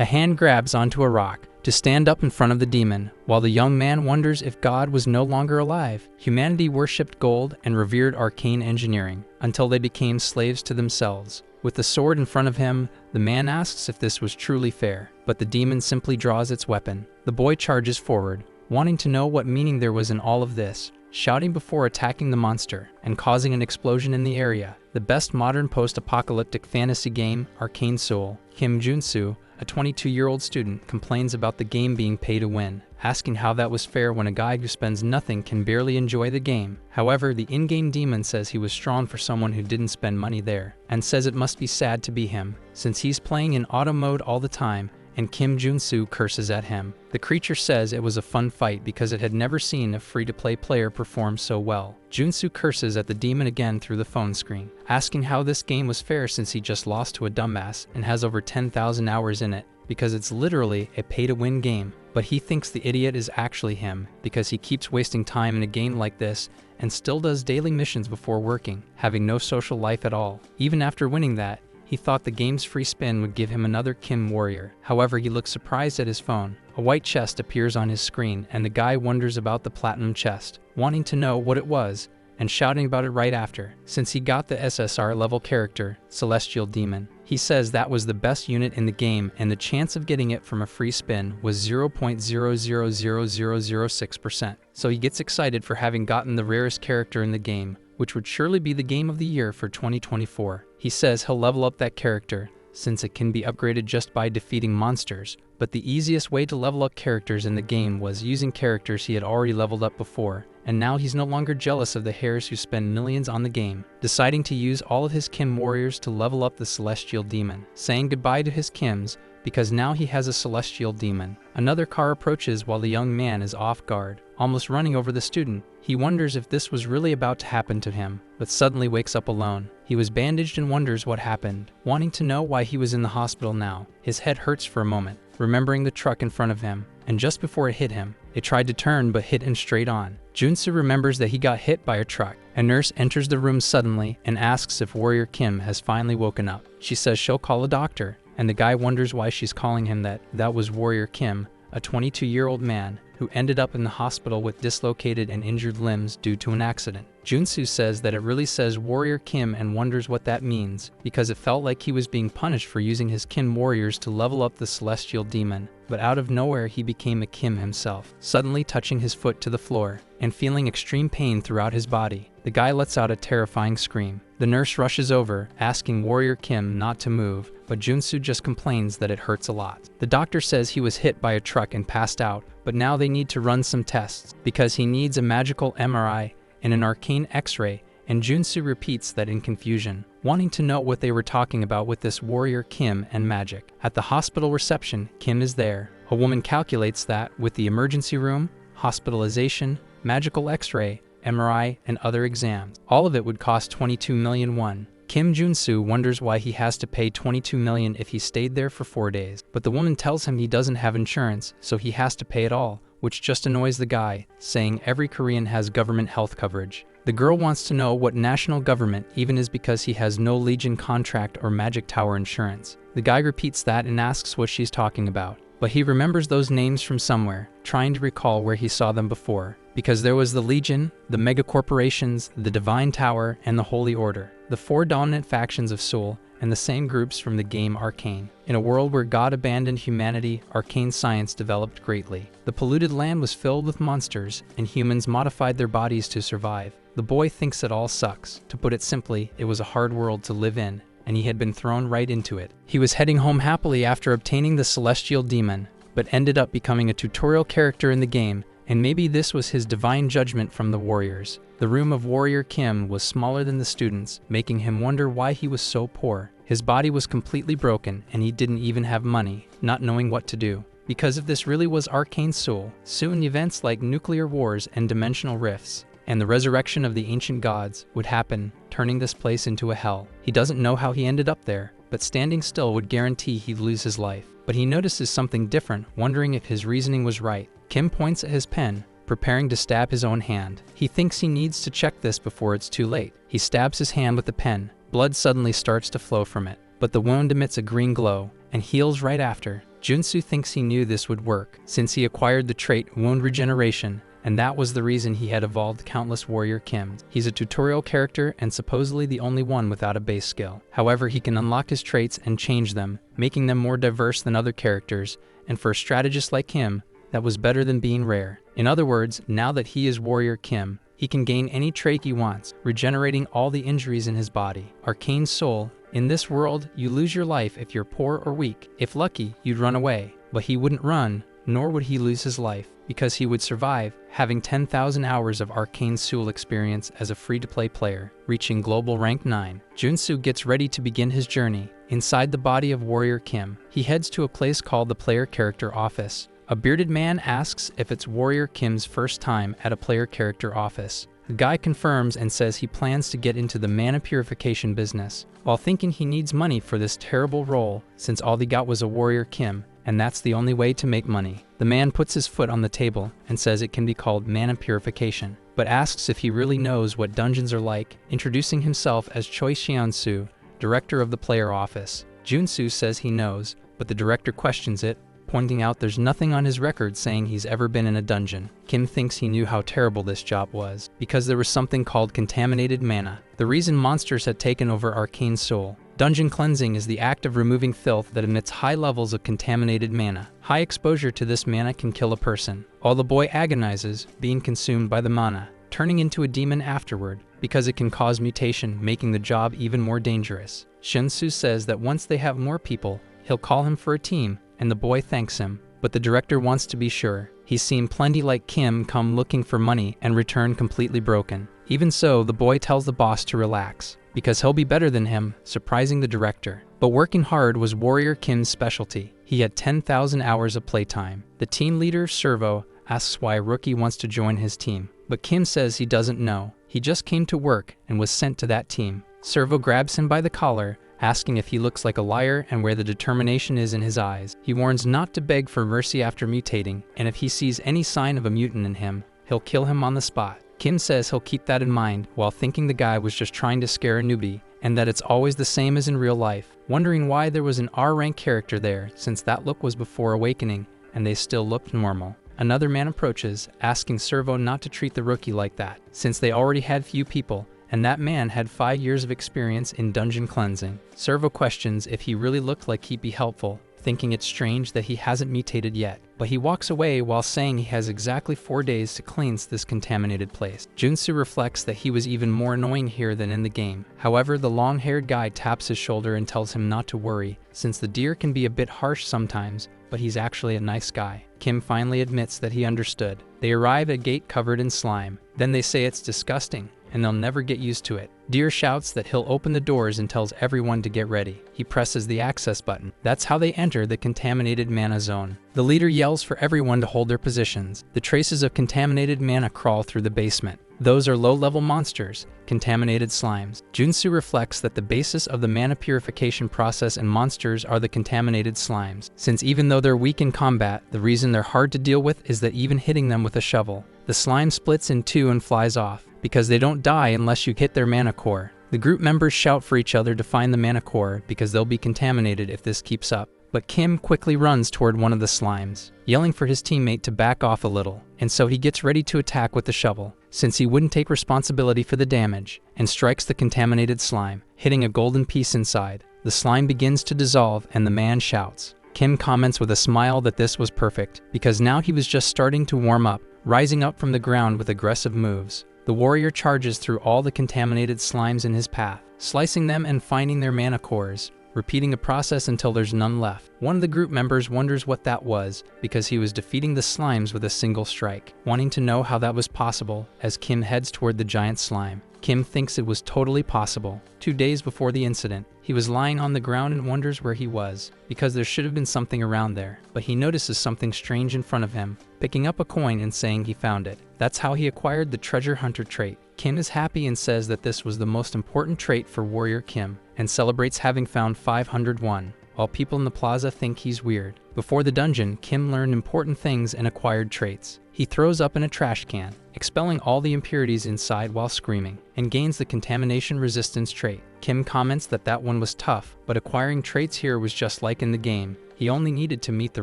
A hand grabs onto a rock to stand up in front of the demon, while the young man wonders if God was no longer alive. Humanity worshipped gold and revered arcane engineering until they became slaves to themselves. With the sword in front of him, the man asks if this was truly fair, but the demon simply draws its weapon. The boy charges forward, wanting to know what meaning there was in all of this, shouting before attacking the monster and causing an explosion in the area. The best modern post-apocalyptic fantasy game, Arcane Soul. Kim Junsu, a 22-year-old student, complains about the game being pay to win, asking how that was fair when a guy who spends nothing can barely enjoy the game. However, the in-game demon says he was strong for someone who didn't spend money there, and says it must be sad to be him, since he's playing in auto mode all the time, and Kim Junsu curses at him. The creature says it was a fun fight because it had never seen a free-to-play player perform so well. Junsu curses at the demon again through the phone screen, asking how this game was fair since he just lost to a dumbass and has over 10,000 hours in it, because it's literally a pay-to-win game. But he thinks the idiot is actually him, because he keeps wasting time in a game like this and still does daily missions before working, having no social life at all. Even after winning that, he thought the game's free spin would give him another Kim warrior. However, he looks surprised at his phone. A white chest appears on his screen, and the guy wonders about the platinum chest, wanting to know what it was, and shouting about it right after, since he got the SSR level character, Celestial Demon. He says that was the best unit in the game, and the chance of getting it from a free spin was 0.000006%. So he gets excited for having gotten the rarest character in the game, which would surely be the game of the year for 2024. He says he'll level up that character, since it can be upgraded just by defeating monsters, but the easiest way to level up characters in the game was using characters he had already leveled up before, and now he's no longer jealous of the hairs who spend millions on the game, deciding to use all of his Kim warriors to level up the Celestial Demon, saying goodbye to his Kims, because now he has a Celestial Demon. Another car approaches while the young man is off guard, almost running over the student. He wonders if this was really about to happen to him, but suddenly wakes up alone. He was bandaged and wonders what happened, wanting to know why he was in the hospital now. His head hurts for a moment, remembering the truck in front of him, and just before it hit him, it tried to turn but hit him straight on. Junsu remembers that he got hit by a truck. A nurse enters the room suddenly and asks if Warrior Kim has finally woken up. She says she'll call a doctor, and the guy wonders why she's calling him that. That was Warrior Kim, a 22-year-old man who ended up in the hospital with dislocated and injured limbs due to an accident. Junsu says that it really says Warrior Kim and wonders what that means, because it felt like he was being punished for using his Kim warriors to level up the Celestial Demon, but out of nowhere he became a Kim himself, suddenly touching his foot to the floor and feeling extreme pain throughout his body. The guy lets out a terrifying scream. The nurse rushes over, asking Warrior Kim not to move, but Junsu just complains that it hurts a lot. The doctor says he was hit by a truck and passed out, but now they need to run some tests, because he needs a magical MRI and an arcane X-ray, and Junsu repeats that in confusion, wanting to know what they were talking about with this Warrior Kim and magic. At the hospital reception, Kim is there. A woman calculates that, with the emergency room, hospitalization, magical X-ray, MRI, and other exams, all of it would cost 22 million won. Kim Junsu wonders why he has to pay 22 million if he stayed there for 4 days, but the woman tells him he doesn't have insurance, so he has to pay it all, which just annoys the guy, saying every Korean has government health coverage. The girl wants to know what national government even is because he has no Legion contract or Magic Tower insurance. The guy repeats that and asks what she's talking about, but he remembers those names from somewhere, trying to recall where he saw them before, because there was the Legion, the mega corporations, the Divine Tower, and the Holy Order, the 4 dominant factions of Seoul, and the same groups from the game Arcane. In a world where God abandoned humanity, arcane science developed greatly. The polluted land was filled with monsters, and humans modified their bodies to survive. The boy thinks it all sucks. To put it simply, it was a hard world to live in, and he had been thrown right into it. He was heading home happily after obtaining the Celestial Demon, but ended up becoming a tutorial character in the game, and maybe this was his divine judgment from the warriors. The room of Warrior Kim was smaller than the students, making him wonder why he was so poor. His body was completely broken, and he didn't even have money, not knowing what to do. Because if this really was Arcane Soul, soon events like nuclear wars and dimensional rifts, and the resurrection of the ancient gods would happen, turning this place into a hell. He doesn't know how he ended up there, but standing still would guarantee he'd lose his life. But he notices something different, wondering if his reasoning was right. Kim points at his pen, preparing to stab his own hand. He thinks he needs to check this before it's too late. He stabs his hand with the pen. Blood suddenly starts to flow from it, but the wound emits a green glow and heals right after. Junsu thinks he knew this would work, since he acquired the trait Wound Regeneration, and that was the reason he had evolved countless warrior Kims. He's a tutorial character and supposedly the only one without a base skill. However, he can unlock his traits and change them, making them more diverse than other characters, and for a strategist like him, that was better than being rare. In other words, now that he is warrior Kim, he can gain any trait he wants, regenerating all the injuries in his body. Arcane Soul. In this world, you lose your life if you're poor or weak. If lucky, you'd run away. But he wouldn't run, nor would he lose his life, because he would survive, having 10,000 hours of Arcane Soul experience as a free-to-play player, reaching global rank 9. Junsu gets ready to begin his journey. Inside the body of warrior Kim, he heads to a place called the Player Character Office. A bearded man asks if it's warrior Kim's first time at a player character office. The guy confirms and says he plans to get into the mana purification business, while thinking he needs money for this terrible role since all he got was a warrior Kim, and that's the only way to make money. The man puts his foot on the table and says it can be called mana purification, but asks if he really knows what dungeons are like, introducing himself as Choi Xiansu, director of the player office. Junsu says he knows, but the director questions it, pointing out there's nothing on his record saying he's ever been in a dungeon. Kim thinks he knew how terrible this job was, because there was something called contaminated mana, the reason monsters had taken over Arcane Soul. Dungeon cleansing is the act of removing filth that emits high levels of contaminated mana. High exposure to this mana can kill a person. All the boy agonizes, being consumed by the mana, turning into a demon afterward, because it can cause mutation, making the job even more dangerous. Shinsu says that once they have more people, he'll call him for a team, and the boy thanks him, but the director wants to be sure. He's seen plenty like Kim come looking for money and return completely broken. Even so, the boy tells the boss to relax, because he'll be better than him, surprising the director. But working hard was warrior Kim's specialty. He had 10,000 hours of playtime. The team leader, Servo, asks why a rookie wants to join his team, but Kim says he doesn't know. He just came to work and was sent to that team. Servo grabs him by the collar, asking if he looks like a liar and where the determination is in his eyes. He warns not to beg for mercy after mutating, and if he sees any sign of a mutant in him, he'll kill him on the spot. Kim says he'll keep that in mind while thinking the guy was just trying to scare a newbie, and that it's always the same as in real life, wondering why there was an R-rank character there since that look was before Awakening and they still looked normal. Another man approaches, asking Servo not to treat the rookie like that, since they already had few people, and that man had 5 years of experience in dungeon cleansing. Servo questions if he really looked like he'd be helpful, thinking it's strange that he hasn't mutated yet, but he walks away while saying he has exactly 4 days to cleanse this contaminated place. Junsu reflects that he was even more annoying here than in the game. However, the long-haired guy taps his shoulder and tells him not to worry, since the deer can be a bit harsh sometimes, but he's actually a nice guy. Kim finally admits that he understood. They arrive at a gate covered in slime. Then they say it's disgusting, and they'll never get used to it. Deer shouts that he'll open the doors and tells everyone to get ready. He presses the access button. That's how they enter the contaminated mana zone. The leader yells for everyone to hold their positions. The traces of contaminated mana crawl through the basement. Those are low-level monsters, contaminated slimes. Junsu reflects that the basis of the mana purification process and monsters are the contaminated slimes, since even though they're weak in combat, the reason they're hard to deal with is that even hitting them with a shovel, the slime splits in two and flies off, because they don't die unless you hit their mana core. The group members shout for each other to find the mana core because they'll be contaminated if this keeps up. But Kim quickly runs toward one of the slimes, yelling for his teammate to back off a little, and so he gets ready to attack with the shovel, since he wouldn't take responsibility for the damage, and strikes the contaminated slime, hitting a golden piece inside. The slime begins to dissolve and the man shouts. Kim comments with a smile that this was perfect, because now he was just starting to warm up, rising up from the ground with aggressive moves. The warrior charges through all the contaminated slimes in his path, slicing them and finding their mana cores, repeating the process until there's none left. One of the group members wonders what that was, because he was defeating the slimes with a single strike, wanting to know how that was possible as Kim heads toward the giant slime. Kim thinks it was totally possible. 2 days before the incident, he was lying on the ground and wonders where he was, because there should have been something around there, but he notices something strange in front of him, picking up a coin and saying he found it. That's how he acquired the treasure hunter trait. Kim is happy and says that this was the most important trait for warrior Kim, and celebrates having found 501, while people in the plaza think he's weird. Before the dungeon, Kim learned important things and acquired traits. He throws up in a trash can, expelling all the impurities inside while screaming, and gains the contamination resistance trait. Kim comments that that one was tough, but acquiring traits here was just like in the game. He only needed to meet the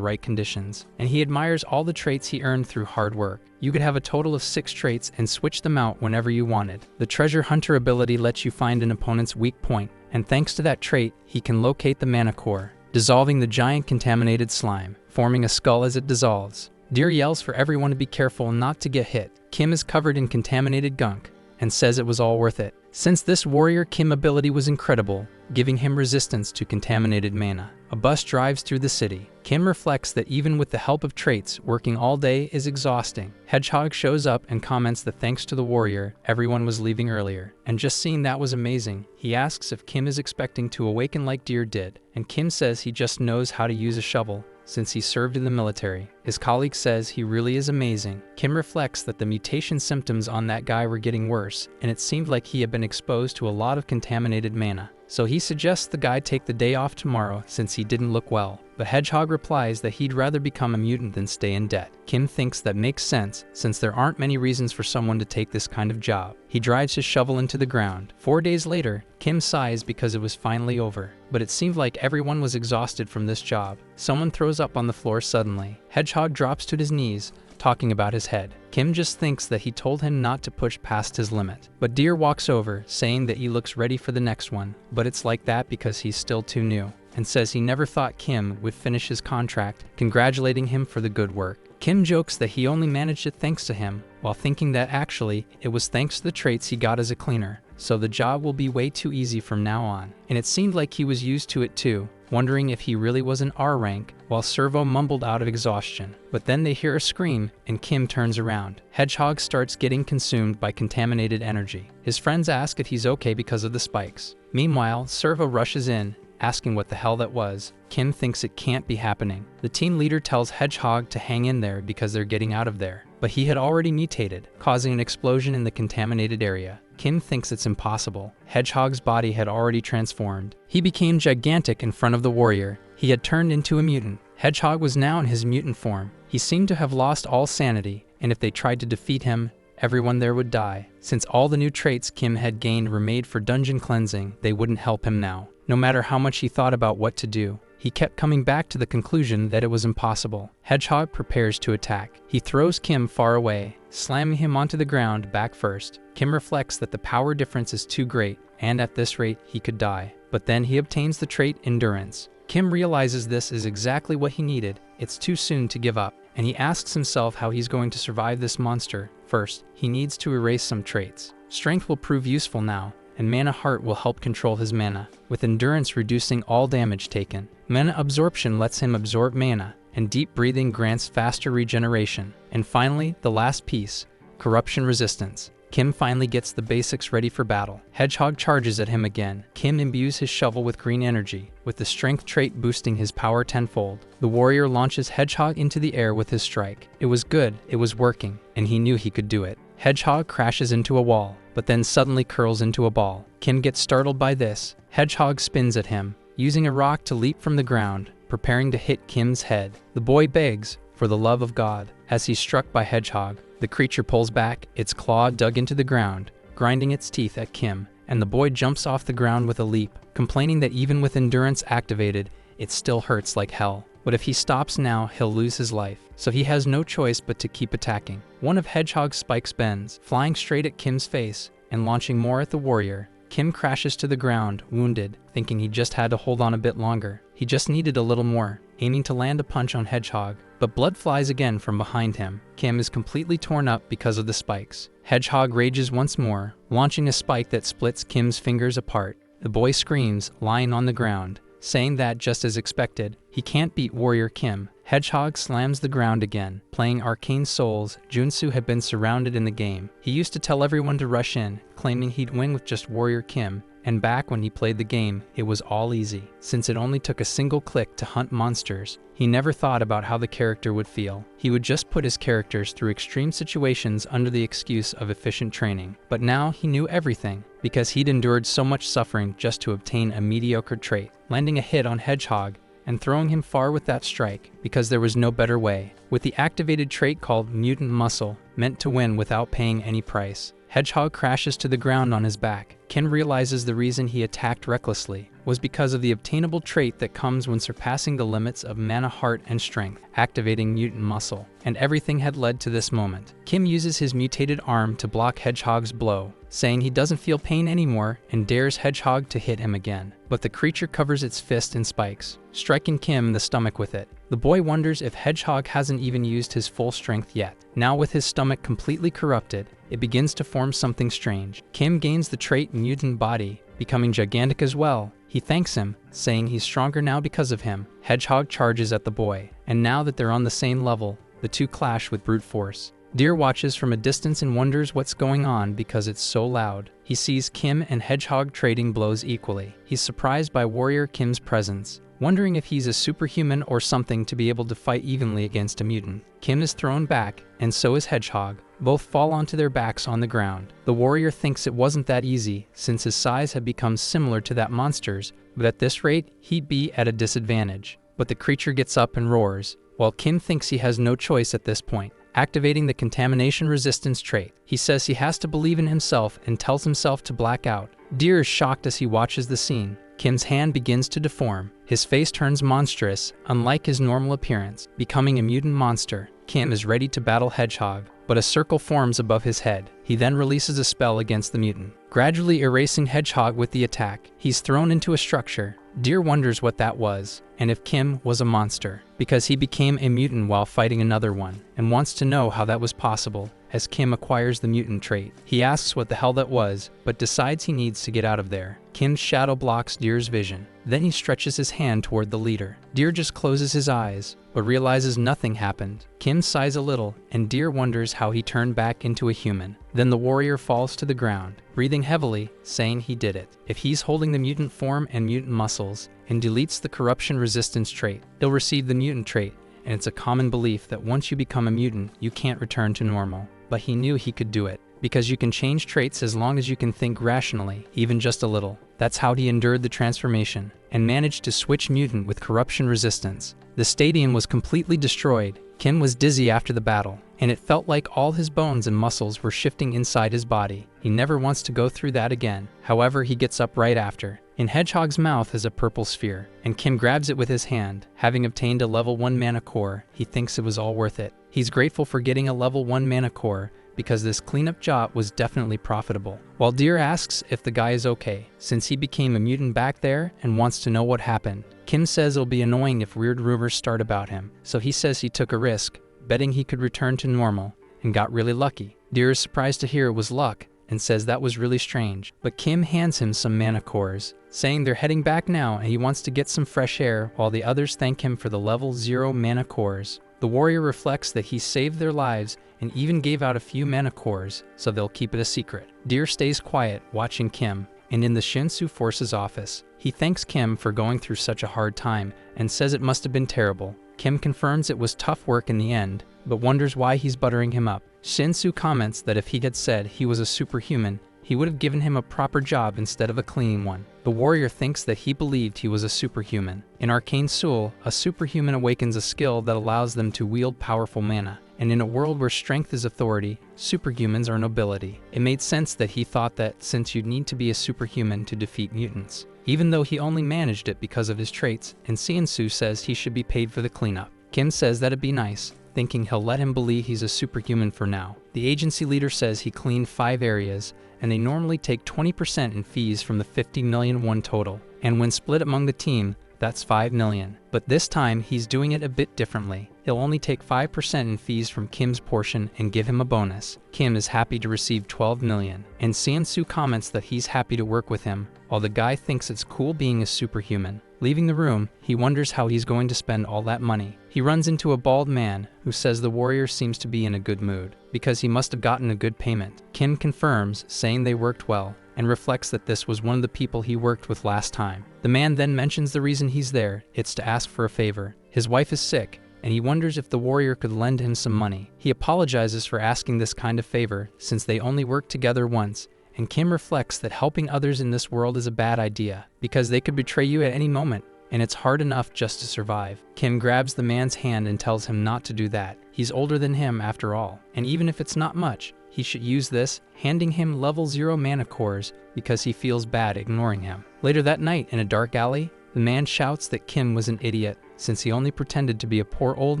right conditions. And he admires all the traits he earned through hard work. You could have a total of 6 traits and switch them out whenever you wanted. The treasure hunter ability lets you find an opponent's weak point, and thanks to that trait, he can locate the mana core, dissolving the giant contaminated slime, forming a skull as it dissolves. Deer yells for everyone to be careful not to get hit. Kim is covered in contaminated gunk and says it was all worth it, since this warrior Kim ability was incredible, giving him resistance to contaminated mana. A bus drives through the city. Kim reflects that even with the help of traits, working all day is exhausting. Hedgehog shows up and comments that thanks to the warrior, everyone was leaving earlier. And just seeing that was amazing. He asks if Kim is expecting to awaken like Deer did, and Kim says he just knows how to use a shovel since he served in the military. His colleague says he really is amazing. Kim reflects that the mutation symptoms on that guy were getting worse, and it seemed like he had been exposed to a lot of contaminated mana. So he suggests the guy take the day off tomorrow since he didn't look well. But Hedgehog replies that he'd rather become a mutant than stay in debt. Kim thinks that makes sense since there aren't many reasons for someone to take this kind of job. He drives his shovel into the ground. 4 days later, Kim sighs because it was finally over. But it seemed like everyone was exhausted from this job. Someone throws up on the floor suddenly. Hedgehog drops to his knees, talking about his head. Kim just thinks that he told him not to push past his limit. But Deer walks over, saying that he looks ready for the next one, but it's like that because he's still too new, and says he never thought Kim would finish his contract, congratulating him for the good work. Kim jokes that he only managed it thanks to him, while thinking that actually, it was thanks to the traits he got as a cleaner, so the job will be way too easy from now on. And it seemed like he was used to it too, wondering if he really was an R rank, while Servo mumbled out of exhaustion. But then they hear a scream, and Kim turns around. Hedgehog starts getting consumed by contaminated energy. His friends ask if he's okay because of the spikes. Meanwhile, Servo rushes in, asking what the hell that was. Kim thinks it can't be happening. The team leader tells Hedgehog to hang in there because they're getting out of there. But he had already mutated, causing an explosion in the contaminated area. Kim thinks it's impossible. Hedgehog's body had already transformed. He became gigantic in front of the warrior. He had turned into a mutant. Hedgehog was now in his mutant form. He seemed to have lost all sanity, and if they tried to defeat him, everyone there would die. Since all the new traits Kim had gained were made for dungeon cleansing, they wouldn't help him now. No matter how much he thought about what to do, he kept coming back to the conclusion that it was impossible. Hedgehog prepares to attack. He throws Kim far away, slamming him onto the ground back first. Kim reflects that the power difference is too great, and at this rate, he could die. But then he obtains the trait Endurance. Kim realizes this is exactly what he needed. It's too soon to give up, and he asks himself how he's going to survive this monster. First, he needs to erase some traits. Strength will prove useful now, and Mana Heart will help control his mana, with Endurance reducing all damage taken. Mana Absorption lets him absorb mana, and Deep Breathing grants faster regeneration. And finally, the last piece, Corruption Resistance. Kim finally gets the basics ready for battle. Hedgehog charges at him again. Kim imbues his shovel with green energy, with the strength trait boosting his power tenfold. The warrior launches Hedgehog into the air with his strike. It was good, it was working, and he knew he could do it. Hedgehog crashes into a wall, but then suddenly curls into a ball. Kim gets startled by this. Hedgehog spins at him, using a rock to leap from the ground, preparing to hit Kim's head. The boy begs, for the love of God. As he's struck by Hedgehog, the creature pulls back, its claw dug into the ground, grinding its teeth at Kim, and the boy jumps off the ground with a leap, complaining that even with Endurance activated, it still hurts like hell. But if he stops now, he'll lose his life, so he has no choice but to keep attacking. One of Hedgehog's spikes bends, flying straight at Kim's face, and launching more at the warrior. Kim crashes to the ground, wounded, thinking he just had to hold on a bit longer. He just needed a little more, aiming to land a punch on Hedgehog, but blood flies again from behind him. Kim is completely torn up because of the spikes. Hedgehog rages once more, launching a spike that splits Kim's fingers apart. The boy screams, lying on the ground, saying that, just as expected, he can't beat Warrior Kim. Hedgehog slams the ground again. Playing Arcane Souls, Junsu had been surrounded in the game. He used to tell everyone to rush in, claiming he'd win with just Warrior Kim, and back when he played the game, it was all easy, since it only took a single click to hunt monsters. He never thought about how the character would feel. He would just put his characters through extreme situations under the excuse of efficient training. But now he knew everything, because he'd endured so much suffering just to obtain a mediocre trait, landing a hit on Hedgehog and throwing him far with that strike, because there was no better way. With the activated trait called Mutant Muscle, meant to win without paying any price, Hedgehog crashes to the ground on his back. Kim realizes the reason he attacked recklessly was because of the obtainable trait that comes when surpassing the limits of mana, heart, and strength, activating mutant muscle. And everything had led to this moment. Kim uses his mutated arm to block Hedgehog's blow, saying he doesn't feel pain anymore and dares Hedgehog to hit him again. But the creature covers its fist in spikes, striking Kim in the stomach with it. The boy wonders if Hedgehog hasn't even used his full strength yet. Now with his stomach completely corrupted, it begins to form something strange. Kim gains the trait Mutant Body, becoming gigantic as well. He thanks him, saying he's stronger now because of him. Hedgehog charges at the boy, and now that they're on the same level, the two clash with brute force. Deer watches from a distance and wonders what's going on because it's so loud. He sees Kim and Hedgehog trading blows equally. He's surprised by Warrior Kim's presence, wondering if he's a superhuman or something to be able to fight evenly against a mutant. Kim is thrown back, and so is Hedgehog. Both fall onto their backs on the ground. The warrior thinks it wasn't that easy, since his size had become similar to that monster's, but at this rate, he'd be at a disadvantage. But the creature gets up and roars, while Kim thinks he has no choice at this point, activating the contamination resistance trait. He says he has to believe in himself and tells himself to black out. Deer is shocked as he watches the scene. Kim's hand begins to deform. His face turns monstrous, unlike his normal appearance, becoming a mutant monster. Kim is ready to battle Hedgehog, but a circle forms above his head. He then releases a spell against the mutant, gradually erasing Hedgehog with the attack. He's thrown into a structure. Deer wonders what that was, and if Kim was a monster, because he became a mutant while fighting another one, and wants to know how that was possible. As Kim acquires the mutant trait, he asks what the hell that was, but decides he needs to get out of there. Kim's shadow blocks Deer's vision. Then he stretches his hand toward the leader. Deer just closes his eyes, but realizes nothing happened. Kim sighs a little, and Deer wonders how he turned back into a human. Then the warrior falls to the ground, breathing heavily, saying he did it. If he's holding the mutant form and mutant muscles, and deletes the corruption resistance trait, he'll receive the mutant trait, and it's a common belief that once you become a mutant, you can't return to normal. But he knew he could do it, because you can change traits as long as you can think rationally, even just a little. That's how he endured the transformation, and managed to switch mutant with corruption resistance. The stadium was completely destroyed. Kim was dizzy after the battle, and it felt like all his bones and muscles were shifting inside his body. He never wants to go through that again. However, he gets up right after. In Hedgehog's mouth is a purple sphere, and Kim grabs it with his hand. Having obtained a level 1 mana core, he thinks it was all worth it. He's grateful for getting a level 1 mana core, because this cleanup job was definitely profitable. While Deer asks if the guy is okay, since he became a mutant back there and wants to know what happened. Kim says it'll be annoying if weird rumors start about him, so he says he took a risk, betting he could return to normal, and got really lucky. Deer is surprised to hear it was luck, and says that was really strange. But Kim hands him some mana cores, saying they're heading back now and he wants to get some fresh air, while the others thank him for the level 0 mana cores. The warrior reflects that he saved their lives and even gave out a few mana cores, so they'll keep it a secret. Deer stays quiet, watching Kim, and in the Shinsu Force's office, he thanks Kim for going through such a hard time and says it must have been terrible. Kim confirms it was tough work in the end, but wonders why he's buttering him up. Shinsu comments that if he had said he was a superhuman, he would have given him a proper job instead of a clean one. The warrior thinks that he believed he was a superhuman. In Arcane Soul, a superhuman awakens a skill that allows them to wield powerful mana. And in a world where strength is authority, superhumans are nobility. It made sense that he thought that since you'd need to be a superhuman to defeat mutants, even though he only managed it because of his traits, and Shinsu says he should be paid for the cleanup. Kim says that'd be nice, thinking he'll let him believe he's a superhuman for now. The agency leader says he cleaned 5 areas, and they normally take 20% in fees from the 50 million won total. And when split among the team, that's 5 million. But this time, he's doing it a bit differently. He'll only take 5% in fees from Kim's portion and give him a bonus. Kim is happy to receive 12 million, and Shinsu comments that he's happy to work with him, while the guy thinks it's cool being a superhuman. Leaving the room, he wonders how he's going to spend all that money. He runs into a bald man who says the warrior seems to be in a good mood, because he must have gotten a good payment. Kim confirms, saying they worked well, and reflects that this was one of the people he worked with last time. The man then mentions the reason he's there, it's to ask for a favor. His wife is sick, and he wonders if the warrior could lend him some money. He apologizes for asking this kind of favor, since they only worked together once, and Kim reflects that helping others in this world is a bad idea, because they could betray you at any moment. and it's hard enough just to survive. Kim grabs the man's hand and tells him not to do that. He's older than him after all, and even if it's not much, he should use this, handing him level 0 mana cores because he feels bad ignoring him. Later that night in a dark alley, the man shouts that Kim was an idiot since he only pretended to be a poor old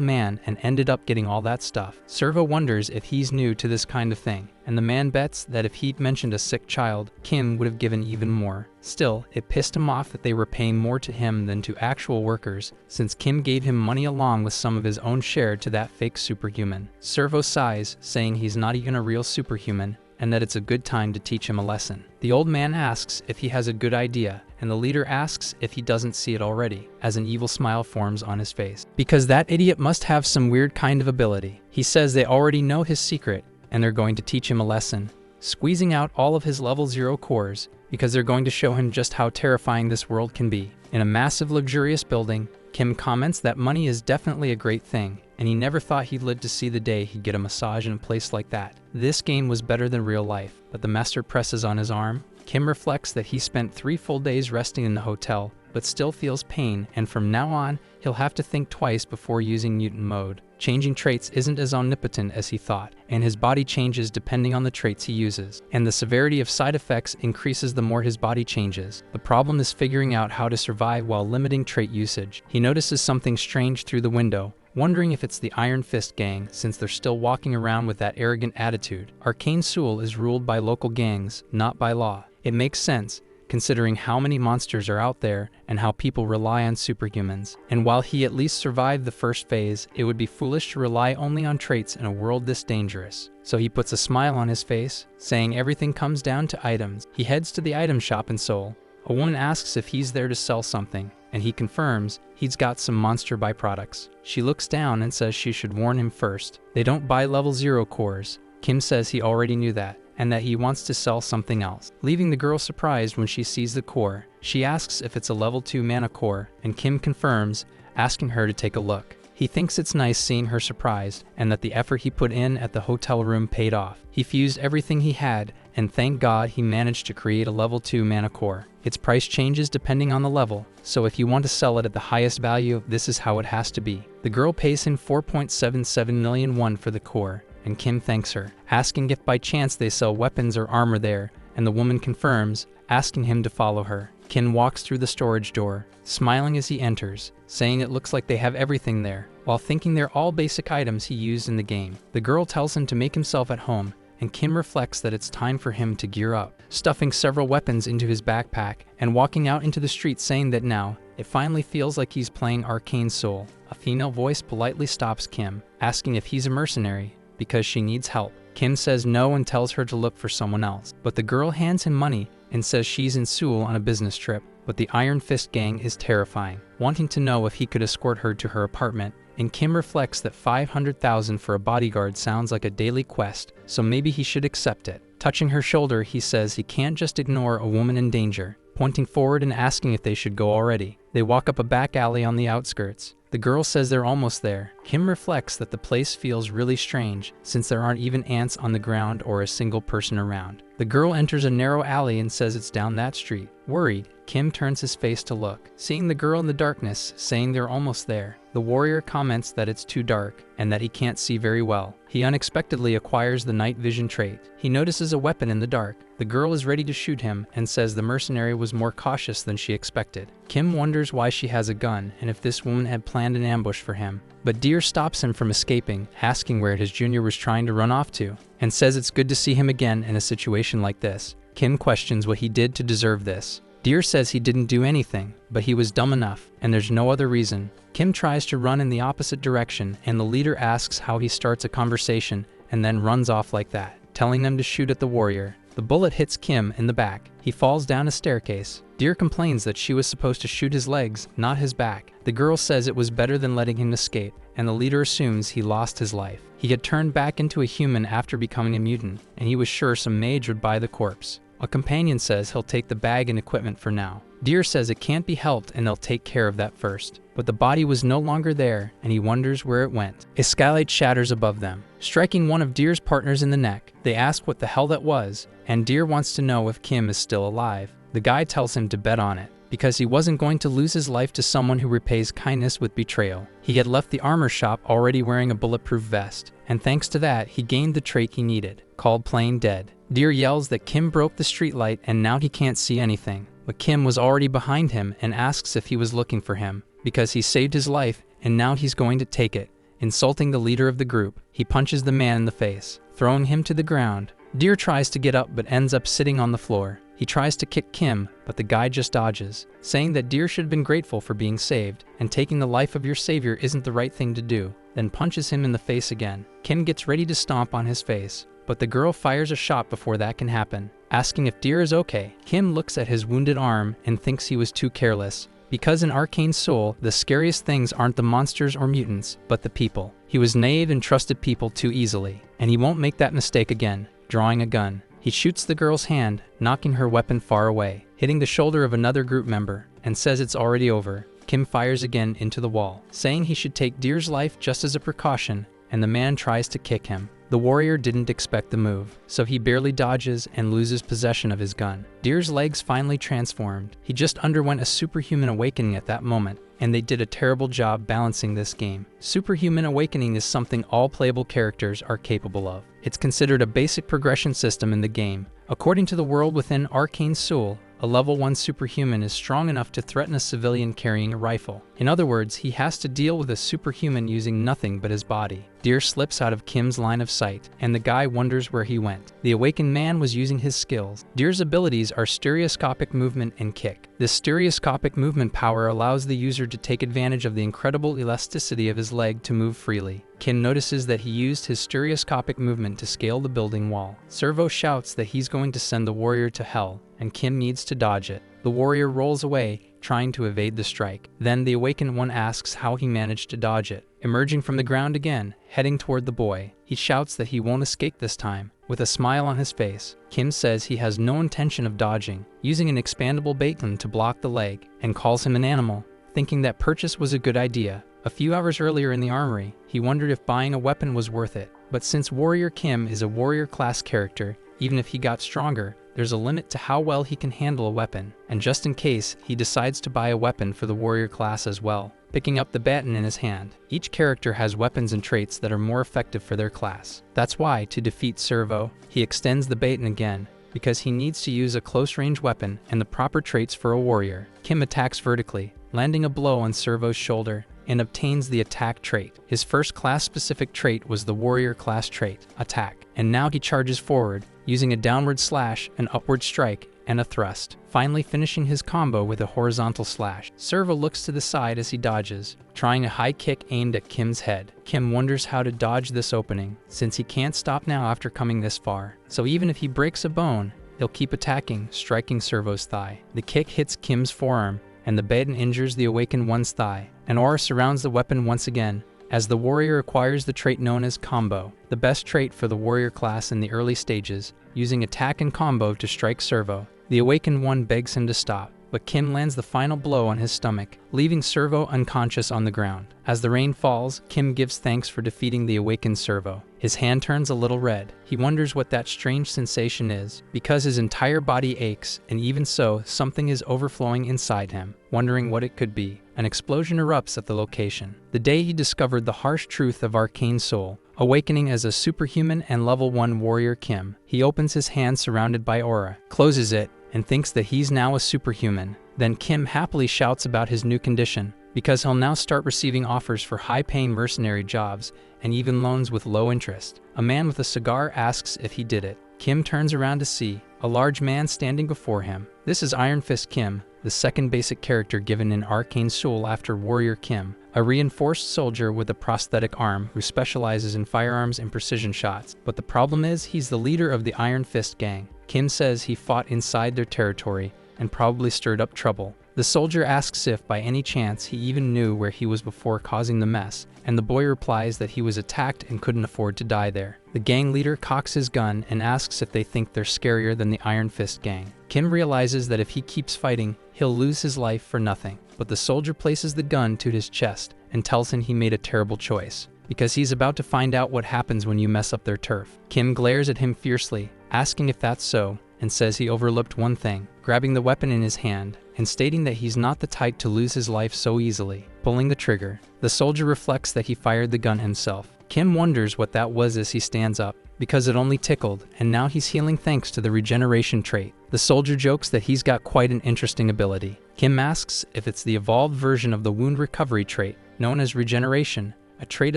man and ended up getting all that stuff. Servo wonders if he's new to this kind of thing, and the man bets that if he'd mentioned a sick child, Kim would have given even more. Still, it pissed him off that they were paying more to him than to actual workers, since Kim gave him money along with some of his own share to that fake superhuman. Servo sighs, saying he's not even a real superhuman, and that it's a good time to teach him a lesson. The old man asks if he has a good idea, and the leader asks if he doesn't see it already, as an evil smile forms on his face. Because that idiot must have some weird kind of ability. He says they already know his secret, and they're going to teach him a lesson, squeezing out all of his level 0 cores, because they're going to show him just how terrifying this world can be. In a massive luxurious building, Kim comments that money is definitely a great thing, and he never thought he'd live to see the day he'd get a massage in a place like that. This game was better than real life, but the master presses on his arm. Kim reflects that he spent 3 full days resting in the hotel, but still feels pain, and from now on, he'll have to think twice before using mutant mode. Changing traits isn't as omnipotent as he thought, and his body changes depending on the traits he uses, and the severity of side effects increases the more his body changes. The problem is figuring out how to survive while limiting trait usage. He notices something strange through the window, wondering if it's the Iron Fist gang since they're still walking around with that arrogant attitude. Arcane Seoul is ruled by local gangs, not by law. It makes sense, considering how many monsters are out there and how people rely on superhumans. And while he at least survived the first phase, it would be foolish to rely only on traits in a world this dangerous. So he puts a smile on his face, saying everything comes down to items. He heads to the item shop in Seoul. A woman asks if he's there to sell something, and he confirms he's got some monster byproducts. She looks down and says she should warn him first. They don't buy level 0 cores. Kim says he already knew that, and that he wants to sell something else, leaving the girl surprised when she sees the core. She asks if it's a level 2 mana core, and Kim confirms, asking her to take a look. He thinks it's nice seeing her surprised, and that the effort he put in at the hotel room paid off. He fused everything he had, and thank God he managed to create a level 2 mana core. Its price changes depending on the level, so if you want to sell it at the highest value, this is how it has to be. The girl pays him 4.77 million won for the core, and Kim thanks her, asking if by chance they sell weapons or armor there, and the woman confirms, asking him to follow her. Kim walks through the storage door, smiling as he enters, saying it looks like they have everything there, while thinking they're all basic items he used in the game. The girl tells him to make himself at home, and Kim reflects that it's time for him to gear up, stuffing several weapons into his backpack, and walking out into the street saying that now, it finally feels like he's playing Arcane Seoul. A female voice politely stops Kim, asking if he's a mercenary, because she needs help. Kim says no and tells her to look for someone else, but the girl hands him money and says she's in Seoul on a business trip, but the Iron Fist gang is terrifying, wanting to know if he could escort her to her apartment, and Kim reflects that 500,000 for a bodyguard sounds like a daily quest, so maybe he should accept it. Touching her shoulder, he says he can't just ignore a woman in danger, pointing forward and asking if they should go already. They walk up a back alley on the outskirts. The girl says they're almost there. Kim reflects that the place feels really strange since there aren't even ants on the ground or a single person around. The girl enters a narrow alley and says it's down that street. Worried, Kim turns his face to look, seeing the girl in the darkness, saying they're almost there. The warrior comments that it's too dark and that he can't see very well. He unexpectedly acquires the night vision trait. He notices a weapon in the dark. The girl is ready to shoot him and says the mercenary was more cautious than she expected. Kim wonders why she has a gun and if this woman had planned an ambush for him. But Deer stops him from escaping, asking where his junior was trying to run off to, and says it's good to see him again in a situation like this. Kim questions what he did to deserve this. Deer says he didn't do anything, but he was dumb enough, and there's no other reason. Kim tries to run in the opposite direction, and the leader asks how he starts a conversation and then runs off like that, telling them to shoot at the warrior. The bullet hits Kim in the back. He falls down a staircase. Deer complains that she was supposed to shoot his legs, not his back. The girl says it was better than letting him escape, and the leader assumes he lost his life. He had turned back into a human after becoming a mutant, and he was sure some mage would buy the corpse. A companion says he'll take the bag and equipment for now. Deer says it can't be helped and they'll take care of that first. But the body was no longer there, and he wonders where it went. A skylight shatters above them, striking one of Deer's partners in the neck. They ask what the hell that was, and Deer wants to know if Kim is still alive. The guy tells him to bet on it. because he wasn't going to lose his life to someone who repays kindness with betrayal. He had left the armor shop already wearing a bulletproof vest, and thanks to that, he gained the trait he needed, called playing dead. Deer yells that Kim broke the streetlight and now he can't see anything, but Kim was already behind him and asks if he was looking for him, because he saved his life and now he's going to take it. Insulting the leader of the group, he punches the man in the face, throwing him to the ground. Deer tries to get up but ends up sitting on the floor. He tries to kick Kim, but the guy just dodges, saying that Deer should have been grateful for being saved, and taking the life of your savior isn't the right thing to do, then punches him in the face again. Kim gets ready to stomp on his face, but the girl fires a shot before that can happen, asking if Deer is okay. Kim looks at his wounded arm and thinks he was too careless, because in Arcane Soul, the scariest things aren't the monsters or mutants, but the people. He was naive and trusted people too easily, and he won't make that mistake again, drawing a gun. He shoots the girl's hand, knocking her weapon far away, hitting the shoulder of another group member, and says it's already over. Kim fires again into the wall, saying he should take Deer's life just as a precaution, and the man tries to kick him. The warrior didn't expect the move, so he barely dodges and loses possession of his gun. Deer's legs finally transformed. He just underwent a superhuman awakening at that moment, and they did a terrible job balancing this game. Superhuman awakening is something all playable characters are capable of. It's considered a basic progression system in the game. According to the world within Arcane Soul, a level 1 superhuman is strong enough to threaten a civilian carrying a rifle. In other words, he has to deal with a superhuman using nothing but his body. Deer slips out of Kim's line of sight, and the guy wonders where he went. The awakened man was using his skills. Deer's abilities are stereoscopic movement and kick. This stereoscopic movement power allows the user to take advantage of the incredible elasticity of his leg to move freely. Kim notices that he used his stereoscopic movement to scale the building wall. Servo shouts that he's going to send the warrior to hell, and Kim needs to dodge it. The warrior rolls away, trying to evade the strike. Then the awakened one asks how he managed to dodge it. Emerging from the ground again, heading toward the boy, he shouts that he won't escape this time. With a smile on his face, Kim says he has no intention of dodging, using an expandable bacon to block the leg, and calls him an animal, thinking that purchase was a good idea. A few hours earlier in the armory, he wondered if buying a weapon was worth it, but since Warrior Kim is a warrior class character, even if he got stronger, there's a limit to how well he can handle a weapon, and just in case, he decides to buy a weapon for the warrior class as well, picking up the baton in his hand. Each character has weapons and traits that are more effective for their class. That's why, to defeat Servo, he extends the baton again, because he needs to use a close-range weapon and the proper traits for a warrior. Kim attacks vertically, landing a blow on Servo's shoulder, and obtains the attack trait. His first class-specific trait was the warrior class trait, attack, and now he charges forward, using a downward slash, an upward strike, and a thrust, finally finishing his combo with a horizontal slash. Servo looks to the side as he dodges, trying a high kick aimed at Kim's head. Kim wonders how to dodge this opening, since he can't stop now after coming this far. So even if he breaks a bone, he'll keep attacking, striking Servo's thigh. The kick hits Kim's forearm, and the baton injures the awakened one's thigh. An aura surrounds the weapon once again, as the warrior acquires the trait known as Combo, the best trait for the warrior class in the early stages, using attack and combo to strike Servo. The awakened one begs him to stop, but Kim lands the final blow on his stomach, leaving Servo unconscious on the ground. As the rain falls, Kim gives thanks for defeating the awakened Servo. His hand turns a little red. He wonders what that strange sensation is, because his entire body aches, and even so, something is overflowing inside him. Wondering what it could be, an explosion erupts at the location. The day he discovered the harsh truth of Arcane Soul, awakening as a superhuman and level 1 warrior Kim, he opens his hand surrounded by aura, closes it, and thinks that he's now a superhuman. Then Kim happily shouts about his new condition, because he'll now start receiving offers for high-paying mercenary jobs and even loans with low interest. A man with a cigar asks if he did it. Kim turns around to see a large man standing before him. This is Iron Fist Kim, the second basic character given in Arcane Soul after Warrior Kim, a reinforced soldier with a prosthetic arm who specializes in firearms and precision shots. But the problem is, he's the leader of the Iron Fist gang. Kim says he fought inside their territory and probably stirred up trouble. The soldier asks if by any chance he even knew where he was before causing the mess, and the boy replies that he was attacked and couldn't afford to die there. The gang leader cocks his gun and asks if they think they're scarier than the Iron Fist gang. Kim realizes that if he keeps fighting, he'll lose his life for nothing, but the soldier places the gun to his chest and tells him he made a terrible choice, because he's about to find out what happens when you mess up their turf. Kim glares at him fiercely, asking if that's so, and says he overlooked one thing, grabbing the weapon in his hand and stating that he's not the type to lose his life so easily. Pulling the trigger, the soldier reflects that he fired the gun himself. Kim wonders what that was as he stands up, because it only tickled, and now he's healing thanks to the regeneration trait. The soldier jokes that he's got quite an interesting ability. Kim asks if it's the evolved version of the wound recovery trait, known as regeneration, a trait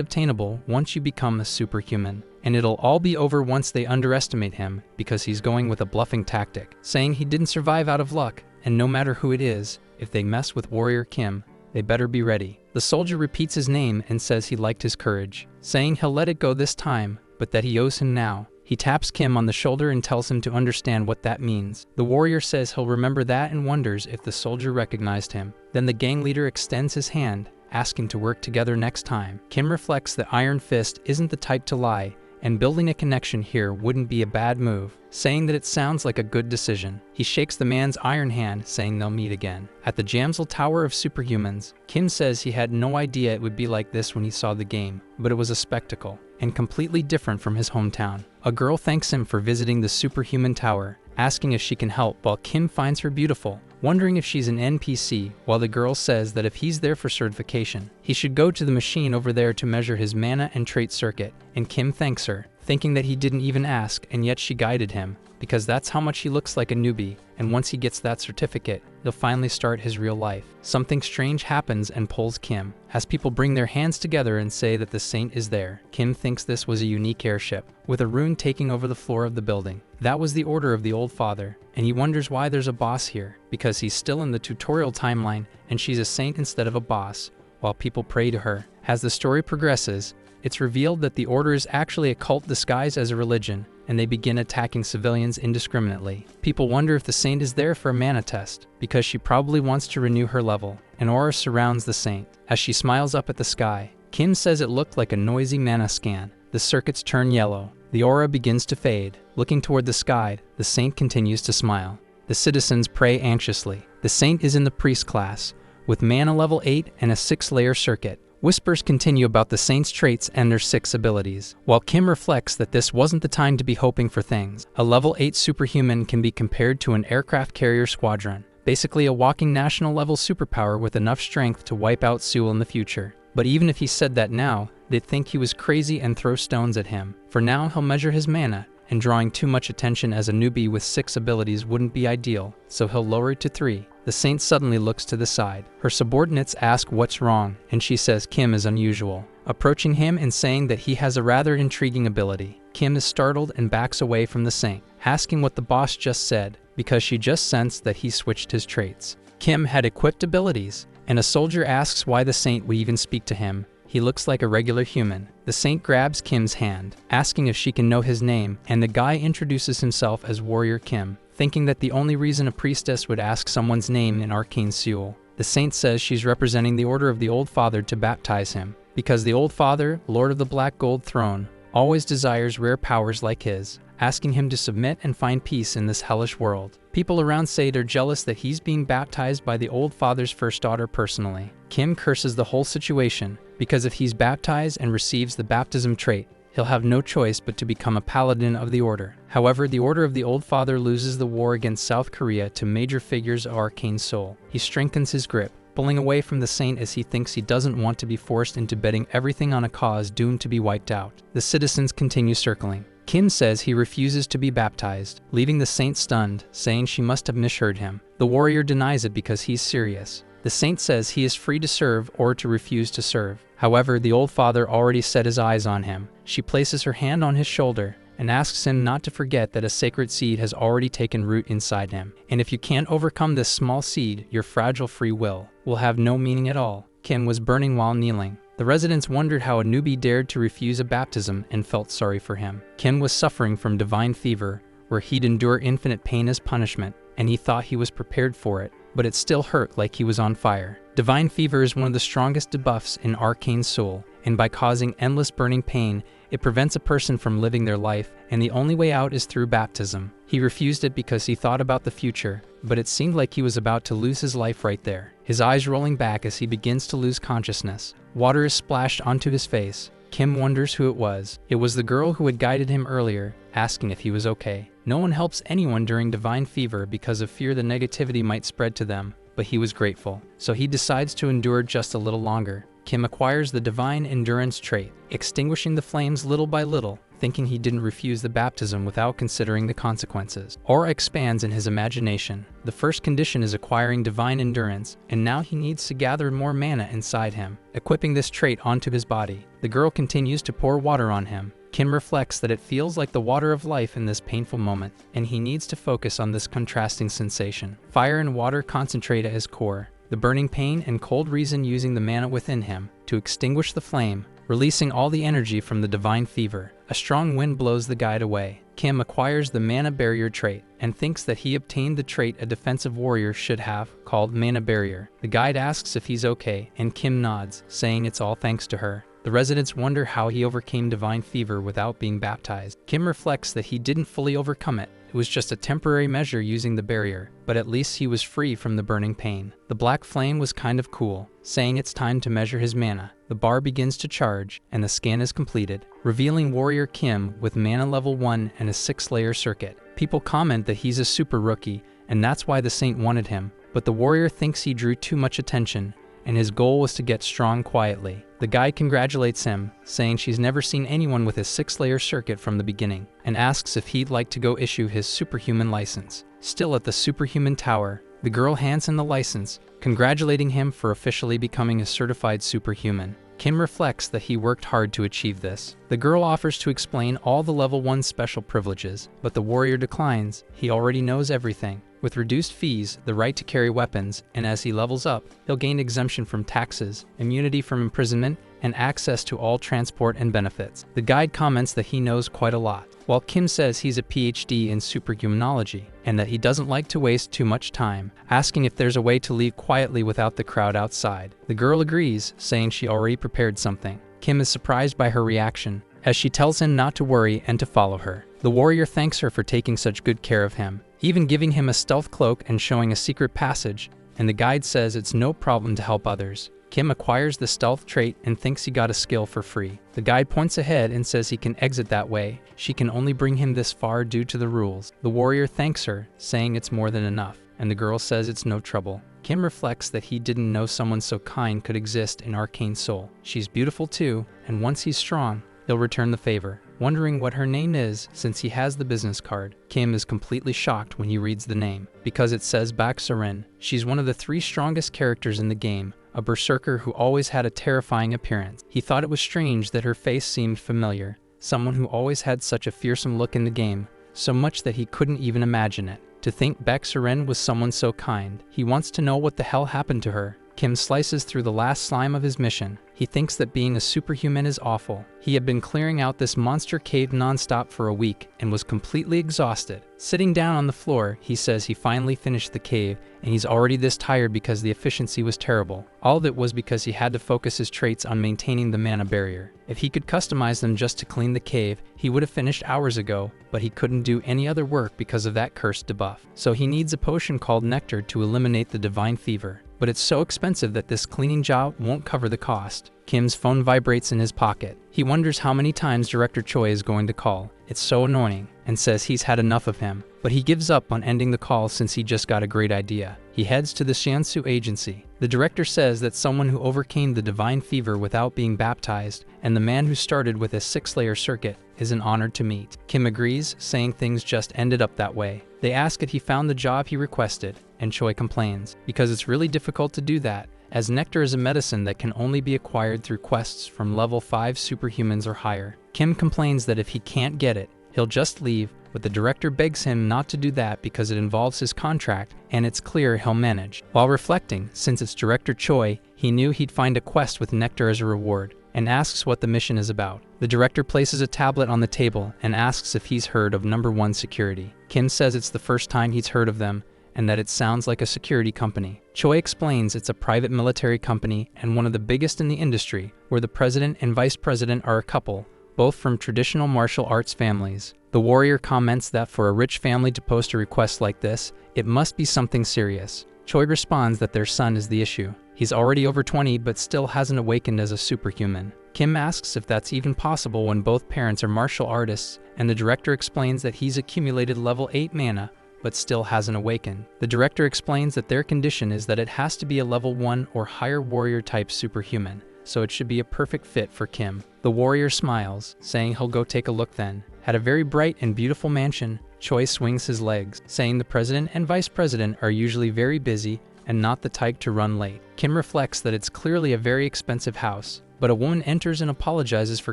obtainable once you become a superhuman. And it'll all be over once they underestimate him, because he's going with a bluffing tactic, saying he didn't survive out of luck, and no matter who it is, if they mess with Warrior Kim, they better be ready. The soldier repeats his name and says he liked his courage, saying he'll let it go this time, but that he owes him now. He taps Kim on the shoulder and tells him to understand what that means. The warrior says he'll remember that and wonders if the soldier recognized him. Then the gang leader extends his hand, asking to work together next time. Kim reflects that Iron Fist isn't the type to lie, and building a connection here wouldn't be a bad move, saying that it sounds like a good decision. He shakes the man's iron hand, saying they'll meet again. At the Jamsel Tower of Superhumans, Kim says he had no idea it would be like this when he saw the game, but it was a spectacle, and completely different from his hometown. A girl thanks him for visiting the Superhuman Tower, asking if she can help, while Kim finds her beautiful, wondering if she's an NPC, while the girl says that if he's there for certification, he should go to the machine over there to measure his mana and trait circuit, and Kim thanks her, thinking that he didn't even ask, and yet she guided him, because that's how much he looks like a newbie, and once he gets that certificate, he'll finally start his real life. Something strange happens and pulls Kim, as people bring their hands together and say that the saint is there. Kim thinks this was a unique airship, with a rune taking over the floor of the building. That was the order of the old father, and he wonders why there's a boss here, because he's still in the tutorial timeline, and she's a saint instead of a boss, while people pray to her. As the story progresses, it's revealed that the order is actually a cult disguised as a religion, and they begin attacking civilians indiscriminately. People wonder if the saint is there for a mana test, because she probably wants to renew her level. An aura surrounds the saint. As she smiles up at the sky, Kim says it looked like a noisy mana scan. The circuits turn yellow. The aura begins to fade. Looking toward the sky, the saint continues to smile. The citizens pray anxiously. The saint is in the priest class, with mana level 8 and a 6-layer circuit. Whispers continue about the saint's traits and their 6 abilities, while Kim reflects that this wasn't the time to be hoping for things. A level 8 superhuman can be compared to an aircraft carrier squadron, basically a walking national level superpower with enough strength to wipe out Seoul in the future. But even if he said that now, they'd think he was crazy and throw stones at him. For now, he'll measure his mana, and drawing too much attention as a newbie with 6 abilities wouldn't be ideal, so he'll lower it to 3. The saint suddenly looks to the side. Her subordinates ask what's wrong, and she says Kim is unusual, approaching him and saying that he has a rather intriguing ability. Kim is startled and backs away from the saint, asking what the boss just said, because she just sensed that he switched his traits. Kim had equipped abilities, and a soldier asks why the saint would even speak to him. He looks like a regular human. The saint grabs Kim's hand, asking if she can know his name, and the guy introduces himself as Warrior Kim, thinking that the only reason a priestess would ask someone's name in Arcane Seoul. The saint says she's representing the order of the Old Father to baptize him, because the Old Father, Lord of the Black Gold Throne, always desires rare powers like his, asking him to submit and find peace in this hellish world. People around say they're jealous that he's being baptized by the Old Father's first daughter personally. Kim curses the whole situation, because if he's baptized and receives the baptism trait, he'll have no choice but to become a paladin of the order. However, the Order of the Old Father loses the war against South Korea to major figures of Arcane Seoul. He strengthens his grip, pulling away from the saint as he thinks he doesn't want to be forced into betting everything on a cause doomed to be wiped out. The citizens continue circling. Kim says he refuses to be baptized, leaving the saint stunned, saying she must have misheard him. The warrior denies it because he's serious. The saint says he is free to serve or to refuse to serve. However, the Old Father already set his eyes on him. She places her hand on his shoulder and asks him not to forget that a sacred seed has already taken root inside him. And if you can't overcome this small seed, your fragile free will have no meaning at all. Kim was burning while kneeling. The residents wondered how a newbie dared to refuse a baptism and felt sorry for him. Kim was suffering from divine fever, where he'd endure infinite pain as punishment, and he thought he was prepared for it, but it still hurt like he was on fire. Divine fever is one of the strongest debuffs in Arcane Seoul, and by causing endless burning pain, it prevents a person from living their life, and the only way out is through baptism. He refused it because he thought about the future, but it seemed like he was about to lose his life right there. His eyes rolling back as he begins to lose consciousness. Water is splashed onto his face. Kim wonders who it was. It was the girl who had guided him earlier, asking if he was okay. No one helps anyone during divine fever because of fear the negativity might spread to them, but he was grateful. So he decides to endure just a little longer. Kim acquires the Divine Endurance trait, extinguishing the flames little by little, thinking he didn't refuse the baptism without considering the consequences. Aura expands in his imagination. The first condition is acquiring Divine Endurance, and now he needs to gather more mana inside him, equipping this trait onto his body. The girl continues to pour water on him. Kim reflects that it feels like the water of life in this painful moment, and he needs to focus on this contrasting sensation. Fire and water concentrate at his core, the burning pain and cold reason using the mana within him to extinguish the flame, releasing all the energy from the divine fever. A strong wind blows the guide away. Kim acquires the Mana Barrier trait and thinks that he obtained the trait a defensive warrior should have, called Mana Barrier. The guide asks if he's okay, and Kim nods, saying it's all thanks to her. The residents wonder how he overcame divine fever without being baptized. Kim reflects that he didn't fully overcome it. It was just a temporary measure using the barrier, but at least he was free from the burning pain. The black flame was kind of cool, saying it's time to measure his mana. The bar begins to charge, and the scan is completed, revealing Warrior Kim with mana level 1 and a 6-layer circuit. People comment that he's a super rookie, and that's why the Saint wanted him, but the warrior thinks he drew too much attention, and his goal was to get strong quietly. The guide congratulates him, saying she's never seen anyone with a 6-layer circuit from the beginning, and asks if he'd like to go issue his Superhuman license. Still at the Superhuman Tower, the girl hands him the license, congratulating him for officially becoming a certified superhuman. Kim reflects that he worked hard to achieve this. The girl offers to explain all the level 1 special privileges, but the warrior declines. He already knows everything. With reduced fees, the right to carry weapons, and as he levels up, he'll gain exemption from taxes, immunity from imprisonment, and access to all transport and benefits. The guide comments that he knows quite a lot, while Kim says he's a PhD in superhumanology, and that he doesn't like to waste too much time, asking if there's a way to leave quietly without the crowd outside. The girl agrees, saying she already prepared something. Kim is surprised by her reaction, as she tells him not to worry and to follow her. The warrior thanks her for taking such good care of him, even giving him a stealth cloak and showing a secret passage, and the guide says it's no problem to help others. Kim acquires the stealth trait and thinks he got a skill for free. The guide points ahead and says he can exit that way. She can only bring him this far due to the rules. The warrior thanks her, saying it's more than enough, and the girl says it's no trouble. Kim reflects that he didn't know someone so kind could exist in Arcane Soul. She's beautiful too, and once he's strong, he'll return the favor. Wondering what her name is since he has the business card, Kim is completely shocked when he reads the name, because it says back Serin. She's one of the 3 strongest characters in the game, a berserker who always had a terrifying appearance. He thought it was strange that her face seemed familiar, someone who always had such a fearsome look in the game, so much that he couldn't even imagine it. To think Beck Serin was someone so kind. He wants to know what the hell happened to her. Kim slices through the last slime of his mission. He thinks that being a superhuman is awful. He had been clearing out this monster cave non-stop for a week and was completely exhausted. Sitting down on the floor, he says he finally finished the cave and he's already this tired because the efficiency was terrible. All of it was because he had to focus his traits on maintaining the mana barrier. If he could customize them just to clean the cave, he would have finished hours ago, but he couldn't do any other work because of that cursed debuff. So he needs a potion called nectar to eliminate the divine fever. But it's so expensive that this cleaning job won't cover the cost. Kim's phone vibrates in his pocket. He wonders how many times Director Choi is going to call. It's so annoying, and says he's had enough of him. But he gives up on ending the call since he just got a great idea. He heads to the Shiansu agency. The director says that someone who overcame the divine fever without being baptized, and the man who started with a 6-layer circuit, is an honor to meet. Kim agrees, saying things just ended up that way. They ask if he found the job he requested, and Choi complains, because it's really difficult to do that, as nectar is a medicine that can only be acquired through quests from level 5 superhumans or higher. Kim complains that if he can't get it, he'll just leave, but the director begs him not to do that because it involves his contract, and it's clear he'll manage. While reflecting, since it's Director Choi, he knew he'd find a quest with nectar as a reward, and asks what the mission is about. The director places a tablet on the table and asks if he's heard of Number 1 Security. Kim says it's the first time he's heard of them, and that it sounds like a security company. Choi explains it's a private military company and one of the biggest in the industry, where the president and vice president are a couple, both from traditional martial arts families. The warrior comments that for a rich family to post a request like this, it must be something serious. Choi responds that their son is the issue. He's already over 20 but still hasn't awakened as a superhuman. Kim asks if that's even possible when both parents are martial artists, and the director explains that he's accumulated level 8 mana, but still hasn't awakened. The director explains that their condition is that it has to be a level 1 or higher warrior type superhuman, so it should be a perfect fit for Kim. The warrior smiles, saying he'll go take a look then. At a very bright and beautiful mansion, Choi swings his legs, saying the president and vice president are usually very busy and not the type to run late. Kim reflects that it's clearly a very expensive house, but a woman enters and apologizes for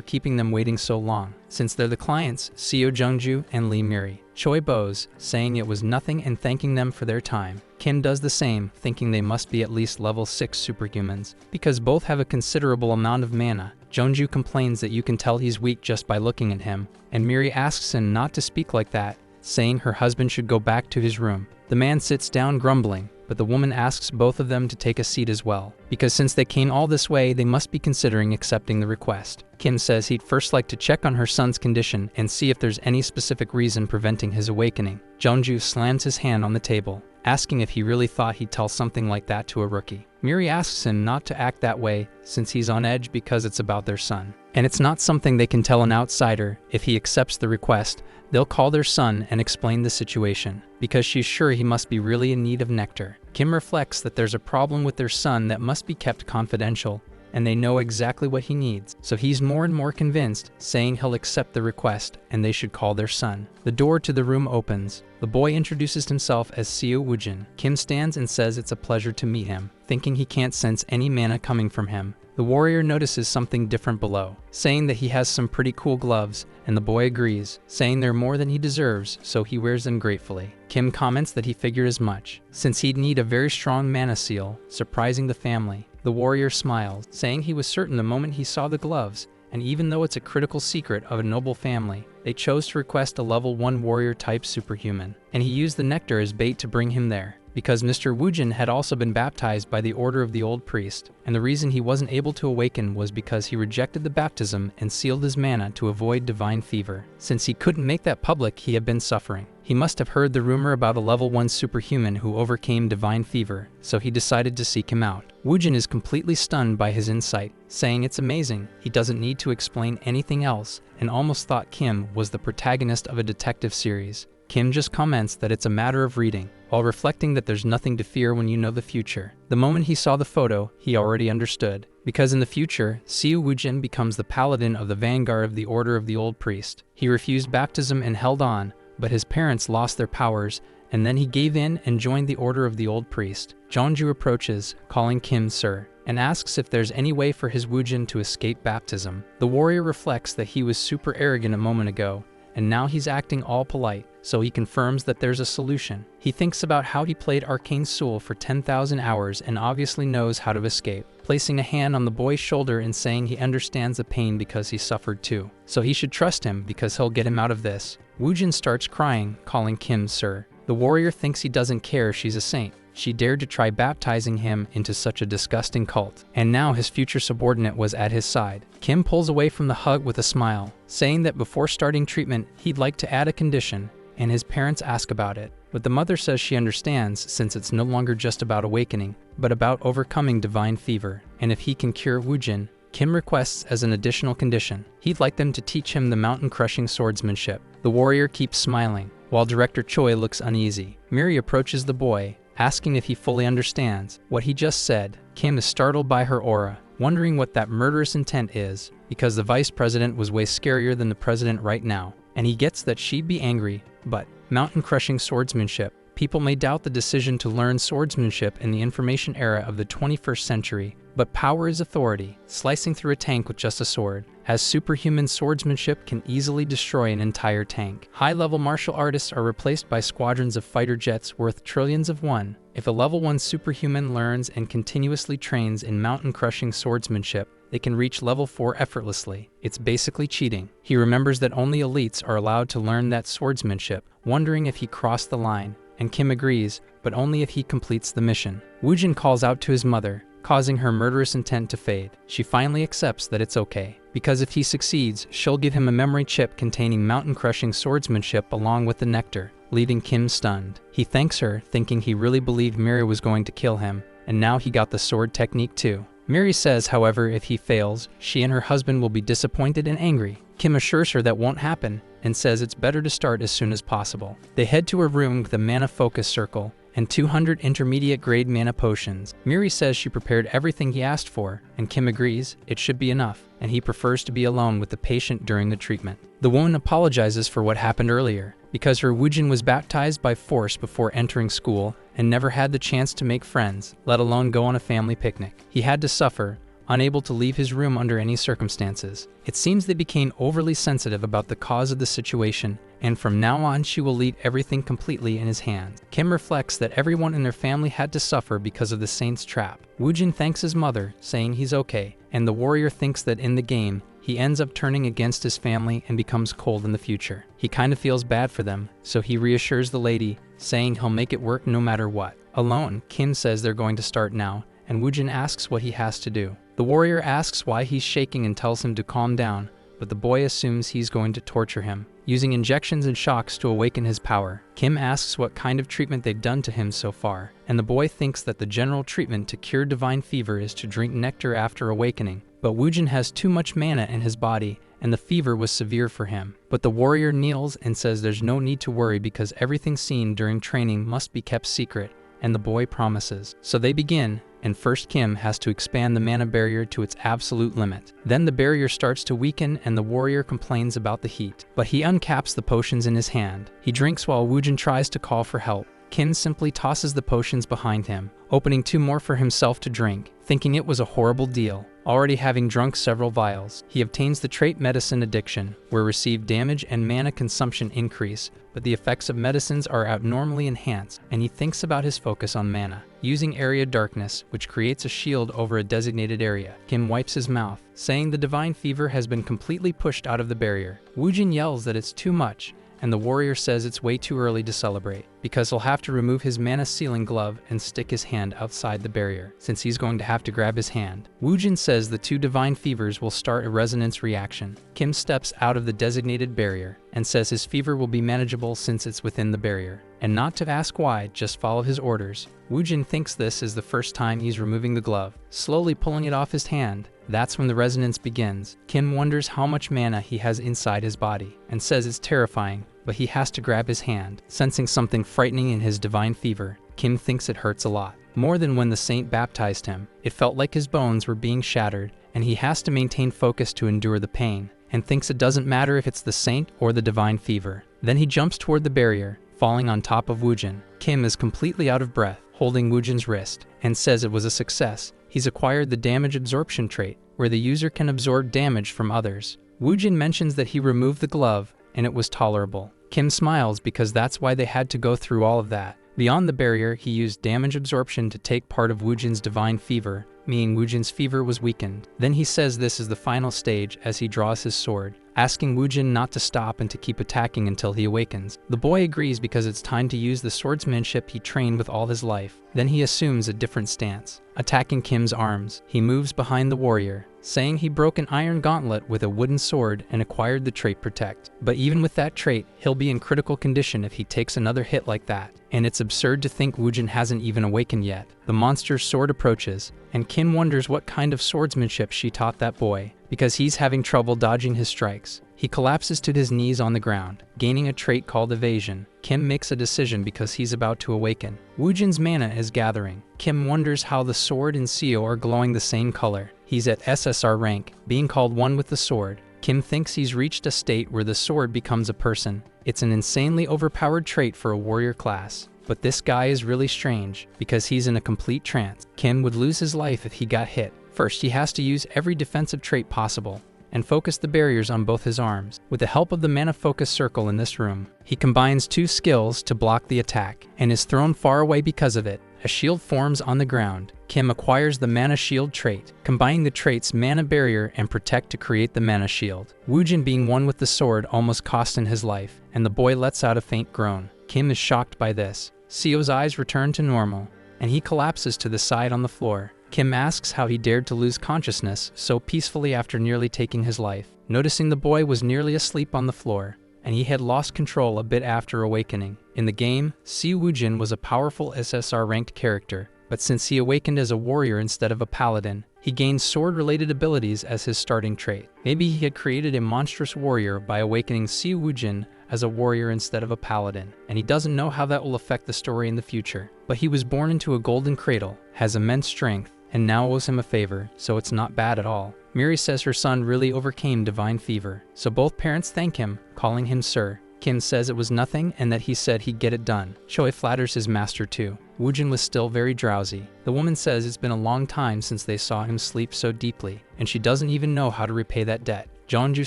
keeping them waiting so long, since they're the clients, Seo Jungju and Lee Miri. Choi bows, saying it was nothing and thanking them for their time. Kim does the same, thinking they must be at least level 6 superhumans, because both have a considerable amount of mana. Jungju complains that you can tell he's weak just by looking at him, and Miri asks him not to speak like that, saying her husband should go back to his room. The man sits down grumbling, but the woman asks both of them to take a seat as well, because since they came all this way, they must be considering accepting the request. Kim says he'd first like to check on her son's condition and see if there's any specific reason preventing his awakening. Jungju slams his hand on the table, asking if he really thought he'd tell something like that to a rookie. Miri asks him not to act that way since he's on edge because it's about their son. And it's not something they can tell an outsider. If he accepts the request, they'll call their son and explain the situation, because she's sure he must be really in need of nectar. Kim reflects that there's a problem with their son that must be kept confidential, and they know exactly what he needs, so he's more and more convinced, saying he'll accept the request and they should call their son. The door to the room opens. The boy introduces himself as Seo Woojin. Kim stands and says it's a pleasure to meet him, thinking he can't sense any mana coming from him. The warrior notices something different below, saying that he has some pretty cool gloves, and the boy agrees, saying they're more than he deserves, so he wears them gratefully. Kim comments that he figured as much, since he'd need a very strong mana seal, surprising the family. The warrior smiles, saying he was certain the moment he saw the gloves, and even though it's a critical secret of a noble family, they chose to request a level 1 warrior type superhuman, and he used the nectar as bait to bring him there, because Mr. Woojin had also been baptized by the order of the old priest, and the reason he wasn't able to awaken was because he rejected the baptism and sealed his mana to avoid divine fever. Since he couldn't make that public, he had been suffering. He must have heard the rumor about a level 1 superhuman who overcame divine fever, so he decided to seek him out. Woojin is completely stunned by his insight, saying it's amazing, he doesn't need to explain anything else, and almost thought Kim was the protagonist of a detective series. Kim just comments that it's a matter of reading, while reflecting that there's nothing to fear when you know the future. The moment he saw the photo, he already understood, because in the future, Seo Woojin becomes the paladin of the vanguard of the order of the old priest. He refused baptism and held on, but his parents lost their powers, and then he gave in and joined the order of the old priest. Jungju approaches, calling Kim sir, and asks if there's any way for his Woojin to escape baptism. The warrior reflects that he was super arrogant a moment ago, and now he's acting all polite, so he confirms that there's a solution. He thinks about how he played Arcane Soul for 10,000 hours and obviously knows how to escape, placing a hand on the boy's shoulder and saying he understands the pain because he suffered too. So he should trust him because he'll get him out of this. Woojin starts crying, calling Kim sir. The warrior thinks he doesn't care she's a saint. She dared to try baptizing him into such a disgusting cult, and now his future subordinate was at his side. Kim pulls away from the hug with a smile, saying that before starting treatment, he'd like to add a condition, and his parents ask about it. But the mother says she understands since it's no longer just about awakening, but about overcoming divine fever, and if he can cure Woojin, Kim requests as an additional condition, he'd like them to teach him the mountain-crushing swordsmanship. The warrior keeps smiling, while director Choi looks uneasy. Miri approaches the boy, asking if he fully understands what he just said. Kim is startled by her aura, wondering what that murderous intent is, because the vice president was way scarier than the president right now, and he gets that she'd be angry, but mountain-crushing swordsmanship. People may doubt the decision to learn swordsmanship in the information era of the 21st century, but power is authority, slicing through a tank with just a sword, as superhuman swordsmanship can easily destroy an entire tank. High-level martial artists are replaced by squadrons of fighter jets worth trillions of won. If a level 1 superhuman learns and continuously trains in mountain-crushing swordsmanship, they can reach level 4 effortlessly. It's basically cheating. He remembers that only elites are allowed to learn that swordsmanship, wondering if he crossed the line, and Kim agrees, but only if he completes the mission. Woojin calls out to his mother, causing her murderous intent to fade. She finally accepts that it's okay, because if he succeeds, she'll give him a memory chip containing mountain-crushing swordsmanship along with the nectar, leaving Kim stunned. He thanks her, thinking he really believed Miri was going to kill him, and now he got the sword technique too. Miri says, however, if he fails, she and her husband will be disappointed and angry. Kim assures her that won't happen, and says it's better to start as soon as possible. They head to a room with a mana focus circle and 200 intermediate grade mana potions. Miri says she prepared everything he asked for, and Kim agrees it should be enough, and he prefers to be alone with the patient during the treatment. The woman apologizes for what happened earlier, because her Woojin was baptized by force before entering school and never had the chance to make friends, let alone go on a family picnic. He had to suffer, unable to leave his room under any circumstances. It seems they became overly sensitive about the cause of the situation, and from now on she will leave everything completely in his hands. Kim reflects that everyone in their family had to suffer because of the Saint's trap. Woojin thanks his mother, saying he's okay, and the warrior thinks that in the game, he ends up turning against his family and becomes cold in the future. He kind of feels bad for them, so he reassures the lady, saying he'll make it work no matter what. Alone, Kim says they're going to start now, and Woojin asks what he has to do. The warrior asks why he's shaking and tells him to calm down, but the boy assumes he's going to torture him, using injections and shocks to awaken his power. Kim asks what kind of treatment they've done to him so far, and the boy thinks that the general treatment to cure divine fever is to drink nectar after awakening. But Woojin has too much mana in his body, and the fever was severe for him. But the warrior kneels and says there's no need to worry because everything seen during training must be kept secret, and the boy promises. So they begin, and first Kim has to expand the mana barrier to its absolute limit. Then the barrier starts to weaken and the warrior complains about the heat. But he uncaps the potions in his hand. He drinks while Woojin tries to call for help. Kim simply tosses the potions behind him, opening 2 more for himself to drink, thinking it was a horrible deal. Already having drunk several vials, he obtains the trait Medicine Addiction, where received damage and mana consumption increase, but the effects of medicines are abnormally enhanced, and he thinks about his focus on mana. Using Area Darkness, which creates a shield over a designated area, Kim wipes his mouth, saying the divine fever has been completely pushed out of the barrier. Woojin yells that it's too much, and the warrior says it's way too early to celebrate, because he'll have to remove his mana sealing glove and stick his hand outside the barrier, since he's going to have to grab his hand. Woojin says the 2 divine fevers will start a resonance reaction. Kim steps out of the designated barrier, and says his fever will be manageable since it's within the barrier, and not to ask why, just follow his orders. Woojin thinks this is the first time he's removing the glove, slowly pulling it off his hand. That's when the resonance begins. Kim wonders how much mana he has inside his body, and says it's terrifying, but he has to grab his hand. Sensing something frightening in his divine fever, Kim thinks it hurts a lot. More than when the saint baptized him. It felt like his bones were being shattered, and he has to maintain focus to endure the pain, and thinks it doesn't matter if it's the saint or the divine fever. Then he jumps toward the barrier, falling on top of Woojin. Kim is completely out of breath, holding Woojin's wrist, and says it was a success. He's acquired the damage absorption trait, where the user can absorb damage from others. Woojin mentions that he removed the glove, and it was tolerable. Kim smiles because that's why they had to go through all of that. Beyond the barrier, he used damage absorption to take part of Woojin's divine fever, meaning Woojin's fever was weakened. Then he says this is the final stage as he draws his sword, asking Woojin not to stop and to keep attacking until he awakens. The boy agrees because it's time to use the swordsmanship he trained with all his life. Then he assumes a different stance, attacking Kim's arms. He moves behind the warrior, saying he broke an iron gauntlet with a wooden sword and acquired the trait Protect. But even with that trait, he'll be in critical condition if he takes another hit like that. And it's absurd to think Woojin hasn't even awakened yet. The monster's sword approaches, and Kim wonders what kind of swordsmanship she taught that boy, because he's having trouble dodging his strikes. He collapses to his knees on the ground, gaining a trait called Evasion. Kim makes a decision because he's about to awaken. Woojin's mana is gathering. Kim wonders how the sword and Seo are glowing the same color. He's at SSR rank, being called one with the sword. Kim thinks he's reached a state where the sword becomes a person. It's an insanely overpowered trait for a warrior class. But this guy is really strange, because he's in a complete trance. Kim would lose his life if he got hit. First, he has to use every defensive trait possible, and focus the barriers on both his arms. With the help of the mana focus circle in this room, he combines 2 skills to block the attack, and is thrown far away because of it. A shield forms on the ground. Kim acquires the Mana Shield trait, combining the traits Mana Barrier and Protect to create the Mana Shield. Woojin being one with the sword almost cost him his life, and the boy lets out a faint groan. Kim is shocked by this. Seo's eyes return to normal, and he collapses to the side on the floor. Kim asks how he dared to lose consciousness so peacefully after nearly taking his life. Noticing the boy was nearly asleep on the floor, and he had lost control a bit after awakening. In the game, Si Woojin was a powerful SSR ranked character, but since he awakened as a warrior instead of a paladin, he gained sword-related abilities as his starting trait. Maybe he had created a monstrous warrior by awakening Si Wujin as a warrior instead of a paladin, and he doesn't know how that will affect the story in the future. But he was born into a golden cradle, has immense strength, and now owes him a favor, so it's not bad at all. Miri says her son really overcame divine fever, so both parents thank him, calling him Sir. Kim says it was nothing and that he said he'd get it done. Choi flatters his master too. Wujin was still very drowsy. The woman says it's been a long time since they saw him sleep so deeply, and she doesn't even know how to repay that debt. Jeonju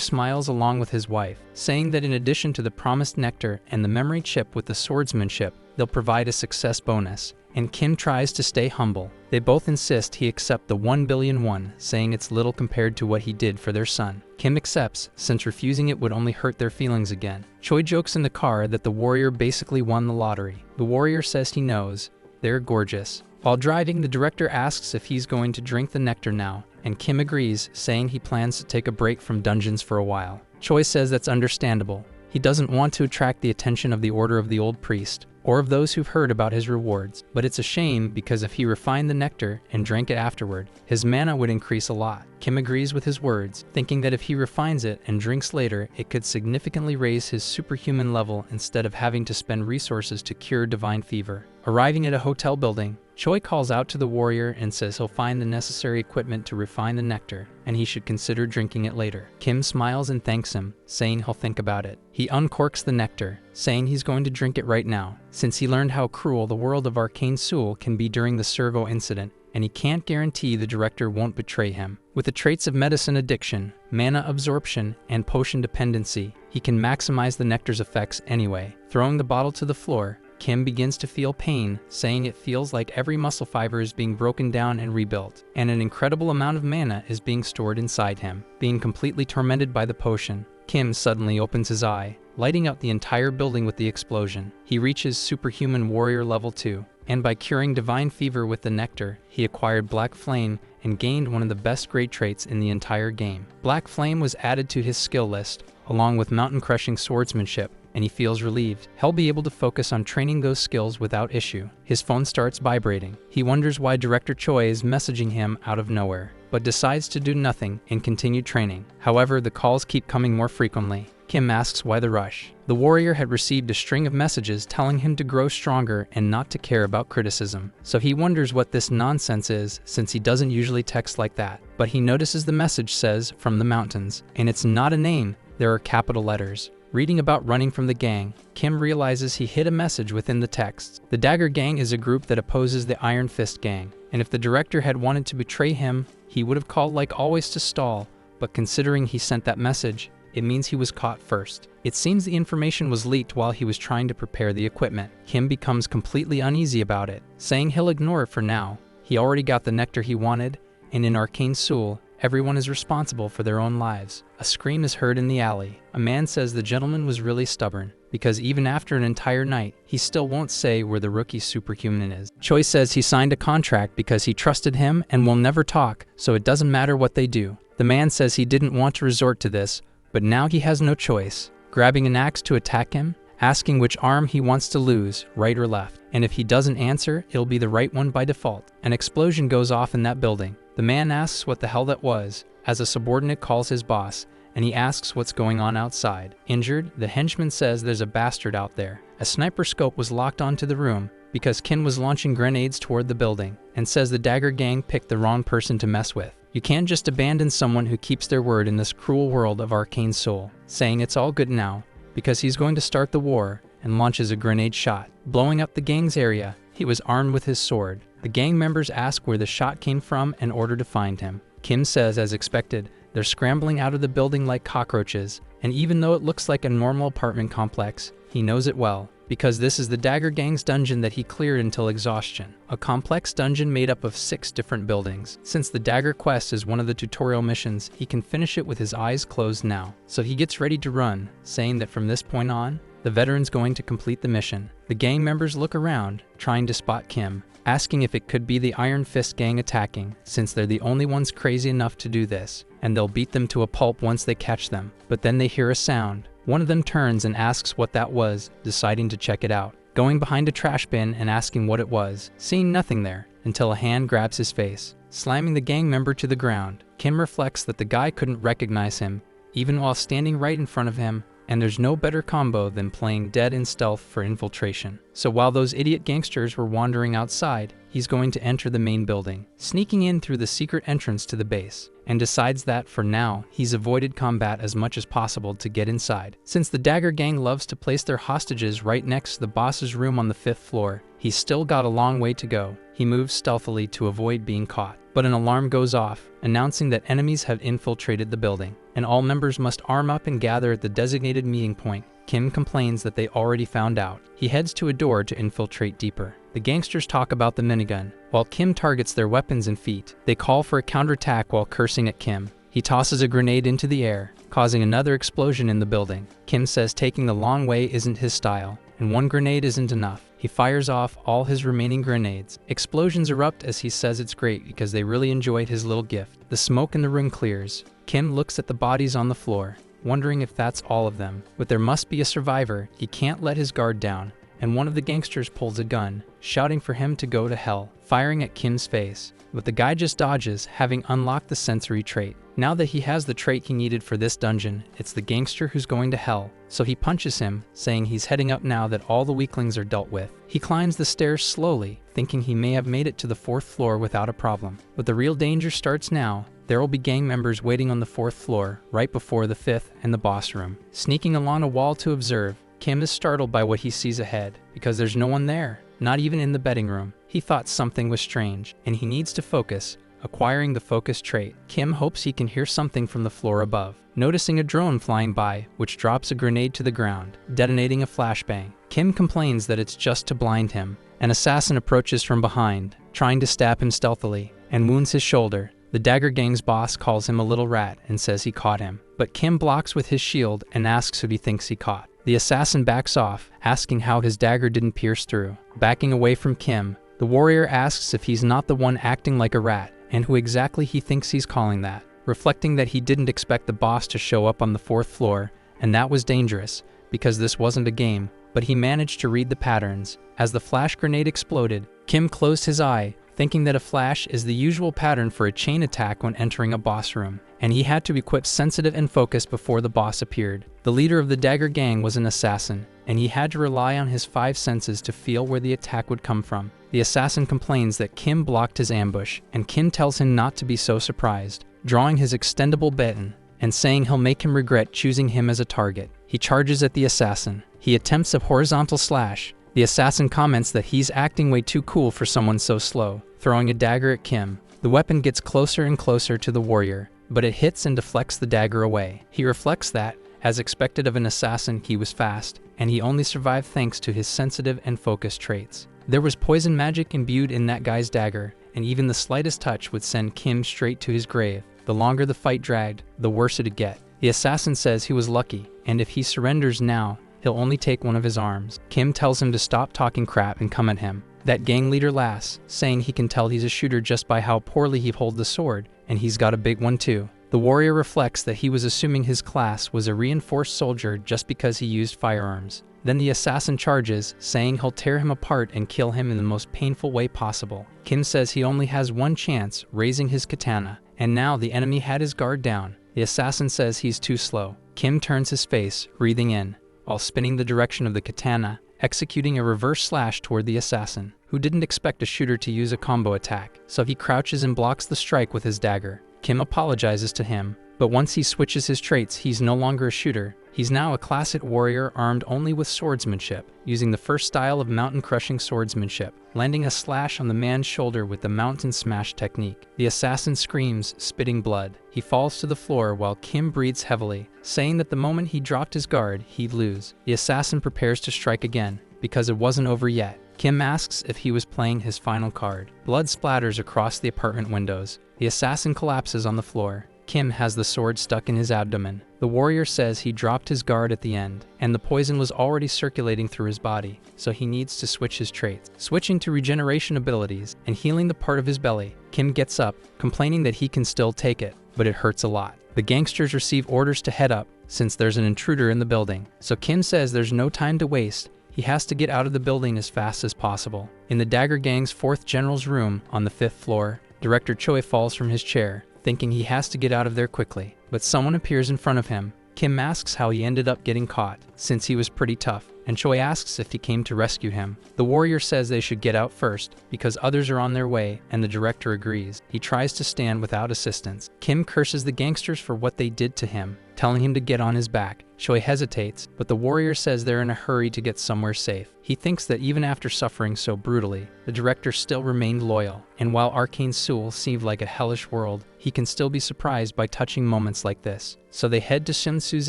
smiles along with his wife, saying that in addition to the promised nectar and the memory chip with the swordsmanship, they'll provide a success bonus, and Kim tries to stay humble. They both insist he accept the 1 billion won, saying it's little compared to what he did for their son. Kim accepts, since refusing it would only hurt their feelings again. Choi jokes in the car that the warrior basically won the lottery. The warrior says he knows. They're gorgeous. While driving, the director asks if he's going to drink the nectar now, and Kim agrees, saying he plans to take a break from dungeons for a while. Choi says that's understandable. He doesn't want to attract the attention of the Order of the Old Priest, or of those who've heard about his rewards, but it's a shame because if he refined the nectar and drank it afterward, his mana would increase a lot. Kim agrees with his words, thinking that if he refines it and drinks later, it could significantly raise his superhuman level instead of having to spend resources to cure divine fever. Arriving at a hotel building, Choi calls out to the warrior and says he'll find the necessary equipment to refine the nectar, and he should consider drinking it later. Kim smiles and thanks him, saying he'll think about it. He uncorks the nectar, saying he's going to drink it right now, since he learned how cruel the world of Arcane Seoul can be during the Servo incident, and he can't guarantee the director won't betray him. With the traits of medicine addiction, mana absorption, and potion dependency, he can maximize the nectar's effects anyway. Throwing the bottle to the floor, Kim begins to feel pain, saying it feels like every muscle fiber is being broken down and rebuilt, and an incredible amount of mana is being stored inside him. Being completely tormented by the potion, Kim suddenly opens his eye, lighting up the entire building with the explosion. He reaches Superhuman Warrior level 2, and by curing divine fever with the nectar, he acquired Black Flame and gained one of the best great traits in the entire game. Black Flame was added to his skill list, along with mountain crushing swordsmanship, and he feels relieved. He'll be able to focus on training those skills without issue. His phone starts vibrating. He wonders why Director Choi is messaging him out of nowhere, but decides to do nothing and continue training. However, the calls keep coming more frequently. Kim asks why the rush. The warrior had received a string of messages telling him to grow stronger and not to care about criticism. So he wonders what this nonsense is, since he doesn't usually text like that. But he notices the message says, "From the mountains," and it's not a name, there are capital letters. Reading about running from the gang, Kim realizes he hid a message within the text. The Dagger Gang is a group that opposes the Iron Fist Gang, and if the director had wanted to betray him, he would have called like always to stall, but considering he sent that message, it means he was caught first. It seems the information was leaked while he was trying to prepare the equipment. Kim becomes completely uneasy about it, saying he'll ignore it for now. He already got the nectar he wanted, and in Arcane Seoul, everyone is responsible for their own lives. A scream is heard in the alley. A man says the gentleman was really stubborn, because even after an entire night, he still won't say where the rookie superhuman is. Choi says he signed a contract because he trusted him and will never talk, so it doesn't matter what they do. The man says he didn't want to resort to this, but now he has no choice, grabbing an axe to attack him, asking which arm he wants to lose, right or left, and if he doesn't answer, it'll be the right one by default. An explosion goes off in that building. The man asks what the hell that was, as a subordinate calls his boss, and he asks what's going on outside. Injured, the henchman says there's a bastard out there. A sniper scope was locked onto the room because Kin was launching grenades toward the building, and says the Dagger Gang picked the wrong person to mess with. You can't just abandon someone who keeps their word in this cruel world of Arcane Seoul, saying it's all good now, because he's going to start the war, and launches a grenade shot, blowing up the gang's area. He was armed with his sword. The gang members ask where the shot came from in order to find him. Kim says, as expected, they're scrambling out of the building like cockroaches, and even though it looks like a normal apartment complex, he knows it well, because this is the Dagger Gang's dungeon that he cleared until exhaustion. A complex dungeon made up of 6 different buildings. Since the Dagger Quest is one of the tutorial missions, he can finish it with his eyes closed now. So he gets ready to run, saying that from this point on, the veteran's going to complete the mission. The gang members look around, trying to spot Kim, asking if it could be the Iron Fist Gang attacking, since they're the only ones crazy enough to do this, and they'll beat them to a pulp once they catch them. But then they hear a sound. One of them turns and asks what that was, deciding to check it out. Going behind a trash bin and asking what it was, seeing nothing there, until a hand grabs his face, slamming the gang member to the ground. Kim reflects that the guy couldn't recognize him, even while standing right in front of him, and there's no better combo than playing dead in stealth for infiltration. So while those idiot gangsters were wandering outside, he's going to enter the main building, sneaking in through the secret entrance to the base, and decides that, for now, he's avoided combat as much as possible to get inside. Since the Dagger Gang loves to place their hostages right next to the boss's room on the 5th floor, he's still got a long way to go. He moves stealthily to avoid being caught. But an alarm goes off, announcing that enemies have infiltrated the building, and all members must arm up and gather at the designated meeting point. Kim complains that they already found out. He heads to a door to infiltrate deeper. The gangsters talk about the minigun, while Kim targets their weapons and feet. They call for a counterattack while cursing at Kim. He tosses a grenade into the air, causing another explosion in the building. Kim says taking the long way isn't his style, and one grenade isn't enough. He fires off all his remaining grenades. Explosions erupt as he says it's great because they really enjoyed his little gift. The smoke in the room clears. Kim looks at the bodies on the floor, wondering if that's all of them. But there must be a survivor. He can't let his guard down, and one of the gangsters pulls a gun, shouting for him to go to hell, firing at Kim's face. But the guy just dodges, having unlocked the sensory trait. Now that he has the trait he needed for this dungeon, it's the gangster who's going to hell. So he punches him, saying he's heading up now that all the weaklings are dealt with. He climbs the stairs slowly, thinking he may have made it to the 4th floor without a problem. But the real danger starts now. There will be gang members waiting on the 4th floor, right before the 5th and the boss room. Sneaking along a wall to observe, Kim is startled by what he sees ahead, because there's no one there, not even in the betting room. He thought something was strange, and he needs to focus, acquiring the focus trait. Kim hopes he can hear something from the floor above, noticing a drone flying by, which drops a grenade to the ground, detonating a flashbang. Kim complains that it's just to blind him. An assassin approaches from behind, trying to stab him stealthily, and wounds his shoulder. The Dagger Gang's boss calls him a little rat and says he caught him, but Kim blocks with his shield and asks who he thinks he caught. The assassin backs off, asking how his dagger didn't pierce through. Backing away from Kim, the warrior asks if he's not the one acting like a rat, and who exactly he thinks he's calling that, reflecting that he didn't expect the boss to show up on the 4th floor, and that was dangerous, because this wasn't a game, but he managed to read the patterns. As the flash grenade exploded, Kim closed his eye, thinking that a flash is the usual pattern for a chain attack when entering a boss room, and he had to equip sensitive and focus before the boss appeared. The leader of the Dagger Gang was an assassin, and he had to rely on his 5 senses to feel where the attack would come from. The assassin complains that Kim blocked his ambush, and Kim tells him not to be so surprised, drawing his extendable baton, and saying he'll make him regret choosing him as a target. He charges at the assassin. He attempts a horizontal slash. The assassin comments that he's acting way too cool for someone so slow, throwing a dagger at Kim. The weapon gets closer and closer to the warrior, but it hits and deflects the dagger away. He reflects that, as expected of an assassin, he was fast, and he only survived thanks to his sensitive and focused traits. There was poison magic imbued in that guy's dagger, and even the slightest touch would send Kim straight to his grave. The longer the fight dragged, the worse it'd get. The assassin says he was lucky, and if he surrenders now, he'll only take one of his arms. Kim tells him to stop talking crap and come at him. That gang leader laughs, saying he can tell he's a shooter just by how poorly he holds the sword, and he's got a big one too. The warrior reflects that he was assuming his class was a reinforced soldier just because he used firearms. Then the assassin charges, saying he'll tear him apart and kill him in the most painful way possible. Kim says he only has one chance, raising his katana, and now the enemy had his guard down. The assassin says he's too slow. Kim turns his face, breathing in, while spinning the direction of the katana, executing a reverse slash toward the assassin, who didn't expect a shooter to use a combo attack, so he crouches and blocks the strike with his dagger. Kim apologizes to him, but once he switches his traits, he's no longer a shooter. He's now a classic warrior armed only with swordsmanship, using the first style of mountain-crushing swordsmanship, landing a slash on the man's shoulder with the mountain smash technique. The assassin screams, spitting blood. He falls to the floor while Kim breathes heavily, saying that the moment he dropped his guard, he'd lose. The assassin prepares to strike again, because it wasn't over yet. Kim asks if he was playing his final card. Blood splatters across the apartment windows. The assassin collapses on the floor. Kim has the sword stuck in his abdomen. The warrior says he dropped his guard at the end, and the poison was already circulating through his body, so he needs to switch his traits. Switching to regeneration abilities and healing the part of his belly, Kim gets up, complaining that he can still take it, but it hurts a lot. The gangsters receive orders to head up, since there's an intruder in the building, so Kim says there's no time to waste. He has to get out of the building as fast as possible. In the Dagger Gang's 4th General's room on the 5th floor, Director Choi falls from his chair, thinking he has to get out of there quickly. But someone appears in front of him. Kim asks how he ended up getting caught, since he was pretty tough, and Choi asks if he came to rescue him. The warrior says they should get out first, because others are on their way, and the director agrees. He tries to stand without assistance. Kim curses the gangsters for what they did to him, telling him to get on his back. Choi hesitates, but the warrior says they're in a hurry to get somewhere safe. He thinks that even after suffering so brutally, the director still remained loyal, and while Arcane Seoul seemed like a hellish world, he can still be surprised by touching moments like this. So they head to Shinsu's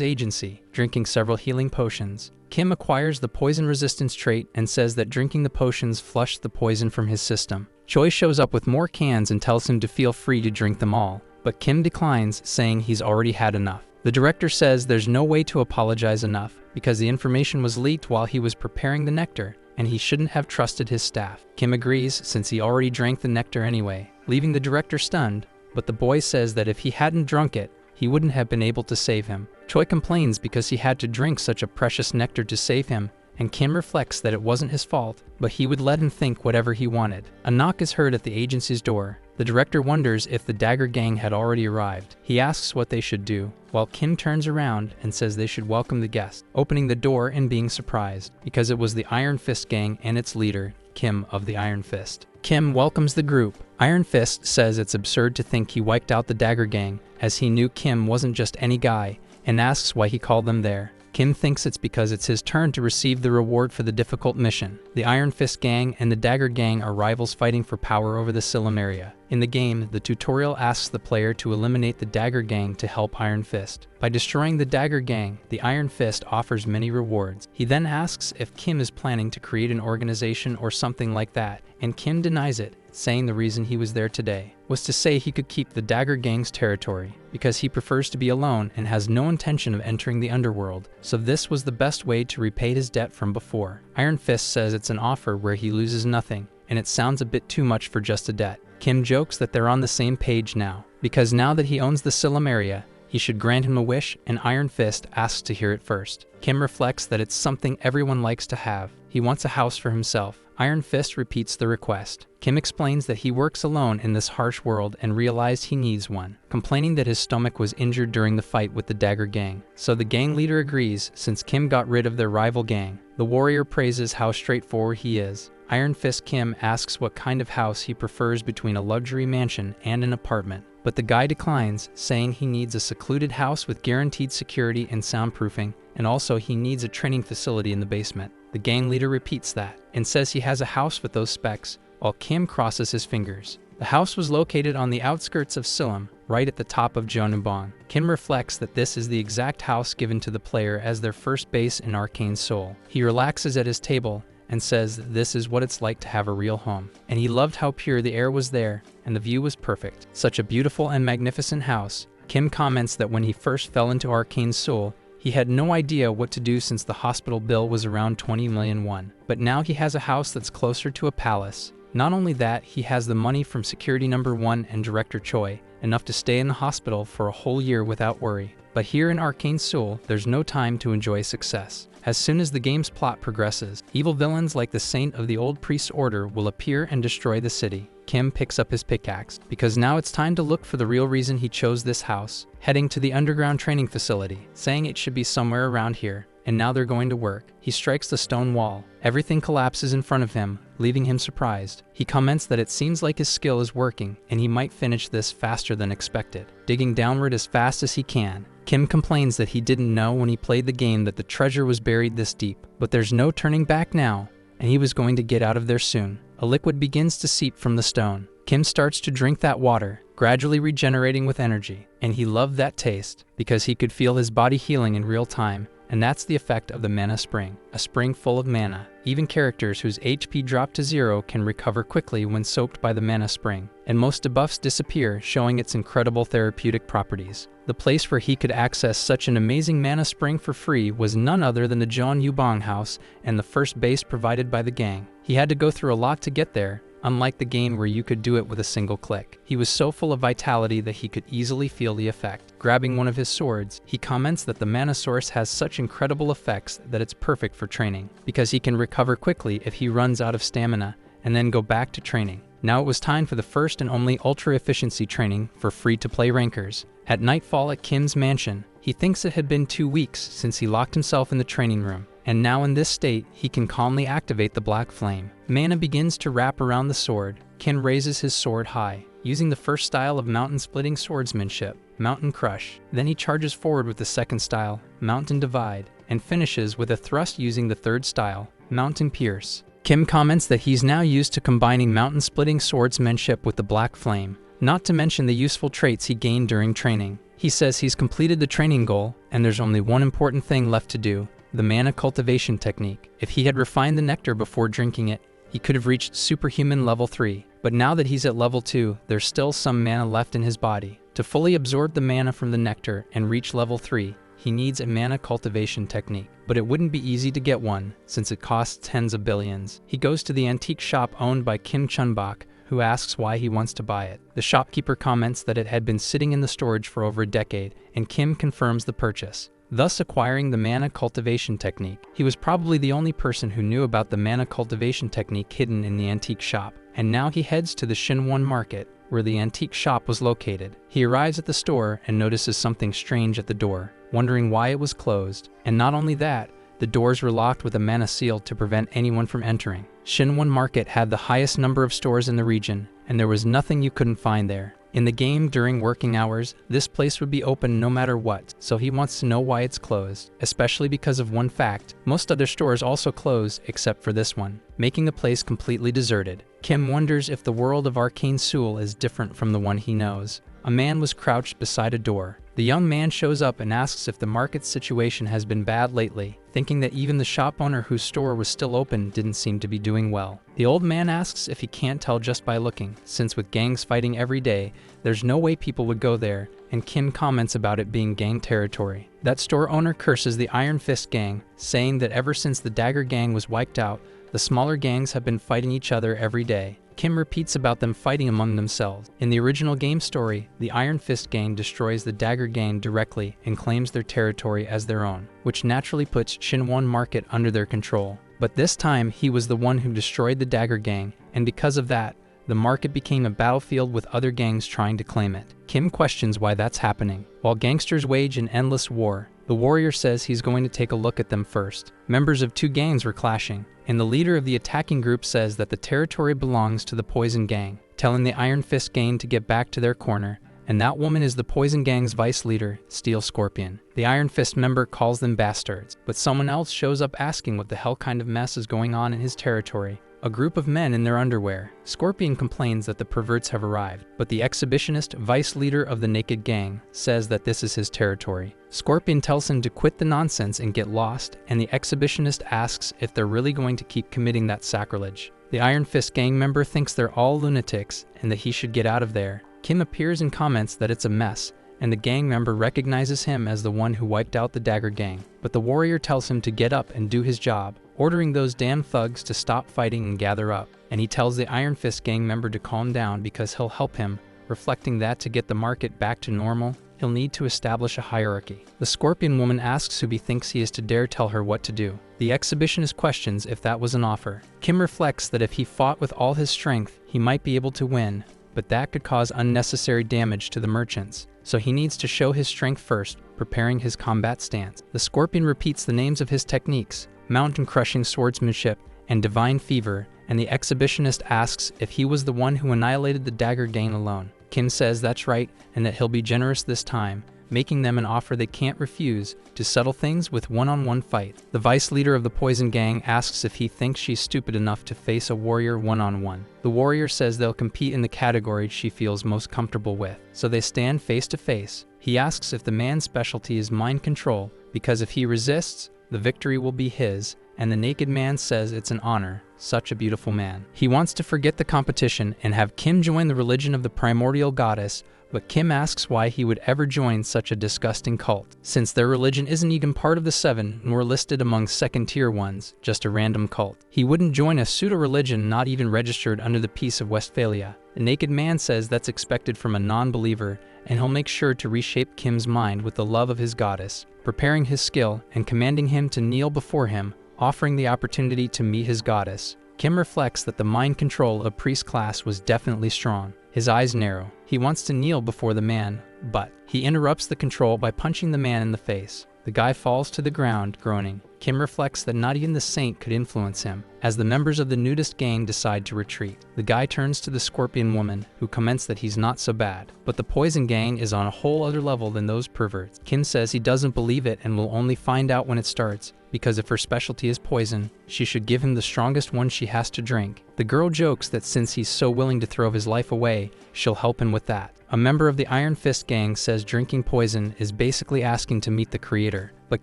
agency, drinking several healing potions. Kim acquires the poison resistance trait and says that drinking the potions flushed the poison from his system. Choi shows up with more cans and tells him to feel free to drink them all, but Kim declines, saying he's already had enough. The director says there's no way to apologize enough because the information was leaked while he was preparing the nectar, and he shouldn't have trusted his staff. Kim agrees since he already drank the nectar anyway, leaving the director stunned, but the boy says that if he hadn't drunk it, he wouldn't have been able to save him. Choi complains because he had to drink such a precious nectar to save him, and Kim reflects that it wasn't his fault, but he would let him think whatever he wanted. A knock is heard at the agency's door. The director wonders if the Dagger Gang had already arrived. He asks what they should do, while Kim turns around and says they should welcome the guest, opening the door and being surprised, because it was the Iron Fist Gang and its leader, Kim of the Iron Fist. Kim welcomes the group. Iron Fist says it's absurd to think he wiped out the Dagger Gang, as he knew Kim wasn't just any guy, and asks why he called them there. Kim thinks it's because it's his turn to receive the reward for the difficult mission. The Iron Fist Gang and the Dagger Gang are rivals fighting for power over the Silum area. In the game, the tutorial asks the player to eliminate the Dagger Gang to help Iron Fist. By destroying the Dagger Gang, the Iron Fist offers many rewards. He then asks if Kim is planning to create an organization or something like that, and Kim denies it, saying the reason he was there today was to say he could keep the Dagger Gang's territory, because he prefers to be alone and has no intention of entering the underworld, so this was the best way to repay his debt from before. Iron Fist says it's an offer where he loses nothing, and it sounds a bit too much for just a debt. Kim jokes that they're on the same page now, because now that he owns the Silum area, he should grant him a wish, and Iron Fist asks to hear it first. Kim reflects that it's something everyone likes to have. He wants a house for himself. Iron Fist repeats the request. Kim explains that he works alone in this harsh world and realized he needs one, complaining that his stomach was injured during the fight with the Dagger Gang. So the gang leader agrees since Kim got rid of their rival gang. The warrior praises how straightforward he is. Iron Fist Kim asks what kind of house he prefers between a luxury mansion and an apartment, but the guy declines, saying he needs a secluded house with guaranteed security and soundproofing, and also he needs a training facility in the basement. The gang leader repeats that, and says he has a house with those specs, while Kim crosses his fingers. The house was located on the outskirts of Silum, right at the top of Jeonnubong. Kim reflects that this is the exact house given to the player as their first base in Arcane Seoul. He relaxes at his table, and says this is what it's like to have a real home. And he loved how pure the air was there, and the view was perfect. Such a beautiful and magnificent house. Kim comments that when he first fell into Arcane Seoul, he had no idea what to do since the hospital bill was around 20 million won. But now he has a house that's closer to a palace. Not only that, he has the money from security number 1 and Director Choi, enough to stay in the hospital for a whole year without worry. But here in Arcane Seoul, there's no time to enjoy success. As soon as the game's plot progresses, evil villains like the Saint of the Old Priest's Order will appear and destroy the city. Kim picks up his pickaxe, because now it's time to look for the real reason he chose this house, heading to the underground training facility, saying it should be somewhere around here, and now they're going to work. He strikes the stone wall. Everything collapses in front of him, leaving him surprised. He comments that it seems like his skill is working, and he might finish this faster than expected, digging downward as fast as he can. Kim complains that he didn't know when he played the game that the treasure was buried this deep, but there's no turning back now, and he was going to get out of there soon. A liquid begins to seep from the stone. Kim starts to drink that water, gradually regenerating with energy, and he loved that taste because he could feel his body healing in real time, and that's the effect of the mana spring, a spring full of mana. Even characters whose HP drop to 0 can recover quickly when soaked by the mana spring, and most debuffs disappear, showing its incredible therapeutic properties. The place where he could access such an amazing mana spring for free was none other than the Jeonnubong house and the first base provided by the gang. He had to go through a lot to get there, unlike the game where you could do it with a single click. He was so full of vitality that he could easily feel the effect. Grabbing one of his swords, he comments that the mana source has such incredible effects that it's perfect for training, because he can recover quickly if he runs out of stamina and then go back to training. Now it was time for the first and only ultra-efficiency training for free-to-play rankers. At nightfall at Kim's mansion, he thinks it had been 2 weeks since he locked himself in the training room, and now in this state, he can calmly activate the black flame. Mana begins to wrap around the sword. Kim raises his sword high, using the first style of mountain-splitting swordsmanship, Mountain Crush. Then he charges forward with the second style, Mountain Divide, and finishes with a thrust using the third style, Mountain Pierce. Kim comments that he's now used to combining mountain-splitting swordsmanship with the black flame, not to mention the useful traits he gained during training. He says he's completed the training goal, and there's only one important thing left to do, the mana cultivation technique. If he had refined the nectar before drinking it, he could have reached Superhuman level 3, but now that he's at level 2, there's still some mana left in his body. To fully absorb the mana from the nectar and reach level 3, he needs a mana cultivation technique, but it wouldn't be easy to get one, since it costs tens of billions. He goes to the antique shop owned by Kim Chunbok, who asks why he wants to buy it. The shopkeeper comments that it had been sitting in the storage for over a decade, and Kim confirms the purchase, thus acquiring the mana cultivation technique. He was probably the only person who knew about the mana cultivation technique hidden in the antique shop, and now he heads to the Shinwon market, where the antique shop was located. He arrives at the store and notices something strange at the door, wondering why it was closed. And not only that, the doors were locked with a mana seal to prevent anyone from entering. Shinwon Market had the highest number of stores in the region, and there was nothing you couldn't find there. In the game during working hours, this place would be open no matter what, so he wants to know why it's closed, especially because of one fact: most other stores also close except for this one, making the place completely deserted. Kim wonders if the world of Arcane Seoul is different from the one he knows. A man was crouched beside a door. The young man shows up and asks if the market's situation has been bad lately, thinking that even the shop owner whose store was still open didn't seem to be doing well. The old man asks if he can't tell just by looking, since with gangs fighting every day, there's no way people would go there, and Kim comments about it being gang territory. That store owner curses the Iron Fist gang, saying that ever since the Dagger gang was wiped out, the smaller gangs have been fighting each other every day. Kim repeats about them fighting among themselves. In the original game story, the Iron Fist gang destroys the Dagger gang directly and claims their territory as their own, which naturally puts Shinwon Market under their control. But this time, he was the one who destroyed the Dagger gang, and because of that, the market became a battlefield with other gangs trying to claim it. Kim questions why that's happening. While gangsters wage an endless war, the warrior says he's going to take a look at them first. Members of two gangs were clashing, and the leader of the attacking group says that the territory belongs to the Poison Gang, telling the Iron Fist gang to get back to their corner, and that woman is the Poison Gang's vice leader, Steel Scorpion. The Iron Fist member calls them bastards, but someone else shows up asking what the hell kind of mess is going on in his territory. A group of men in their underwear. Scorpion complains that the perverts have arrived, but the exhibitionist, vice leader of the Naked Gang, says that this is his territory. Scorpion tells him to quit the nonsense and get lost, and the exhibitionist asks if they're really going to keep committing that sacrilege. The Iron Fist gang member thinks they're all lunatics and that he should get out of there. Kim appears and comments that it's a mess, and the gang member recognizes him as the one who wiped out the Dagger gang. But the warrior tells him to get up and do his job, ordering those damn thugs to stop fighting and gather up. And he tells the Iron Fist gang member to calm down because he'll help him, reflecting that to get the market back to normal, he'll need to establish a hierarchy. The Scorpion woman asks who he thinks he is to dare tell her what to do. The exhibitionist questions if that was an offer. Kim reflects that if he fought with all his strength, he might be able to win, but that could cause unnecessary damage to the merchants. So he needs to show his strength first, preparing his combat stance. The Scorpion repeats the names of his techniques: Mountain Crushing Swordsmanship and Divine Fever, and the exhibitionist asks if he was the one who annihilated the Dagger gang alone. Kim says that's right, and that he'll be generous this time, making them an offer they can't refuse to settle things with one-on-one fight. The vice leader of the Poison Gang asks if he thinks she's stupid enough to face a warrior one-on-one. The warrior says they'll compete in the category she feels most comfortable with, so they stand face to face. He asks if the man's specialty is mind control, because if he resists, the victory will be his, and the naked man says it's an honor. Such a beautiful man. He wants to forget the competition and have Kim join the religion of the primordial goddess, but Kim asks why he would ever join such a disgusting cult, since their religion isn't even part of the 7 nor listed among second-tier ones, just a random cult. He wouldn't join a pseudo-religion not even registered under the Peace of Westphalia. The naked man says that's expected from a non-believer, and he'll make sure to reshape Kim's mind with the love of his goddess, preparing his skill and commanding him to kneel before him, offering the opportunity to meet his goddess. Kim reflects that the mind control of priest class was definitely strong. His eyes narrow. He wants to kneel before the man, but he interrupts the control by punching the man in the face. The guy falls to the ground, groaning. Kim reflects that not even the saint could influence him, as the members of the nudist gang decide to retreat. The guy turns to the scorpion woman, who comments that he's not so bad, but the poison gang is on a whole other level than those perverts. Kim says he doesn't believe it and will only find out when it starts, because if her specialty is poison, she should give him the strongest one she has to drink. The girl jokes that since he's so willing to throw his life away, she'll help him with that. A member of the Iron Fist gang says drinking poison is basically asking to meet the creator, but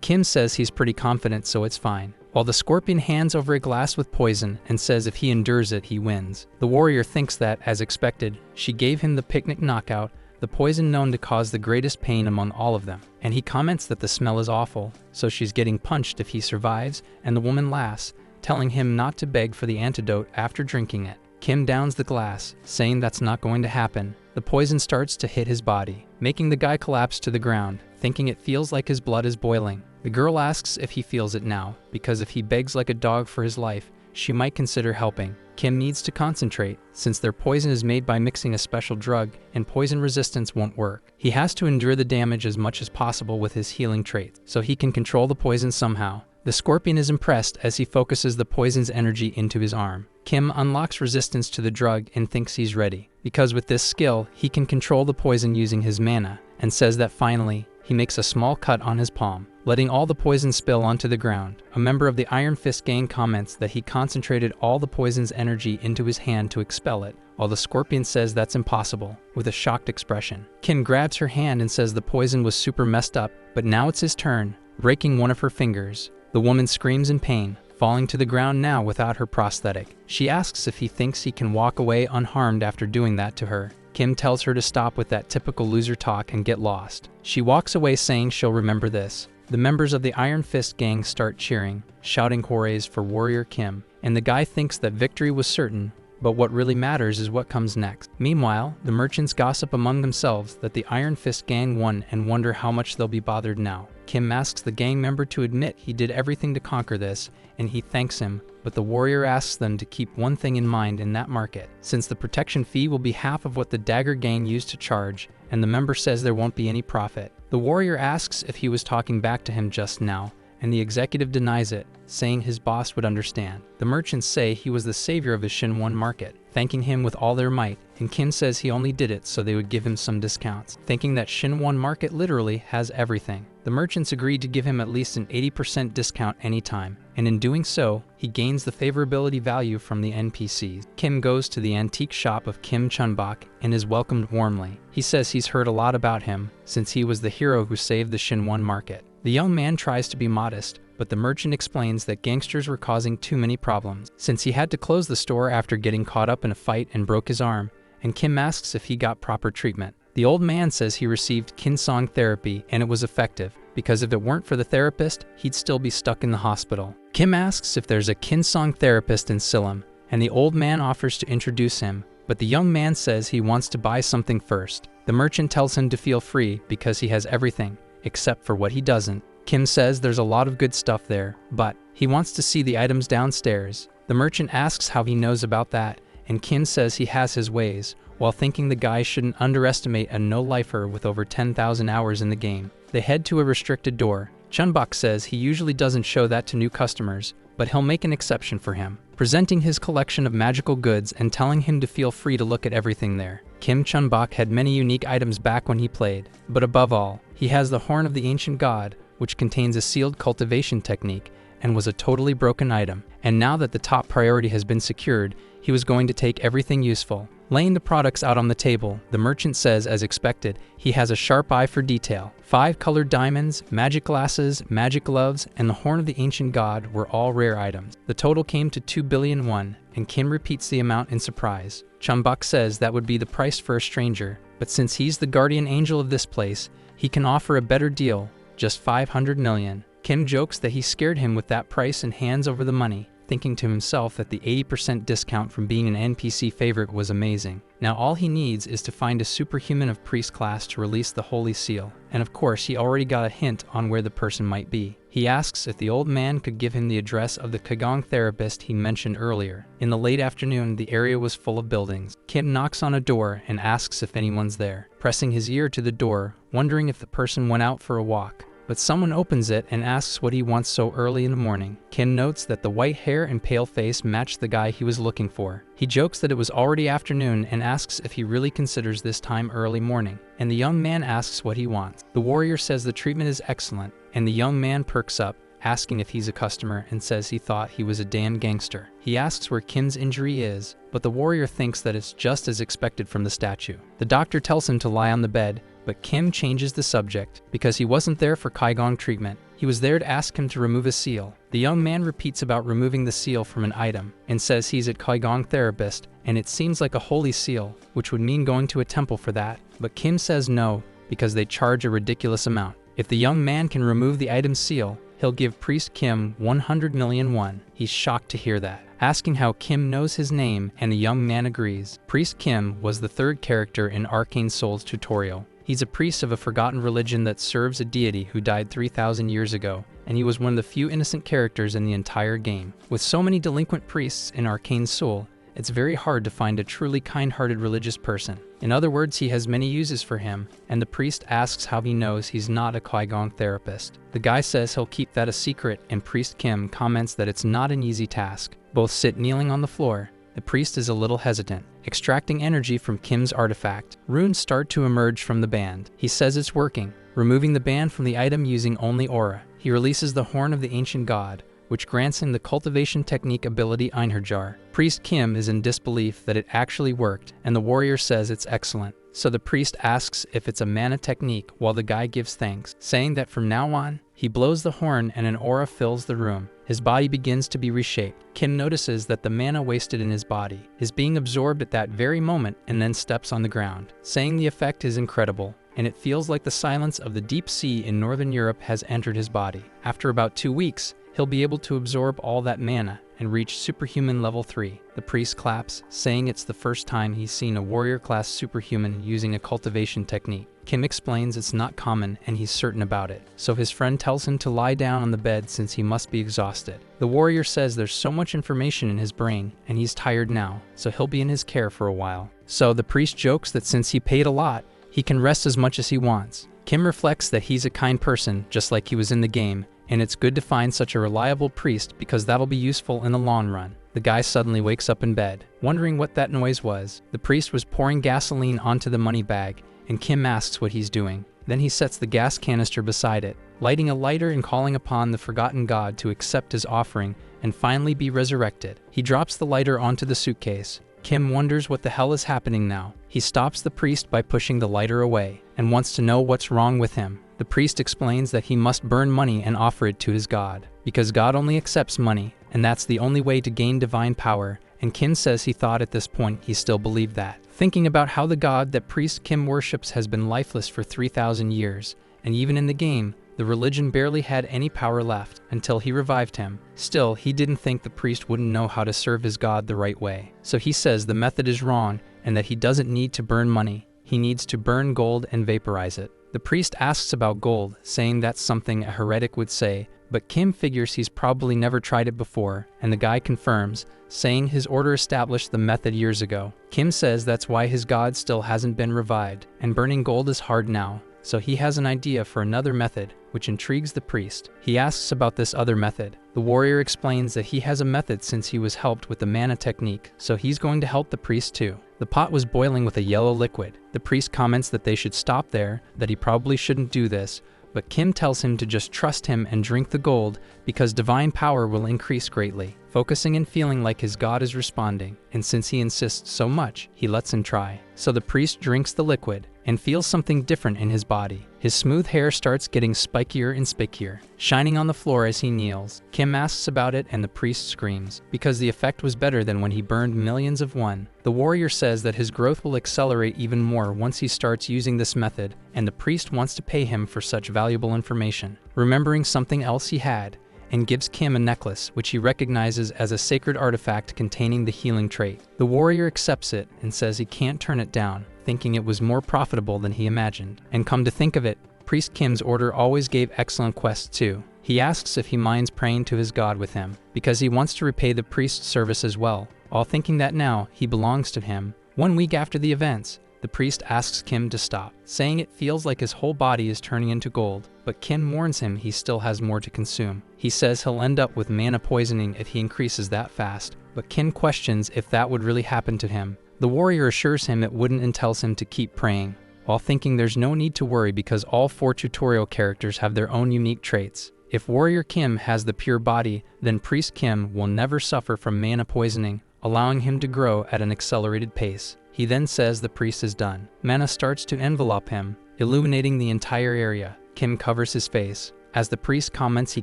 Kim says he's pretty confident so it's fine. While the scorpion hands over a glass with poison and says if he endures it, he wins. The warrior thinks that, as expected, she gave him the picnic knockout, the poison known to cause the greatest pain among all of them, and he comments that the smell is awful, so she's getting punched if he survives, and the woman laughs, telling him not to beg for the antidote after drinking it. Kim downs the glass, saying that's not going to happen. The poison starts to hit his body, making the guy collapse to the ground, thinking it feels like his blood is boiling. The girl asks if he feels it now, because if he begs like a dog for his life, she might consider helping. Kim needs to concentrate, since their poison is made by mixing a special drug, and poison resistance won't work. He has to endure the damage as much as possible with his healing traits, so he can control the poison somehow. The scorpion is impressed as he focuses the poison's energy into his arm. Kim unlocks resistance to the drug and thinks he's ready, because with this skill, he can control the poison using his mana, and says that finally, he makes a small cut on his palm, letting all the poison spill onto the ground. A member of the Iron Fist gang comments that he concentrated all the poison's energy into his hand to expel it, while the scorpion says that's impossible, with a shocked expression. Kim grabs her hand and says the poison was super messed up, but now it's his turn, breaking one of her fingers. The woman screams in pain, falling to the ground now without her prosthetic. She asks if he thinks he can walk away unharmed after doing that to her. Kim tells her to stop with that typical loser talk and get lost. She walks away saying she'll remember this. The members of the Iron Fist gang start cheering, shouting hoorays for Warrior Kim, and the guy thinks that victory was certain, but what really matters is what comes next. Meanwhile, the merchants gossip among themselves that the Iron Fist gang won and wonder how much they'll be bothered now. Kim asks the gang member to admit he did everything to conquer this, and he thanks him, but the warrior asks them to keep one thing in mind in that market, since the protection fee will be half of what the Dagger gang used to charge, and the member says there won't be any profit. The warrior asks if he was talking back to him just now, and the executive denies it, saying his boss would understand. The merchants say he was the savior of the Shinwon market, thanking him with all their might, and Kim says he only did it so they would give him some discounts, thinking that Shinwon market literally has everything. The merchants agreed to give him at least an 80% discount anytime, and in doing so, he gains the favorability value from the NPCs. Kim goes to the antique shop of Kim Chunbok and is welcomed warmly. He says he's heard a lot about him, since he was the hero who saved the Shinwon market. The young man tries to be modest, but the merchant explains that gangsters were causing too many problems, since he had to close the store after getting caught up in a fight and broke his arm, and Kim asks if he got proper treatment. The old man says he received Kinsong therapy and it was effective, because if it weren't for the therapist, he'd still be stuck in the hospital. Kim asks if there's a Kinsong therapist in Silim, and the old man offers to introduce him, but the young man says he wants to buy something first. The merchant tells him to feel free because he has everything, except for what he doesn't. Kim says there's a lot of good stuff there, but he wants to see the items downstairs. The merchant asks how he knows about that, and Kim says he has his ways, while thinking the guy shouldn't underestimate a no-lifer with over 10,000 hours in the game. They head to a restricted door. Chunbok says he usually doesn't show that to new customers, but he'll make an exception for him, presenting his collection of magical goods and telling him to feel free to look at everything there. Kim Chunbok had many unique items back when he played, but above all, he has the Horn of the Ancient God, which contains a sealed cultivation technique, and was a totally broken item, and now that the top priority has been secured, he was going to take everything useful. Laying the products out on the table, the merchant says, as expected, he has a sharp eye for detail. 5 colored diamonds, magic glasses, magic gloves, and the Horn of the Ancient God were all rare items. The total came to 2 billion won, and Kim repeats the amount in surprise. Chunbok says that would be the price for a stranger, but since he's the guardian angel of this place, he can offer a better deal, just 500 million. Kim jokes that he scared him with that price and hands over the money, thinking to himself that the 80% discount from being an NPC favorite was amazing. Now all he needs is to find a superhuman of priest class to release the holy seal, and of course he already got a hint on where the person might be. He asks if the old man could give him the address of the Kagong therapist he mentioned earlier. In the late afternoon, the area was full of buildings. Kim knocks on a door and asks if anyone's there, pressing his ear to the door, wondering if the person went out for a walk. But someone opens it and asks what he wants so early in the morning. Kim notes that the white hair and pale face matched the guy he was looking for. He jokes that it was already afternoon and asks if he really considers this time early morning. And the young man asks what he wants. The warrior says the treatment is excellent, and the young man perks up, asking if he's a customer, and says he thought he was a damn gangster. He asks where Kim's injury is, but the warrior thinks that it's just as expected from the statue. The doctor tells him to lie on the bed, but Kim changes the subject because he wasn't there for Kaigong treatment. He was there to ask him to remove a seal. The young man repeats about removing the seal from an item and says he's a Kaigong therapist, and it seems like a holy seal, which would mean going to a temple for that. But Kim says no because they charge a ridiculous amount. If the young man can remove the item's seal, he'll give Priest Kim 100 million won. He's shocked to hear that, asking how Kim knows his name, and the young man agrees. Priest Kim was the third character in Arcane Souls tutorial. He's a priest of a forgotten religion that serves a deity who died 3,000 years ago, and he was one of the few innocent characters in the entire game. With so many delinquent priests in Arcane Soul, it's very hard to find a truly kind-hearted religious person. In other words, he has many uses for him, and the priest asks how he knows he's not a Kaigong therapist. The guy says he'll keep that a secret, and Priest Kim comments that it's not an easy task. Both sit kneeling on the floor. The priest is a little hesitant, extracting energy from Kim's artifact. Runes start to emerge from the band. He says it's working, removing the band from the item using only aura. He releases the Horn of the Ancient God, which grants him the Cultivation technique ability Einherjar. Priest Kim is in disbelief that it actually worked, and the warrior says it's excellent. So the priest asks if it's a mana technique while the guy gives thanks, saying that from now on, he blows the horn and an aura fills the room. His body begins to be reshaped. Kim notices that the mana wasted in his body is being absorbed at that very moment and then steps on the ground, saying the effect is incredible, and it feels like the silence of the deep sea in Northern Europe has entered his body. After about 2 weeks, he'll be able to absorb all that mana and reach Superhuman level 3. The priest claps, saying it's the first time he's seen a warrior class superhuman using a cultivation technique. Kim explains it's not common and he's certain about it, so his friend tells him to lie down on the bed since he must be exhausted. The warrior says there's so much information in his brain and he's tired now, so he'll be in his care for a while. So the priest jokes that since he paid a lot, he can rest as much as he wants. Kim reflects that he's a kind person, just like he was in the game, and it's good to find such a reliable priest because that'll be useful in the long run. The guy suddenly wakes up in bed, wondering what that noise was. The priest was pouring gasoline onto the money bag, and Kim asks what he's doing. Then he sets the gas canister beside it, lighting a lighter and calling upon the forgotten god to accept his offering and finally be resurrected. He drops the lighter onto the suitcase. Kim wonders what the hell is happening now. He stops the priest by pushing the lighter away and wants to know what's wrong with him. The priest explains that he must burn money and offer it to his god, because God only accepts money, and that's the only way to gain divine power, and Kim says he thought at this point he still believed that. Thinking about how the god that Priest Kim worships has been lifeless for 3,000 years, and even in the game, the religion barely had any power left until he revived him. Still, he didn't think the priest wouldn't know how to serve his god the right way. So he says the method is wrong and that he doesn't need to burn money. He needs to burn gold and vaporize it. The priest asks about gold, saying that's something a heretic would say, but Kim figures he's probably never tried it before, and the guy confirms, saying his order established the method years ago. Kim says that's why his god still hasn't been revived, and burning gold is hard now, so he has an idea for another method, which intrigues the priest. He asks about this other method. The warrior explains that he has a method since he was helped with the mana technique, so he's going to help the priest too. The pot was boiling with a yellow liquid. The priest comments that they should stop there, that he probably shouldn't do this, but Kim tells him to just trust him and drink the gold because divine power will increase greatly, focusing and feeling like his god is responding, and since he insists so much, he lets him try. So the priest drinks the liquid, and feels something different in his body. His smooth hair starts getting spikier and spickier, shining on the floor as he kneels. Kim asks about it and the priest screams, because the effect was better than when he burned millions of one. The warrior says that his growth will accelerate even more once he starts using this method, and the priest wants to pay him for such valuable information. Remembering something else he had, and gives Kim a necklace, which he recognizes as a sacred artifact containing the healing trait. The warrior accepts it and says he can't turn it down, thinking it was more profitable than he imagined. And come to think of it, Priest Kim's order always gave excellent quests too. He asks if he minds praying to his god with him, because he wants to repay the priest's service as well, all thinking that now he belongs to him. 1 week after the events, the priest asks Kim to stop, saying it feels like his whole body is turning into gold, but Kim warns him he still has more to consume. He says he'll end up with mana poisoning if he increases that fast, but Kim questions if that would really happen to him. The warrior assures him it wouldn't and tells him to keep praying, while thinking there's no need to worry because all 4 tutorial characters have their own unique traits. If Warrior Kim has the pure body, then Priest Kim will never suffer from mana poisoning, allowing him to grow at an accelerated pace. He then says the priest is done. Mana starts to envelop him, illuminating the entire area. Kim covers his face, as the priest comments he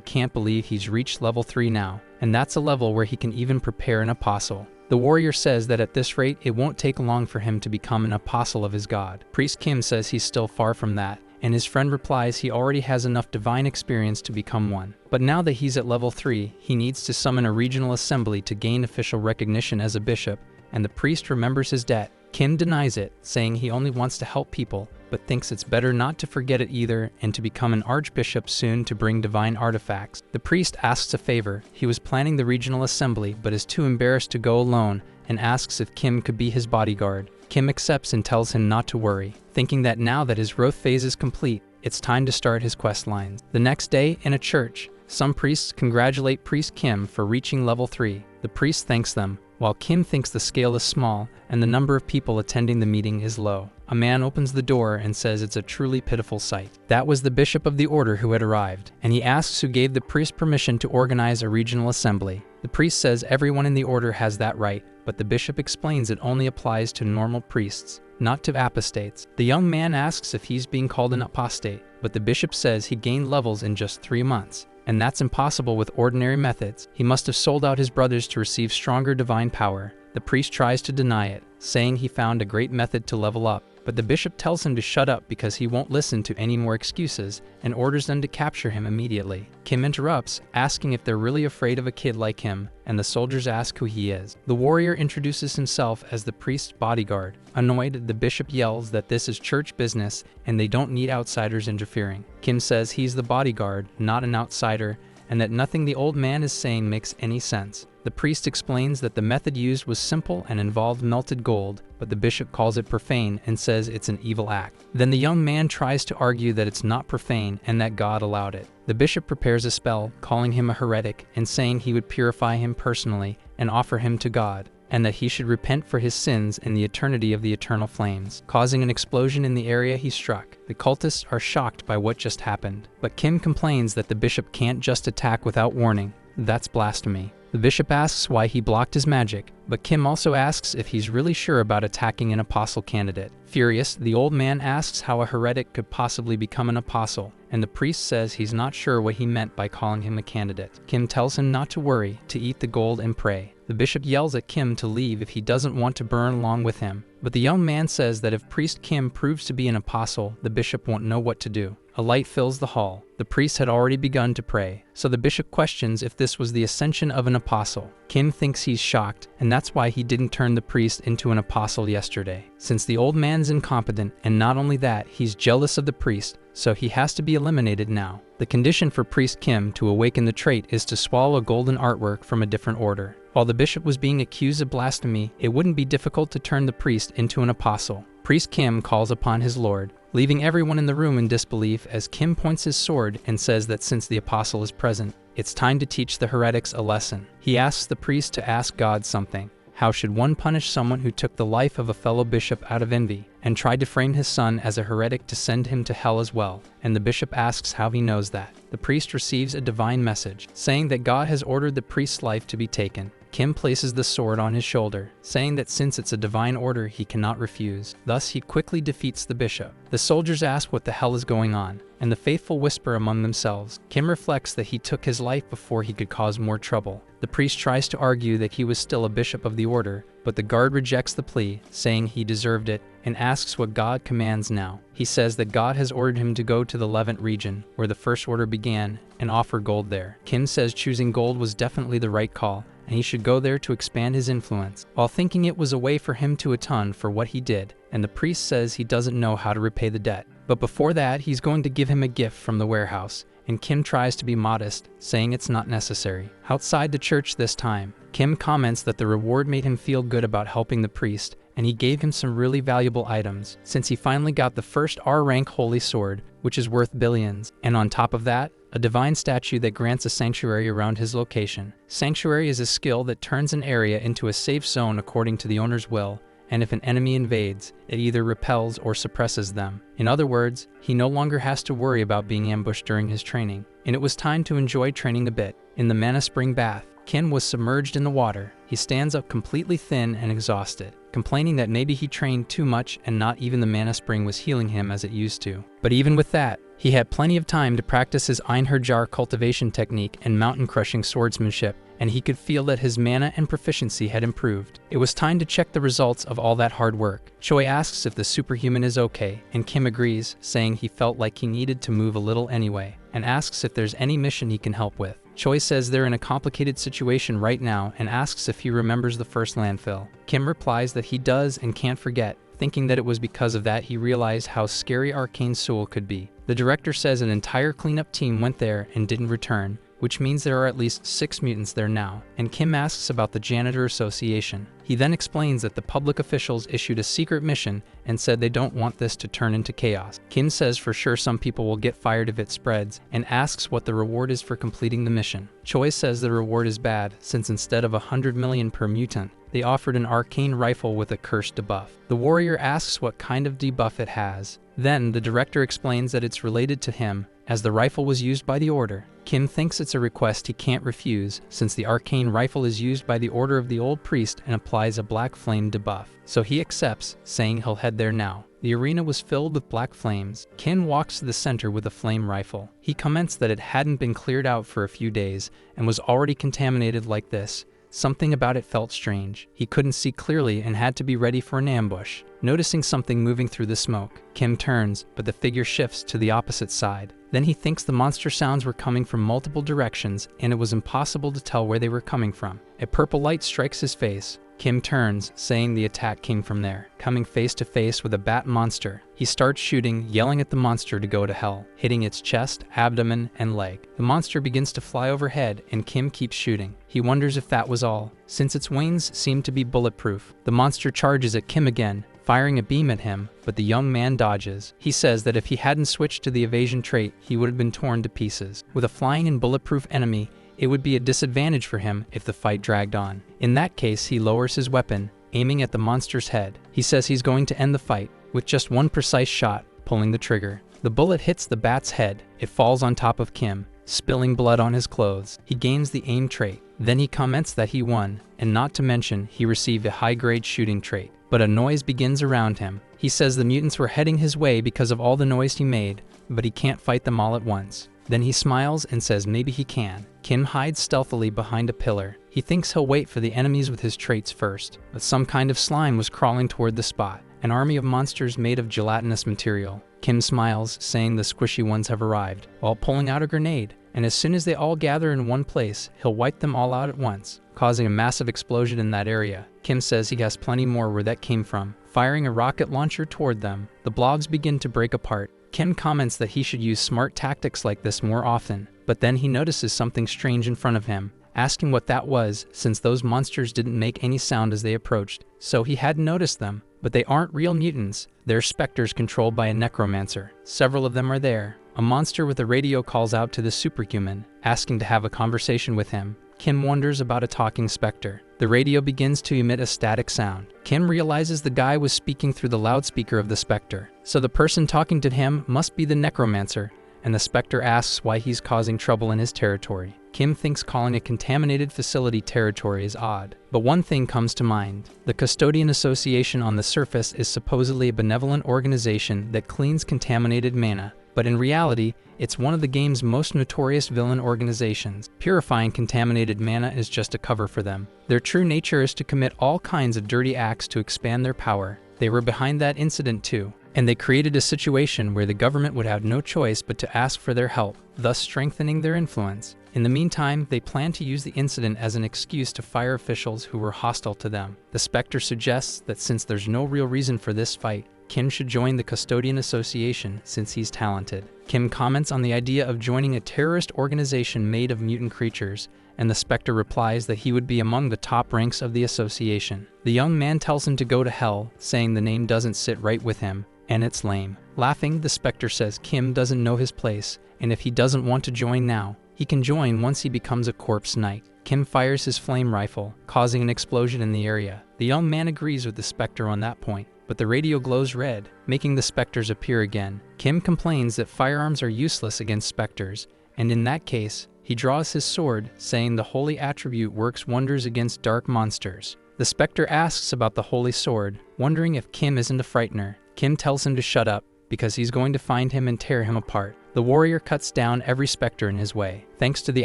can't believe he's reached level 3 now, and that's a level where he can even prepare an apostle. The warrior says that at this rate it won't take long for him to become an apostle of his god. Priest Kim says he's still far from that, and his friend replies he already has enough divine experience to become one. But now that he's at level 3, he needs to summon a regional assembly to gain official recognition as a bishop, and the priest remembers his debt. Kim denies it, saying he only wants to help people, but thinks it's better not to forget it either and to become an archbishop soon to bring divine artifacts. The priest asks a favor. He was planning the regional assembly but is too embarrassed to go alone and asks if Kim could be his bodyguard. Kim accepts and tells him not to worry, thinking that now that his growth phase is complete, it's time to start his quest lines. The next day, in a church, some priests congratulate Priest Kim for reaching level 3. The priest thanks them, while Kim thinks the scale is small and the number of people attending the meeting is low. A man opens the door and says it's a truly pitiful sight. That was the bishop of the order who had arrived, and he asks who gave the priest permission to organize a regional assembly. The priest says everyone in the order has that right, but the bishop explains it only applies to normal priests, not to apostates. The young man asks if he's being called an apostate, but the bishop says he gained levels in just 3 months. And that's impossible with ordinary methods. He must have sold out his brothers to receive stronger divine power. The priest tries to deny it, saying he found a great method to level up, but the bishop tells him to shut up because he won't listen to any more excuses and orders them to capture him immediately. Kim interrupts, asking if they're really afraid of a kid like him, and the soldiers ask who he is. The warrior introduces himself as the priest's bodyguard. Annoyed, the bishop yells that this is church business and they don't need outsiders interfering. Kim says he's the bodyguard, not an outsider, and that nothing the old man is saying makes any sense. The priest explains that the method used was simple and involved melted gold, but the bishop calls it profane and says it's an evil act. Then the young man tries to argue that it's not profane and that God allowed it. The bishop prepares a spell, calling him a heretic and saying he would purify him personally and offer him to God, and that he should repent for his sins in the eternity of the eternal flames, causing an explosion in the area he struck. The cultists are shocked by what just happened, but Kim complains that the bishop can't just attack without warning. That's blasphemy. The bishop asks why he blocked his magic, but Kim also asks if he's really sure about attacking an apostle candidate. Furious, the old man asks how a heretic could possibly become an apostle, and the priest says he's not sure what he meant by calling him a candidate. Kim tells him not to worry, to eat the gold and pray. The bishop yells at Kim to leave if he doesn't want to burn along with him, but the young man says that if Priest Kim proves to be an apostle, the bishop won't know what to do. A light fills the hall. The priest had already begun to pray, so the bishop questions if this was the ascension of an apostle. Kim thinks he's shocked, and that's why he didn't turn the priest into an apostle yesterday, since the old man's incompetent, and not only that, he's jealous of the priest, so he has to be eliminated now. The condition for Priest Kim to awaken the trait is to swallow a golden artwork from a different order. While the bishop was being accused of blasphemy, it wouldn't be difficult to turn the priest into an apostle. Priest Kim calls upon his lord, leaving everyone in the room in disbelief as Kim points his sword and says that since the apostle is present, it's time to teach the heretics a lesson. He asks the priest to ask God something. How should one punish someone who took the life of a fellow bishop out of envy and tried to frame his son as a heretic to send him to hell as well? And the bishop asks how he knows that. The priest receives a divine message, saying that God has ordered the priest's life to be taken. Kim places the sword on his shoulder, saying that since it's a divine order he cannot refuse. Thus he quickly defeats the bishop. The soldiers ask what the hell is going on, and the faithful whisper among themselves. Kim reflects that he took his life before he could cause more trouble. The priest tries to argue that he was still a bishop of the order, but the guard rejects the plea, saying he deserved it, and asks what God commands now. He says that God has ordered him to go to the Levant region, where the First Order began, and offer gold there. Kim says choosing gold was definitely the right call, and he should go there to expand his influence, while thinking it was a way for him to atone for what he did, and the priest says he doesn't know how to repay the debt. But before that, he's going to give him a gift from the warehouse, and Kim tries to be modest, saying it's not necessary. Outside the church this time, Kim comments that the reward made him feel good about helping the priest, and he gave him some really valuable items, since he finally got the first R-rank holy sword, which is worth billions, and on top of that, a divine statue that grants a sanctuary around his location. Sanctuary is a skill that turns an area into a safe zone according to the owner's will, and if an enemy invades, it either repels or suppresses them. In other words, he no longer has to worry about being ambushed during his training, and it was time to enjoy training a bit. In the Mana Spring bath, Kim was submerged in the water. He stands up completely thin and exhausted, complaining that maybe he trained too much and not even the Mana Spring was healing him as it used to. But even with that, he had plenty of time to practice his Einherjar cultivation technique and mountain-crushing swordsmanship, and he could feel that his mana and proficiency had improved. It was time to check the results of all that hard work. Choi asks if the Superhuman is okay, and Kim agrees, saying he felt like he needed to move a little anyway, and asks if there's any mission he can help with. Choi says they're in a complicated situation right now and asks if he remembers the first landfill. Kim replies that he does and can't forget, thinking that it was because of that he realized how scary Arcane Seoul could be. The director says an entire cleanup team went there and didn't return, which means there are at least 6 mutants there now, and Kim asks about the Janitor Association. He then explains that the public officials issued a secret mission and said they don't want this to turn into chaos. Kim says for sure some people will get fired if it spreads, and asks what the reward is for completing the mission. Choi says the reward is bad, since instead of 100 million per mutant, they offered an arcane rifle with a cursed debuff. The warrior asks what kind of debuff it has. Then, the director explains that it's related to him, as the rifle was used by the Order. Kim thinks it's a request he can't refuse, since the arcane rifle is used by the Order of the Old Priest and applies a black flame debuff. So he accepts, saying he'll head there now. The arena was filled with black flames. Kim walks to the center with a flame rifle. He comments that it hadn't been cleared out for a few days, and was already contaminated like this. Something about it felt strange. He couldn't see clearly and had to be ready for an ambush. Noticing something moving through the smoke, Kim turns, but the figure shifts to the opposite side. Then he thinks the monster sounds were coming from multiple directions, and it was impossible to tell where they were coming from. A purple light strikes his face. Kim turns, saying the attack came from there. Coming face to face with a bat monster, he starts shooting, yelling at the monster to go to hell, hitting its chest, abdomen, and leg. The monster begins to fly overhead, and Kim keeps shooting. He wonders if that was all, since its wings seem to be bulletproof. The monster charges at Kim again, firing a beam at him, but the young man dodges. He says that if he hadn't switched to the evasion trait, he would have been torn to pieces. With a flying and bulletproof enemy, it would be a disadvantage for him if the fight dragged on. In that case, he lowers his weapon, aiming at the monster's head. He says he's going to end the fight with just one precise shot, pulling the trigger. The bullet hits the bat's head. It falls on top of Kim, spilling blood on his clothes. He gains the aim trait. Then he comments that he won, and not to mention he received a high-grade shooting trait. But a noise begins around him. He says the mutants were heading his way because of all the noise he made, but he can't fight them all at once. Then he smiles and says maybe he can. Kim hides stealthily behind a pillar. He thinks he'll wait for the enemies with his traits first, but some kind of slime was crawling toward the spot. An army of monsters made of gelatinous material. Kim smiles, saying the squishy ones have arrived, while pulling out a grenade, and as soon as they all gather in one place, he'll wipe them all out at once, causing a massive explosion in that area. Kim says he has plenty more where that came from. Firing a rocket launcher toward them, the blobs begin to break apart. Kim comments that he should use smart tactics like this more often, but then he notices something strange in front of him, asking what that was since those monsters didn't make any sound as they approached. So he hadn't noticed them, but they aren't real mutants. They're specters controlled by a necromancer. Several of them are there. A monster with a radio calls out to the Superhuman, asking to have a conversation with him. Kim wonders about a talking specter. The radio begins to emit a static sound. Kim realizes the guy was speaking through the loudspeaker of the specter, so the person talking to him must be the necromancer, and the specter asks why he's causing trouble in his territory. Kim thinks calling a contaminated facility territory is odd. But one thing comes to mind. The Custodian Association on the surface is supposedly a benevolent organization that cleans contaminated mana. But in reality, it's one of the game's most notorious villain organizations. Purifying contaminated mana is just a cover for them. Their true nature is to commit all kinds of dirty acts to expand their power. They were behind that incident too, and they created a situation where the government would have no choice but to ask for their help, thus strengthening their influence. In the meantime, they plan to use the incident as an excuse to fire officials who were hostile to them. The Spectre suggests that since there's no real reason for this fight, Kim should join the Custodian Association since he's talented. Kim comments on the idea of joining a terrorist organization made of mutant creatures, and the Spectre replies that he would be among the top ranks of the association. The young man tells him to go to hell, saying the name doesn't sit right with him, and it's lame. Laughing, the Spectre says Kim doesn't know his place, and if he doesn't want to join now, he can join once he becomes a corpse knight. Kim fires his flame rifle, causing an explosion in the area. The young man agrees with the Spectre on that point, but the radio glows red, making the Spectres appear again. Kim complains that firearms are useless against Spectres, and in that case, he draws his sword, saying the holy attribute works wonders against dark monsters. The Spectre asks about the holy sword, wondering if Kim isn't a frightener. Kim tells him to shut up, because he's going to find him and tear him apart. The warrior cuts down every Spectre in his way. Thanks to the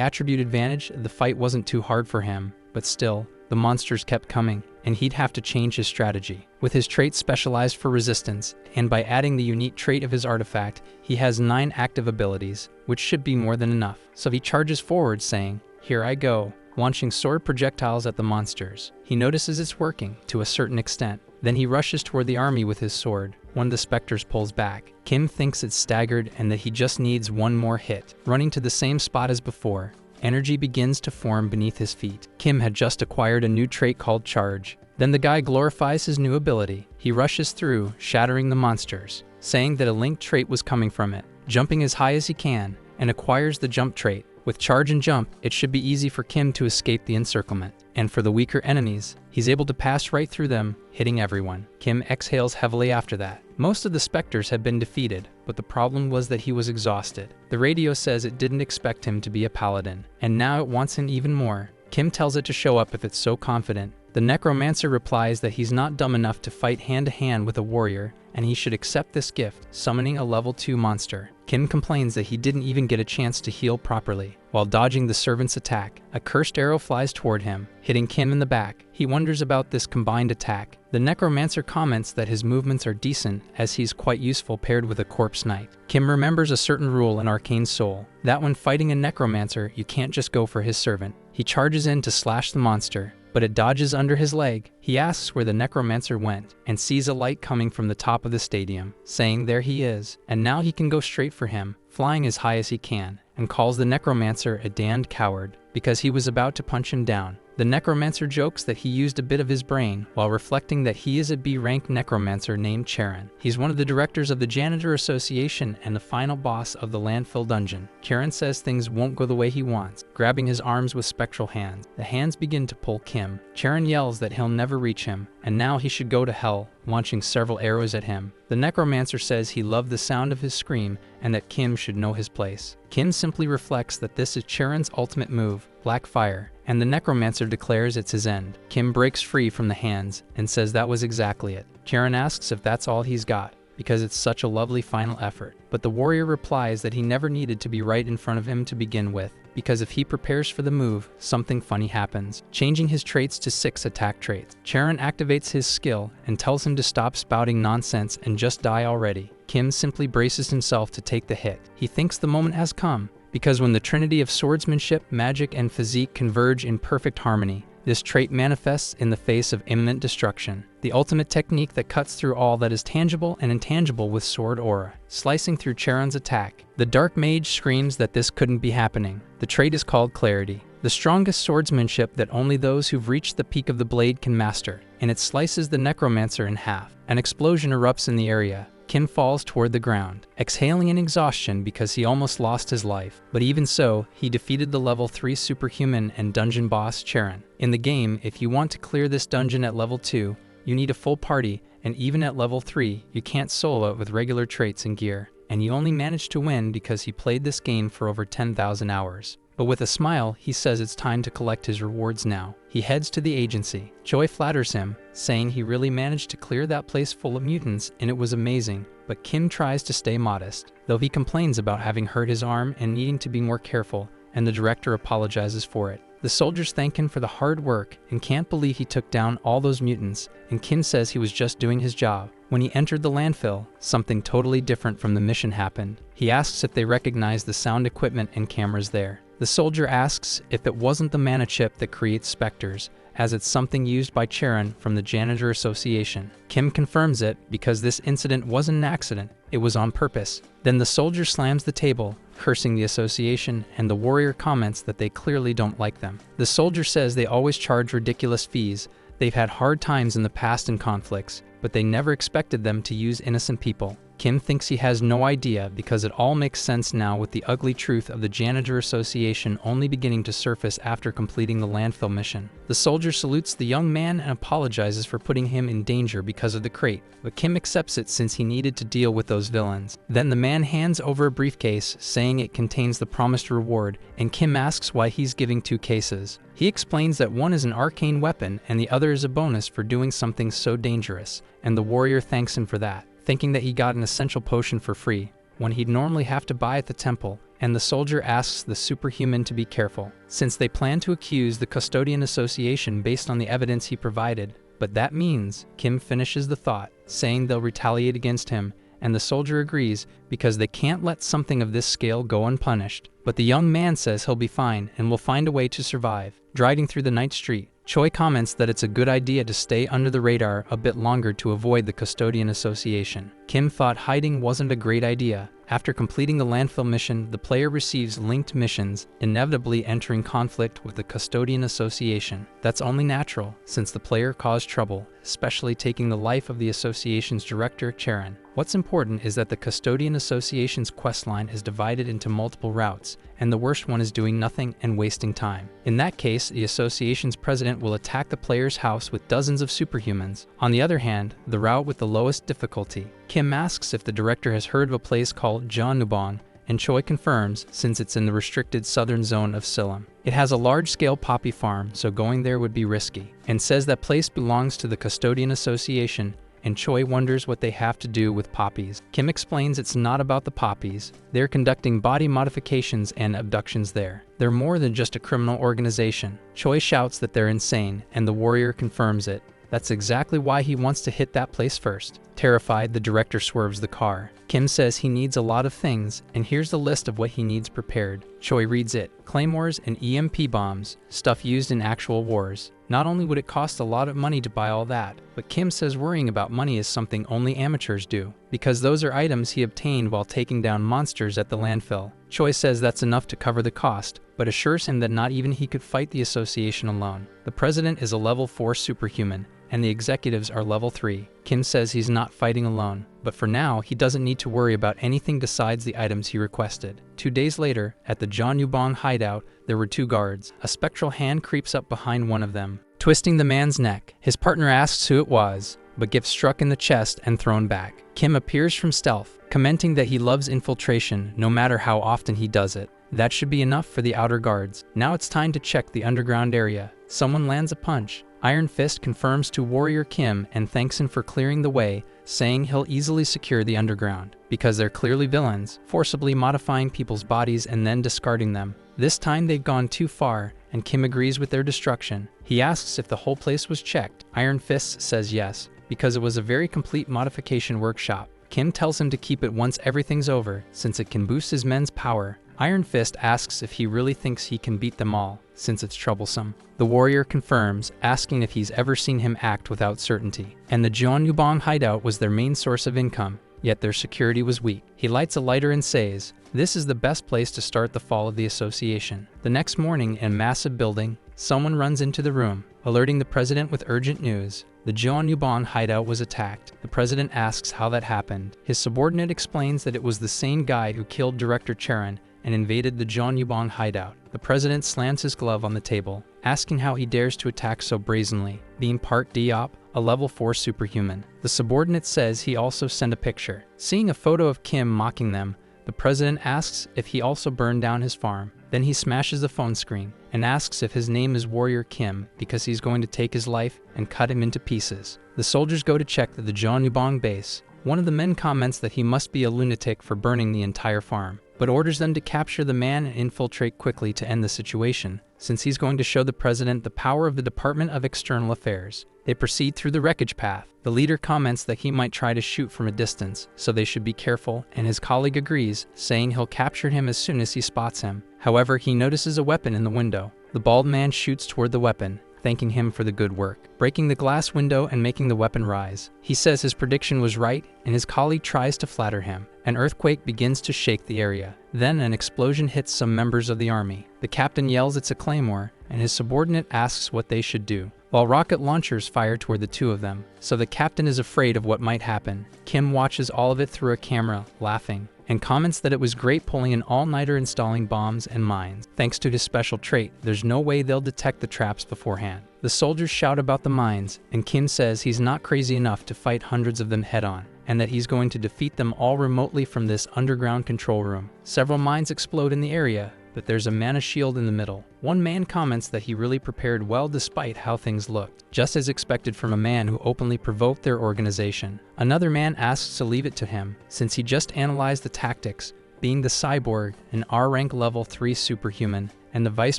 attribute advantage, the fight wasn't too hard for him, but still, the monsters kept coming, and he'd have to change his strategy. With his trait specialized for resistance, and by adding the unique trait of his artifact, he has 9 active abilities, which should be more than enough. So he charges forward saying, "Here I go," launching sword projectiles at the monsters. He notices it's working, to a certain extent. Then he rushes toward the army with his sword. One of the Spectres pulls back. Kim thinks it's staggered and that he just needs one more hit. Running to the same spot as before, energy begins to form beneath his feet. Kim had just acquired a new trait called Charge. Then the guy glorifies his new ability. He rushes through, shattering the monsters, saying that a linked trait was coming from it, jumping as high as he can, and acquires the Jump trait. With Charge and Jump, it should be easy for Kim to escape the encirclement. And for the weaker enemies, he's able to pass right through them, hitting everyone. Kim exhales heavily after that. Most of the Spectres had been defeated, but the problem was that he was exhausted. The radio says it didn't expect him to be a paladin, and now it wants him even more. Kim tells it to show up if it's so confident. The Necromancer replies that he's not dumb enough to fight hand-to-hand with a warrior, and he should accept this gift, summoning a level 2 monster. Kim complains that he didn't even get a chance to heal properly. While dodging the servant's attack, a cursed arrow flies toward him, hitting Kim in the back. He wonders about this combined attack. The Necromancer comments that his movements are decent, as he's quite useful paired with a corpse knight. Kim remembers a certain rule in Arcane Soul, that when fighting a Necromancer, you can't just go for his servant. He charges in to slash the monster, but it dodges under his leg. He asks where the Necromancer went, and sees a light coming from the top of the stadium, saying there he is, and now he can go straight for him, flying as high as he can, and calls the Necromancer a damned coward, because he was about to punch him down. The Necromancer jokes that he used a bit of his brain, while reflecting that he is a B-rank Necromancer named Serin. He's one of the directors of the Janitor Association and the final boss of the landfill dungeon. Serin says things won't go the way he wants, grabbing his arms with spectral hands. The hands begin to pull Kim. Serin yells that he'll never reach him, and now he should go to hell, launching several arrows at him. The Necromancer says he loved the sound of his scream and that Kim should know his place. Kim simply reflects that this is Serin's ultimate move, Black Fire, and the Necromancer declares it's his end. Kim breaks free from the hands and says that was exactly it. Serin asks if that's all he's got, because it's such a lovely final effort. But the warrior replies that he never needed to be right in front of him to begin with, because if he prepares for the move, something funny happens, changing his traits to 6 attack traits. Serin activates his skill and tells him to stop spouting nonsense and just die already. Kim simply braces himself to take the hit. He thinks the moment has come, because when the trinity of swordsmanship, magic, and physique converge in perfect harmony, this trait manifests in the face of imminent destruction, the ultimate technique that cuts through all that is tangible and intangible with sword aura, slicing through Serin's attack. The Dark Mage screams that this couldn't be happening. The trait is called Clarity, the strongest swordsmanship that only those who've reached the peak of the blade can master, and it slices the Necromancer in half. An explosion erupts in the area. Kim falls toward the ground, exhaling in exhaustion because he almost lost his life. But even so, he defeated the level 3 Superhuman and dungeon boss Serin. In the game, if you want to clear this dungeon at level 2, you need a full party, and even at level 3, you can't solo it with regular traits and gear. And he only managed to win because he played this game for over 10,000 hours. But with a smile, he says it's time to collect his rewards now. He heads to the agency. Choi flatters him, saying he really managed to clear that place full of mutants and it was amazing, but Kim tries to stay modest, though he complains about having hurt his arm and needing to be more careful, and the director apologizes for it. The soldiers thank him for the hard work and can't believe he took down all those mutants, and Kim says he was just doing his job. When he entered the landfill, something totally different from the mission happened. He asks if they recognize the sound equipment and cameras there. The soldier asks if it wasn't the mana chip that creates specters, as it's something used by Serin from the Janitor Association. Kim confirms it because this incident wasn't an accident, it was on purpose. Then the soldier slams the table, cursing the association, and the warrior comments that they clearly don't like them. The soldier says they always charge ridiculous fees, they've had hard times in the past in conflicts, but they never expected them to use innocent people. Kim thinks he has no idea because it all makes sense now with the ugly truth of the Janitor Association only beginning to surface after completing the landfill mission. The soldier salutes the young man and apologizes for putting him in danger because of the crate, but Kim accepts it since he needed to deal with those villains. Then the man hands over a briefcase, saying it contains the promised reward, and Kim asks why he's giving 2 cases. He explains that one is an arcane weapon and the other is a bonus for doing something so dangerous, and the warrior thanks him for that, thinking that he got an essential potion for free, when he'd normally have to buy at the temple, and the soldier asks the Superhuman to be careful, since they plan to accuse the Custodian Association based on the evidence he provided. But that means, Kim finishes the thought, saying they'll retaliate against him, and the soldier agrees because they can't let something of this scale go unpunished. But the young man says he'll be fine and will find a way to survive. Driving through the night street, Choi comments that it's a good idea to stay under the radar a bit longer to avoid the Custodian Association. Kim thought hiding wasn't a great idea. After completing the landfill mission, the player receives linked missions, inevitably entering conflict with the Custodian Association. That's only natural, since the player caused trouble, especially taking the life of the association's director, Serin. What's important is that the Custodian Association's questline is divided into multiple routes, and the worst one is doing nothing and wasting time. In that case, the association's president will attack the player's house with dozens of superhumans. On the other hand, the route with the lowest difficulty. Kim asks if the director has heard of a place called Jeonnubong, and Choi confirms since it's in the restricted southern zone of Silim. It has a large-scale poppy farm, so going there would be risky, and says that place belongs to the Custodian Association, and Choi wonders what they have to do with poppies. Kim explains it's not about the poppies. They're conducting body modifications and abductions there. They're more than just a criminal organization. Choi shouts that they're insane, and the warrior confirms it. That's exactly why he wants to hit that place first. Terrified, the director swerves the car. Kim says he needs a lot of things, and here's the list of what he needs prepared. Choi reads it. Claymores and EMP bombs, stuff used in actual wars. Not only would it cost a lot of money to buy all that, but Kim says worrying about money is something only amateurs do, because those are items he obtained while taking down monsters at the landfill. Choi says that's enough to cover the cost, but assures him that not even he could fight the association alone. The president is a level 4 superhuman, and the executives are level 3. Kim says he's not fighting alone, but for now he doesn't need to worry about anything besides the items he requested. 2 days later, at the Jeonnubong hideout, there were 2 guards. A spectral hand creeps up behind one of them, twisting the man's neck. His partner asks who it was, but gets struck in the chest and thrown back. Kim appears from stealth, commenting that he loves infiltration no matter how often he does it. That should be enough for the outer guards. Now it's time to check the underground area. Someone lands a punch. Iron Fist confirms to Warrior Kim and thanks him for clearing the way, saying he'll easily secure the underground, because they're clearly villains, forcibly modifying people's bodies and then discarding them. This time they've gone too far, and Kim agrees with their destruction. He asks if the whole place was checked. Iron Fist says yes, because it was a very complete modification workshop. Kim tells him to keep it once everything's over, since it can boost his men's power. Iron Fist asks if he really thinks he can beat them all, since it's troublesome. The warrior confirms, asking if he's ever seen him act without certainty. And the Jeonnubong hideout was their main source of income, yet their security was weak. He lights a lighter and says, this is the best place to start the fall of the association. The next morning, in a massive building, someone runs into the room, alerting the president with urgent news. The Jeonnubong hideout was attacked. The president asks how that happened. His subordinate explains that it was the same guy who killed Director Serin and invaded the Jeonnubong hideout. The president slams his glove on the table, asking how he dares to attack so brazenly, being part Diop, a level 4 superhuman. The subordinate says he also sent a picture. Seeing a photo of Kim mocking them, the president asks if he also burned down his farm. Then he smashes the phone screen and asks if his name is Warrior Kim because he's going to take his life and cut him into pieces. The soldiers go to check the Jeonnubong base. One of the men comments that he must be a lunatic for burning the entire farm, but orders them to capture the man and infiltrate quickly to end the situation, since he's going to show the president the power of the Department of External Affairs. They proceed through the wreckage path. The leader comments that he might try to shoot from a distance, so they should be careful, and his colleague agrees, saying he'll capture him as soon as he spots him. However, he notices a weapon in the window. The bald man shoots toward the weapon, thanking him for the good work, breaking the glass window and making the weapon rise. He says his prediction was right, and his colleague tries to flatter him. An earthquake begins to shake the area. Then an explosion hits some members of the army. The captain yells it's a claymore, and his subordinate asks what they should do, while rocket launchers fire toward the two of them. So the captain is afraid of what might happen. Kim watches all of it through a camera, laughing, and comments that it was great pulling an all-nighter installing bombs and mines. Thanks to his special trait, there's no way they'll detect the traps beforehand. The soldiers shout about the mines, and Kim says he's not crazy enough to fight hundreds of them head-on, and that he's going to defeat them all remotely from this underground control room. Several mines explode in the area, but there's a mana shield in the middle. One man comments that he really prepared well despite how things looked, just as expected from a man who openly provoked their organization. Another man asks to leave it to him, since he just analyzed the tactics, being the Cyborg, an R-rank level 3 superhuman, and the vice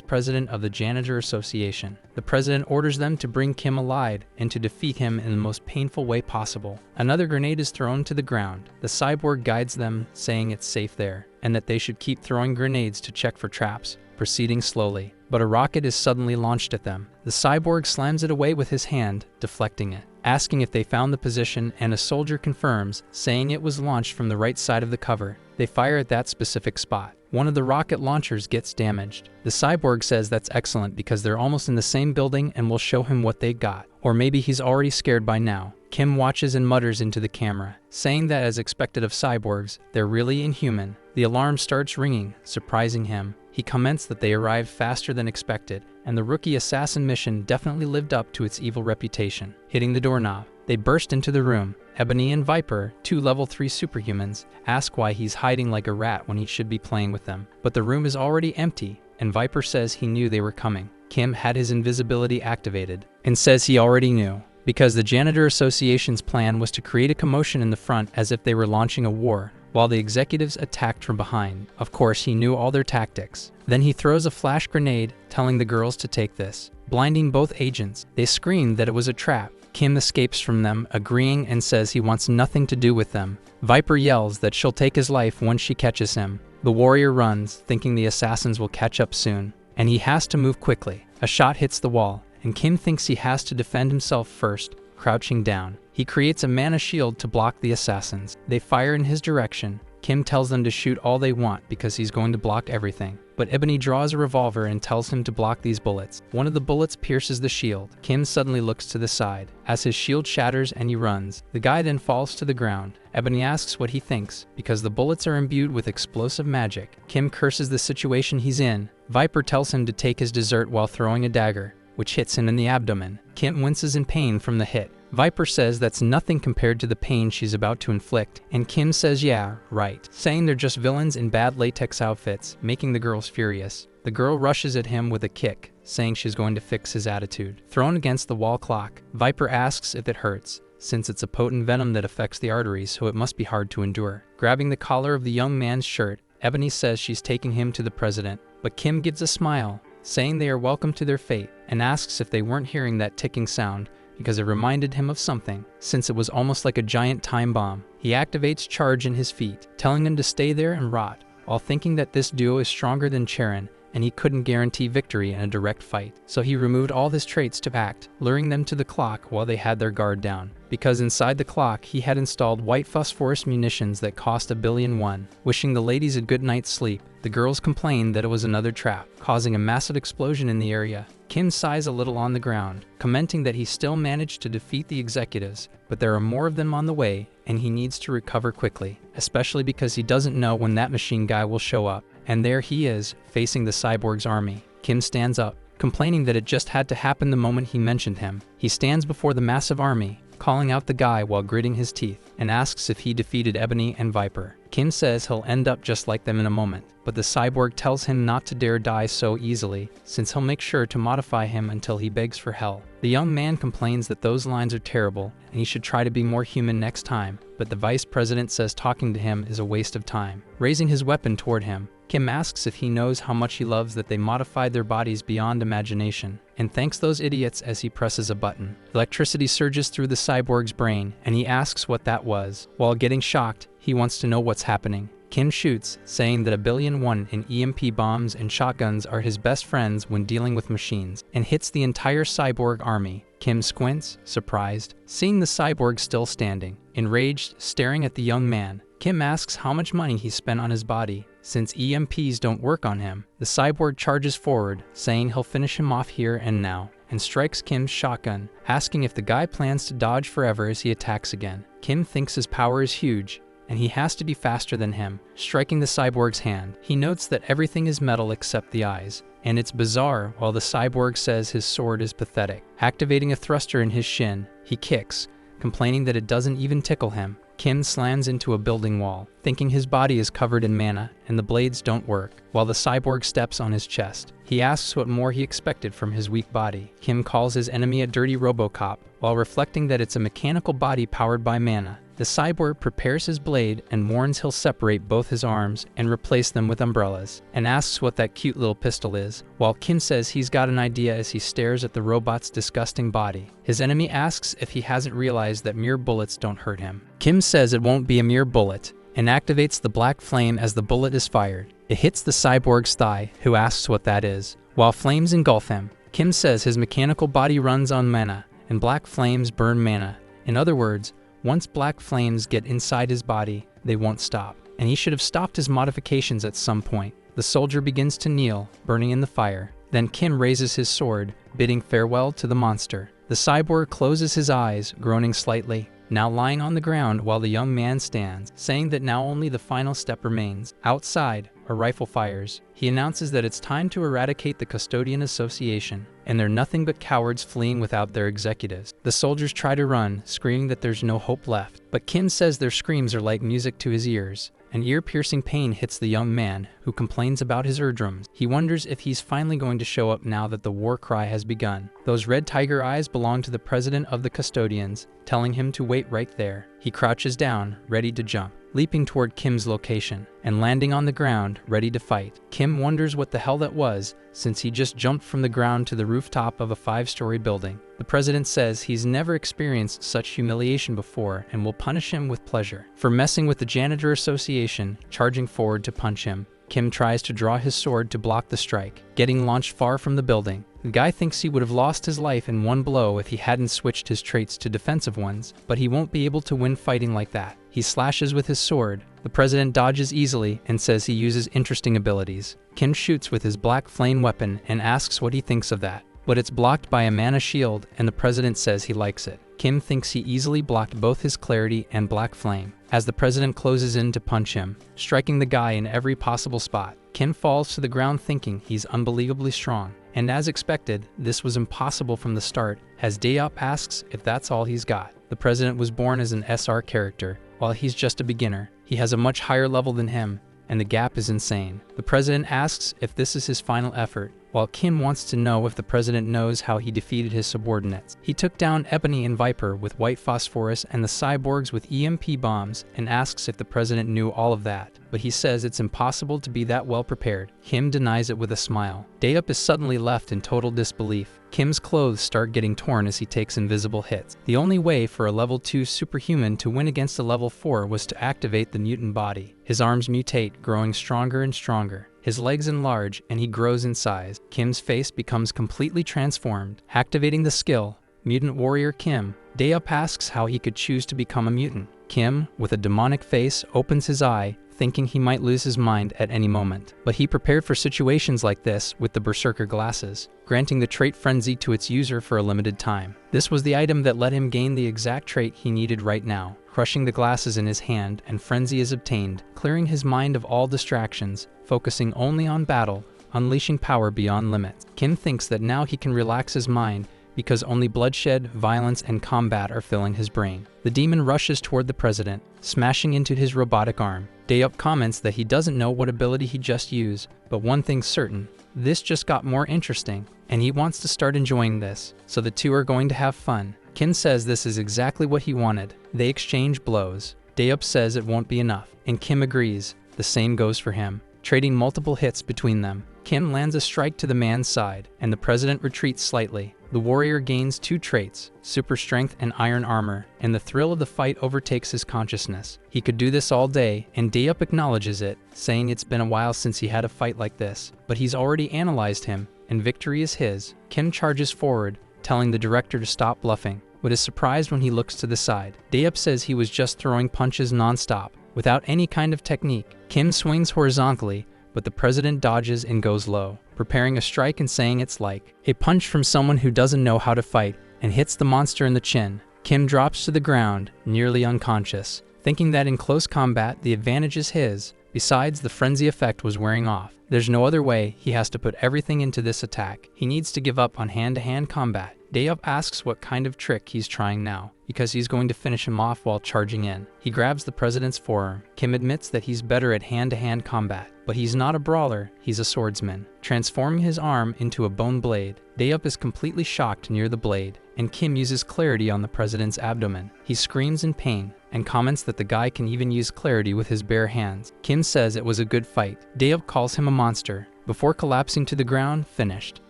president of the Janitor Association. The president orders them to bring Kim alive and to defeat him in the most painful way possible. Another grenade is thrown to the ground. The Cyborg guides them, saying it's safe there, and that they should keep throwing grenades to check for traps, proceeding slowly. But a rocket is suddenly launched at them. The Cyborg slams it away with his hand, deflecting it, asking if they found the position, and a soldier confirms, saying it was launched from the right side of the cover. They fire at that specific spot. One of the rocket launchers gets damaged. The Cyborg says that's excellent because they're almost in the same building and will show him what they got. Or maybe he's already scared by now. Kim watches and mutters into the camera, saying that as expected of cyborgs, they're really inhuman. The alarm starts ringing, surprising him. He comments that they arrived faster than expected, and the rookie assassin mission definitely lived up to its evil reputation. Hitting the doorknob, they burst into the room. Ebony and Viper, two level 3 superhumans, ask why he's hiding like a rat when he should be playing with them. But the room is already empty, and Viper says he knew they were coming. Kim had his invisibility activated, and says he already knew, because the Janitor Association's plan was to create a commotion in the front as if they were launching a war, while the executives attacked from behind. Of course, he knew all their tactics. Then he throws a flash grenade, telling the girls to take this, blinding both agents. They scream that it was a trap. Kim escapes from them, agreeing, and says he wants nothing to do with them. Viper yells that she'll take his life once she catches him. The warrior runs, thinking the assassins will catch up soon, and he has to move quickly. A shot hits the wall, and Kim thinks he has to defend himself first, crouching down. He creates a mana shield to block the assassins. They fire in his direction. Kim tells them to shoot all they want because he's going to block everything. But Ebony draws a revolver and tells him to block these bullets. One of the bullets pierces the shield. Kim suddenly looks to the side, as his shield shatters and he runs. The guy then falls to the ground. Ebony asks what he thinks, because the bullets are imbued with explosive magic. Kim curses the situation he's in. Viper tells him to take his dessert while throwing a dagger, which hits him in the abdomen. Kim winces in pain from the hit. Viper says that's nothing compared to the pain she's about to inflict, and Kim says yeah, right, saying they're just villains in bad latex outfits, making the girls furious. The girl rushes at him with a kick, saying she's going to fix his attitude. Thrown against the wall clock, Viper asks if it hurts, since it's a potent venom that affects the arteries, so it must be hard to endure. Grabbing the collar of the young man's shirt, Ebony says she's taking him to the president, but Kim gives a smile, saying they are welcome to their fate, and asks if they weren't hearing that ticking sound, because it reminded him of something, since it was almost like a giant time bomb. He activates charge in his feet, telling him to stay there and rot, while thinking that this duo is stronger than Serin, and he couldn't guarantee victory in a direct fight. So he removed all his traits to act, luring them to the clock while they had their guard down, because inside the clock he had installed white phosphorus munitions that cost 1,000,000,000. Wishing the ladies a good night's sleep, the girls complained that it was another trap, causing a massive explosion in the area. Kim sighs a little on the ground, commenting that he still managed to defeat the executives, but there are more of them on the way, and he needs to recover quickly, especially because he doesn't know when that machine guy will show up. And there he is, facing the cyborg's army. Kim stands up, complaining that it just had to happen the moment he mentioned him. He stands before the massive army, calling out the guy while gritting his teeth, and asks if he defeated Ebony and Viper. Kim says he'll end up just like them in a moment, but the cyborg tells him not to dare die so easily, since he'll make sure to modify him until he begs for hell. The young man complains that those lines are terrible, and he should try to be more human next time, but the vice president says talking to him is a waste of time. Raising his weapon toward him, Kim asks if he knows how much he loves that they modified their bodies beyond imagination, and thanks those idiots as he presses a button. Electricity surges through the cyborg's brain, and he asks what that was. While getting shocked, he wants to know what's happening. Kim shoots, saying that 1,000,000,001 in EMP bombs and shotguns are his best friends when dealing with machines, and hits the entire cyborg army. Kim squints, surprised, seeing the cyborg still standing. Enraged, staring at the young man, Kim asks how much money he spent on his body. Since EMPs don't work on him, the cyborg charges forward, saying he'll finish him off here and now, and strikes Kim's shotgun, asking if the guy plans to dodge forever as he attacks again. Kim thinks his power is huge, and he has to be faster than him, striking the cyborg's hand. He notes that everything is metal except the eyes, and it's bizarre while the cyborg says his sword is pathetic. Activating a thruster in his shin, he kicks, complaining that it doesn't even tickle him. Kim slams into a building wall, thinking his body is covered in mana and the blades don't work, while the cyborg steps on his chest. He asks what more he expected from his weak body. Kim calls his enemy a dirty RoboCop, while reflecting that it's a mechanical body powered by mana. The cyborg prepares his blade and warns he'll separate both his arms and replace them with umbrellas, and asks what that cute little pistol is, while Kim says he's got an idea as he stares at the robot's disgusting body. His enemy asks if he hasn't realized that mere bullets don't hurt him. Kim says it won't be a mere bullet, and activates the black flame as the bullet is fired. It hits the cyborg's thigh, who asks what that is. While flames engulf him, Kim says his mechanical body runs on mana, and black flames burn mana. In other words, once black flames get inside his body, they won't stop, and he should have stopped his modifications at some point. The soldier begins to kneel, burning in the fire. Then Kim raises his sword, bidding farewell to the monster. The cyborg closes his eyes, groaning slightly, now lying on the ground while the young man stands, saying that now only the final step remains. Outside, a rifle fires. He announces that it's time to eradicate the Custodian Association, and they're nothing but cowards fleeing without their executives. The soldiers try to run, screaming that there's no hope left, but Kim says their screams are like music to his ears. An ear-piercing pain hits the young man, who complains about his eardrums. He wonders if he's finally going to show up now that the war cry has begun. Those red tiger eyes belong to the president of the custodians, telling him to wait right there. He crouches down, ready to jump, leaping toward Kim's location, and landing on the ground, ready to fight. Kim wonders what the hell that was, since he just jumped from the ground to the rooftop of a 5-story building. The president says he's never experienced such humiliation before and will punish him with pleasure. For messing with the Janitor Association, charging forward to punch him, Kim tries to draw his sword to block the strike, getting launched far from the building. The guy thinks he would have lost his life in one blow if he hadn't switched his traits to defensive ones, but he won't be able to win fighting like that. He slashes with his sword. The president dodges easily and says he uses interesting abilities. Kim shoots with his black flame weapon and asks what he thinks of that, but it's blocked by a mana shield and the president says he likes it. Kim thinks he easily blocked both his clarity and black flame, as the president closes in to punch him, striking the guy in every possible spot. Kim falls to the ground thinking he's unbelievably strong, and as expected, this was impossible from the start, as Dayop asks if that's all he's got. The president was born as an SR character, while he's just a beginner. He has a much higher level than him, and the gap is insane. The president asks if this is his final effort, while Kim wants to know if the president knows how he defeated his subordinates. He took down Ebony and Viper with white phosphorus and the cyborgs with EMP bombs, and asks if the president knew all of that, but he says it's impossible to be that well prepared. Kim denies it with a smile. Dayup is suddenly left in total disbelief. Kim's clothes start getting torn as he takes invisible hits. The only way for a level 2 superhuman to win against a level 4 was to activate the mutant body. His arms mutate, growing stronger and stronger. His legs enlarge, and he grows in size. Kim's face becomes completely transformed. Activating the skill, Mutant Warrior Kim, Dayup asks how he could choose to become a mutant. Kim, with a demonic face, opens his eye, thinking he might lose his mind at any moment. But he prepared for situations like this with the Berserker glasses, granting the trait Frenzy to its user for a limited time. This was the item that let him gain the exact trait he needed right now. Crushing the glasses in his hand, and Frenzy is obtained, clearing his mind of all distractions, focusing only on battle, unleashing power beyond limits. Kim thinks that now he can relax his mind, because only bloodshed, violence, and combat are filling his brain. The demon rushes toward the president, smashing into his robotic arm. Dayup comments that he doesn't know what ability he just used, but one thing's certain, this just got more interesting, and he wants to start enjoying this, so the two are going to have fun. Kim says this is exactly what he wanted. They exchange blows. Dayup says it won't be enough, and Kim agrees. The same goes for him. Trading multiple hits between them, Kim lands a strike to the man's side, and the president retreats slightly. The warrior gains 2 traits, super strength and iron armor, and the thrill of the fight overtakes his consciousness. He could do this all day, and Dayup acknowledges it, saying it's been a while since he had a fight like this, but he's already analyzed him, and victory is his. Kim charges forward, telling the director to stop bluffing, but is surprised when he looks to the side. Dayup says he was just throwing punches non-stop, without any kind of technique. Kim swings horizontally, but the president dodges and goes low, preparing a strike and saying it's like a punch from someone who doesn't know how to fight, and hits the monster in the chin. Kim drops to the ground, nearly unconscious, thinking that in close combat the advantage is his. Besides, the frenzy effect was wearing off. There's no other way, he has to put everything into this attack. He needs to give up on hand-to-hand combat. Dayup asks what kind of trick he's trying now, because he's going to finish him off while charging in. He grabs the president's forearm. Kim admits that he's better at hand-to-hand combat, but he's not a brawler, he's a swordsman. Transforming his arm into a bone blade, Dayup is completely shocked near the blade, and Kim uses clarity on the president's abdomen. He screams in pain, and comments that the guy can even use clarity with his bare hands. Kim says it was a good fight. Dayup calls him a monster, before collapsing to the ground, finished.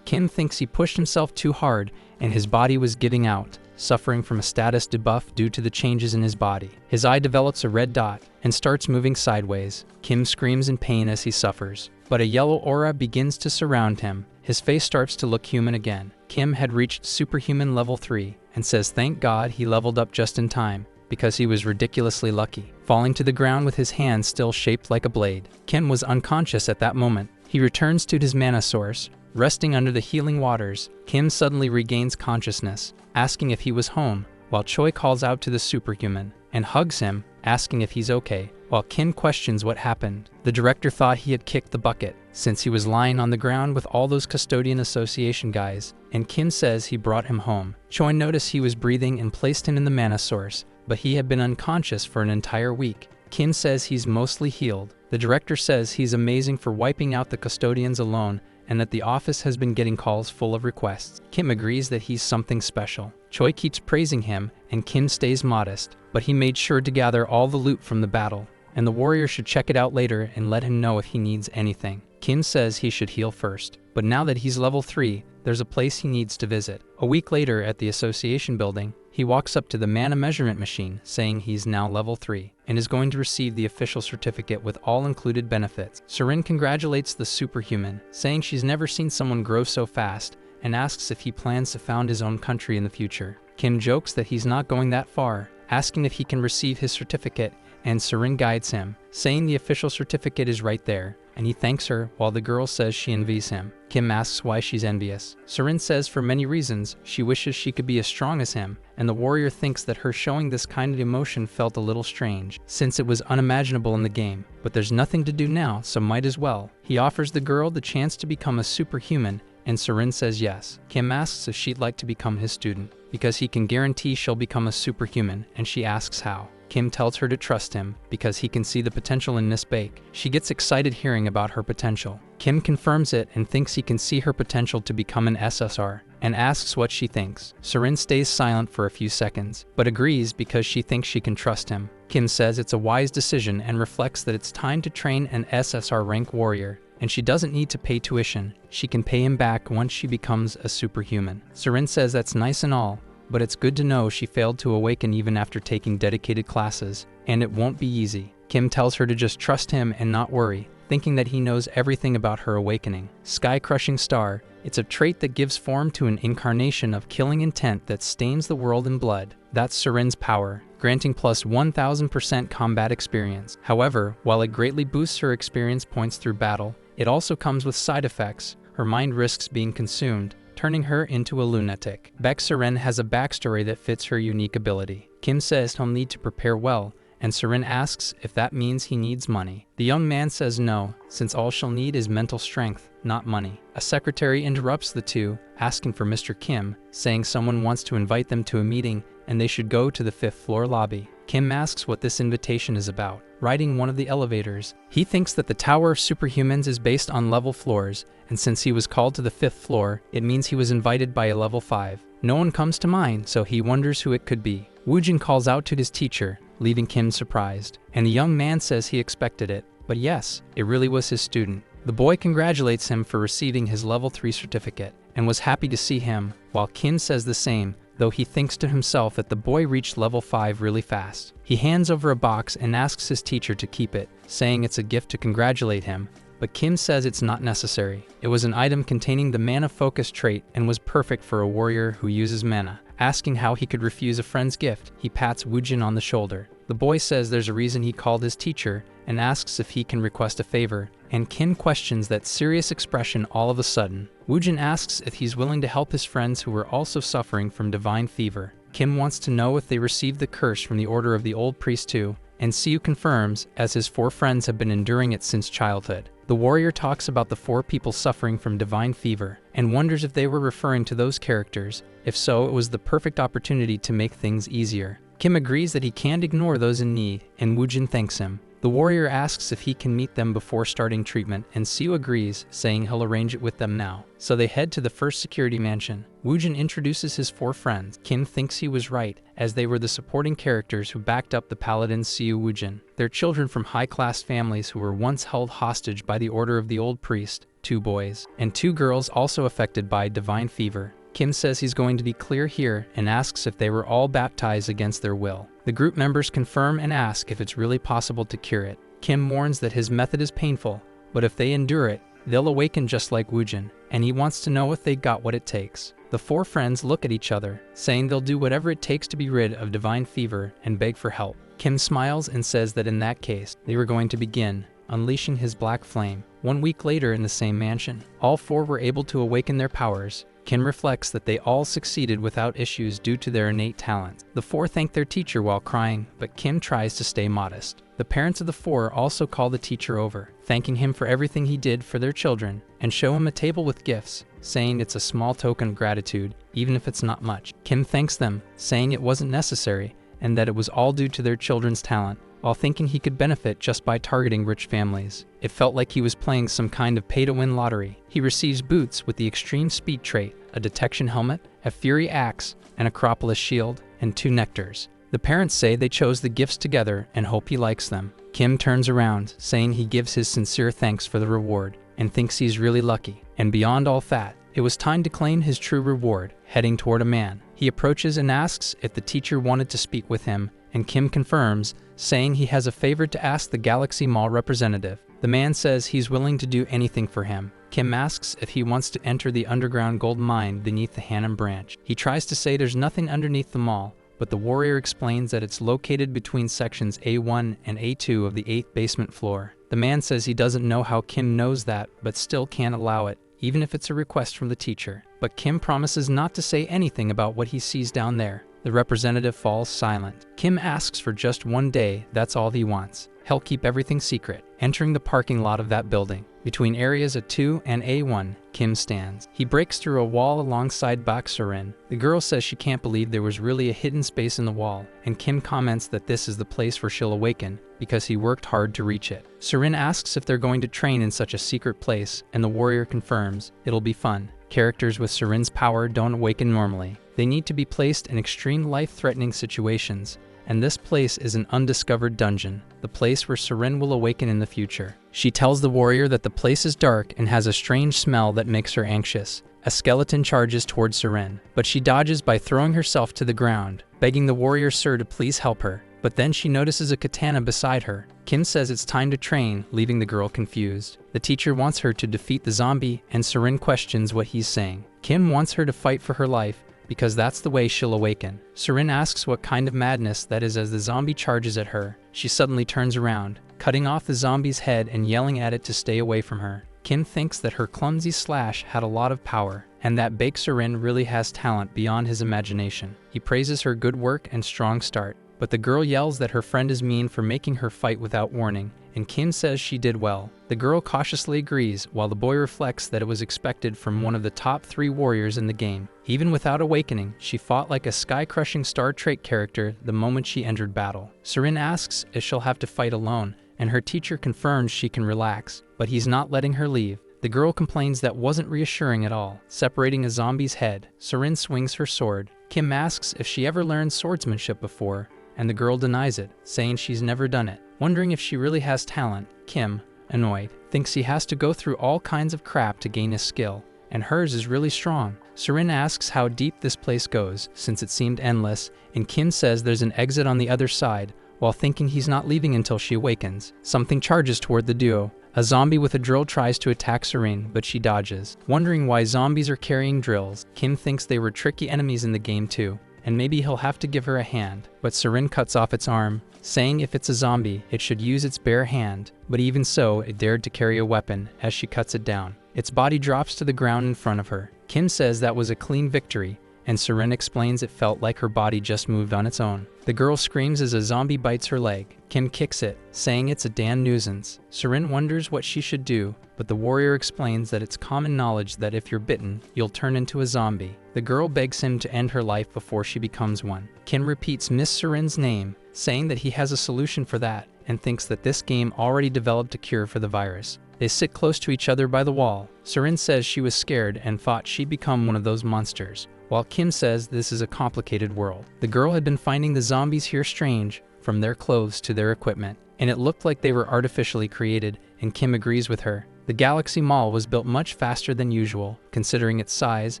Kim thinks he pushed himself too hard, and his body was giving out, suffering from a status debuff due to the changes in his body. His eye develops a red dot, and starts moving sideways. Kim screams in pain as he suffers, but a yellow aura begins to surround him. His face starts to look human again. Kim had reached Superhuman level 3, and says thank God he leveled up just in time, because he was ridiculously lucky, falling to the ground with his hand still shaped like a blade. Kim was unconscious at that moment. He returns to his mana source, resting under the healing waters. Kim suddenly regains consciousness, asking if he was home, while Choi calls out to the Superhuman, and hugs him, asking if he's okay, while Kim questions what happened. The director thought he had kicked the bucket, since he was lying on the ground with all those Custodian Association guys, and Kim says he brought him home. Choi noticed he was breathing and placed him in the mana source, but he had been unconscious for an entire week. Kim says he's mostly healed. The director says he's amazing for wiping out the Custodians alone, and that the office has been getting calls full of requests. Kim agrees that he's something special. Choi keeps praising him, and Kim stays modest, but he made sure to gather all the loot from the battle, and the warrior should check it out later and let him know if he needs anything. Kim says he should heal first, but now that he's level 3, there's a place he needs to visit. A week later at the Association building, he walks up to the mana measurement machine, saying he's now level 3, and is going to receive the official certificate with all included benefits. Serin congratulates the Superhuman, saying she's never seen someone grow so fast, and asks if he plans to found his own country in the future. Kim jokes that he's not going that far, asking if he can receive his certificate, and Serin guides him, saying the official certificate is right there, and he thanks her while the girl says she envies him. Kim asks why she's envious. Serin says for many reasons she wishes she could be as strong as him, and the warrior thinks that her showing this kind of emotion felt a little strange, since it was unimaginable in the game. But there's nothing to do now, so might as well. He offers the girl the chance to become a superhuman, and Serin says yes. Kim asks if she'd like to become his student, because he can guarantee she'll become a superhuman, and she asks how. Kim tells her to trust him, because he can see the potential in Miss Bake. She gets excited hearing about her potential. Kim confirms it and thinks he can see her potential to become an SSR, and asks what she thinks. Serin stays silent for a few seconds, but agrees because she thinks she can trust him. Kim says it's a wise decision and reflects that it's time to train an SSR rank warrior, and she doesn't need to pay tuition. She can pay him back once she becomes a superhuman. Serin says that's nice and all, but it's good to know she failed to awaken even after taking dedicated classes, and it won't be easy. Kim tells her to just trust him and not worry, thinking that he knows everything about her awakening. Sky-crushing star, it's a trait that gives form to an incarnation of killing intent that stains the world in blood. That's Serin's power, granting plus 1000% combat experience. However, while it greatly boosts her experience points through battle, it also comes with side effects. Her mind risks being consumed, turning her into a lunatic. Serin has a backstory that fits her unique ability. Kim says he'll need to prepare well, and Serin asks if that means he needs money. The young man says no, since all she'll need is mental strength, not money. A secretary interrupts the two, asking for Mr. Kim, saying someone wants to invite them to a meeting and they should go to the 5th floor lobby. Kim asks what this invitation is about. Riding one of the elevators, he thinks that the Tower of Superhumans is based on level floors, and since he was called to the 5th floor, it means he was invited by a level 5. No one comes to mind, so he wonders who it could be. Woojin calls out to his teacher, leaving Kim surprised, and the young man says he expected it, but yes, it really was his student. The boy congratulates him for receiving his level 3 certificate, and was happy to see him, while Kim says the same, though he thinks to himself that the boy reached level 5 really fast. He hands over a box and asks his teacher to keep it, saying it's a gift to congratulate him, but Kim says it's not necessary. It was an item containing the mana focus trait and was perfect for a warrior who uses mana. Asking how he could refuse a friend's gift, he pats Woojin on the shoulder. The boy says there's a reason he called his teacher and asks if he can request a favor, and Kim questions that serious expression all of a sudden. Woojin asks if he's willing to help his friends who were also suffering from divine fever. Kim wants to know if they received the curse from the order of the old priest too, and Siu confirms, as his 4 friends have been enduring it since childhood. The warrior talks about the 4 people suffering from divine fever, and wonders if they were referring to those characters. If so, it was the perfect opportunity to make things easier. Kim agrees that he can't ignore those in need, and Woojin thanks him. The warrior asks if he can meet them before starting treatment, and Siu agrees, saying he'll arrange it with them now. So they head to the first security mansion. Woojin introduces his 4 friends. Kim thinks he was right, as they were the supporting characters who backed up the paladin Siu Woojin. They're children from high-class families who were once held hostage by the order of the old priest, 2 boys, and 2 girls also affected by divine fever. Kim says he's going to be clear here and asks if they were all baptized against their will. The group members confirm and ask if it's really possible to cure it. Kim warns that his method is painful, but if they endure it, they'll awaken just like Woojin, and he wants to know if they got what it takes. The 4 friends look at each other, saying they'll do whatever it takes to be rid of divine fever and beg for help. Kim smiles and says that in that case, they were going to begin unleashing his black flame. 1 week later in the same mansion, all 4 were able to awaken their powers. Kim reflects that they all succeeded without issues due to their innate talents. The 4 thank their teacher while crying, but Kim tries to stay modest. The parents of the 4 also call the teacher over, thanking him for everything he did for their children, and show him a table with gifts, saying it's a small token of gratitude, even if it's not much. Kim thanks them, saying it wasn't necessary, and that it was all due to their children's talent, while thinking he could benefit just by targeting rich families. It felt like he was playing some kind of pay-to-win lottery. He receives boots with the extreme speed trait, a detection helmet, a fury axe, an Acropolis shield, and 2 nectars. The parents say they chose the gifts together and hope he likes them. Kim turns around, saying he gives his sincere thanks for the reward, and thinks he's really lucky. And beyond all that, it was time to claim his true reward, heading toward a man. He approaches and asks if the teacher wanted to speak with him, and Kim confirms, saying he has a favor to ask the Galaxy Mall representative. The man says he's willing to do anything for him. Kim asks if he wants to enter the underground gold mine beneath the Hanam branch. He tries to say there's nothing underneath the mall, but the warrior explains that it's located between sections A1 and A2 of the 8th basement floor. The man says he doesn't know how Kim knows that, but still can't allow it, even if it's a request from the teacher. But Kim promises not to say anything about what he sees down there. The representative falls silent. Kim asks for just 1 day, that's all he wants. He'll keep everything secret. Entering the parking lot of that building, between areas A2 and A1, Kim stands. He breaks through a wall alongside Bak Serin. The girl says she can't believe there was really a hidden space in the wall, and Kim comments that this is the place where she'll awaken, because he worked hard to reach it. Serin asks if they're going to train in such a secret place, and the warrior confirms it'll be fun. Characters with Serin's power don't awaken normally. They need to be placed in extreme life-threatening situations, and this place is an undiscovered dungeon, the place where Serin will awaken in the future. She tells the warrior that the place is dark and has a strange smell that makes her anxious. A skeleton charges towards Serin, but she dodges by throwing herself to the ground, begging the warrior sir to please help her. But then she notices a katana beside her. Kim says it's time to train, leaving the girl confused. The teacher wants her to defeat the zombie, and Serin questions what he's saying. Kim wants her to fight for her life, because that's the way she'll awaken. Serin asks what kind of madness that is as the zombie charges at her. She suddenly turns around, cutting off the zombie's head and yelling at it to stay away from her. Kim thinks that her clumsy slash had a lot of power, and that Baek Serin really has talent beyond his imagination. He praises her good work and strong start. but the girl yells that her friend is mean for making her fight without warning, and Kim says she did well. The girl cautiously agrees, while the boy reflects that it was expected from one of the top 3 warriors in the game. Even without awakening, she fought like a sky-crushing star trait character the moment she entered battle. Serin asks if she'll have to fight alone, and her teacher confirms she can relax, but he's not letting her leave. The girl complains that wasn't reassuring at all. Separating a zombie's head, Serin swings her sword. Kim asks if she ever learned swordsmanship before, and the girl denies it, saying she's never done it. Wondering if she really has talent, Kim, annoyed, thinks he has to go through all kinds of crap to gain his skill, and hers is really strong. Serin asks how deep this place goes, since it seemed endless, and Kim says there's an exit on the other side, while thinking he's not leaving until she awakens. Something charges toward the duo. A zombie with a drill tries to attack Serin, but she dodges. Wondering why zombies are carrying drills, Kim thinks they were tricky enemies in the game too, and maybe he'll have to give her a hand. But Serin cuts off its arm, saying if it's a zombie, it should use its bare hand. But even so, it dared to carry a weapon as she cuts it down. Its body drops to the ground in front of her. Kim says that was a clean victory, and Serin explains it felt like her body just moved on its own. The girl screams as a zombie bites her leg. Kim kicks it, saying it's a damn nuisance. Serin wonders what she should do, but the warrior explains that it's common knowledge that if you're bitten, you'll turn into a zombie. The girl begs him to end her life before she becomes one. Kim repeats Miss Serin's name, saying that he has a solution for that, and thinks that this game already developed a cure for the virus. They sit close to each other by the wall. Serin says she was scared and thought she'd become one of those monsters, while Kim says this is a complicated world. The girl had been finding the zombies here strange, from their clothes to their equipment, and it looked like they were artificially created, and Kim agrees with her. The Galaxy Mall was built much faster than usual, considering its size,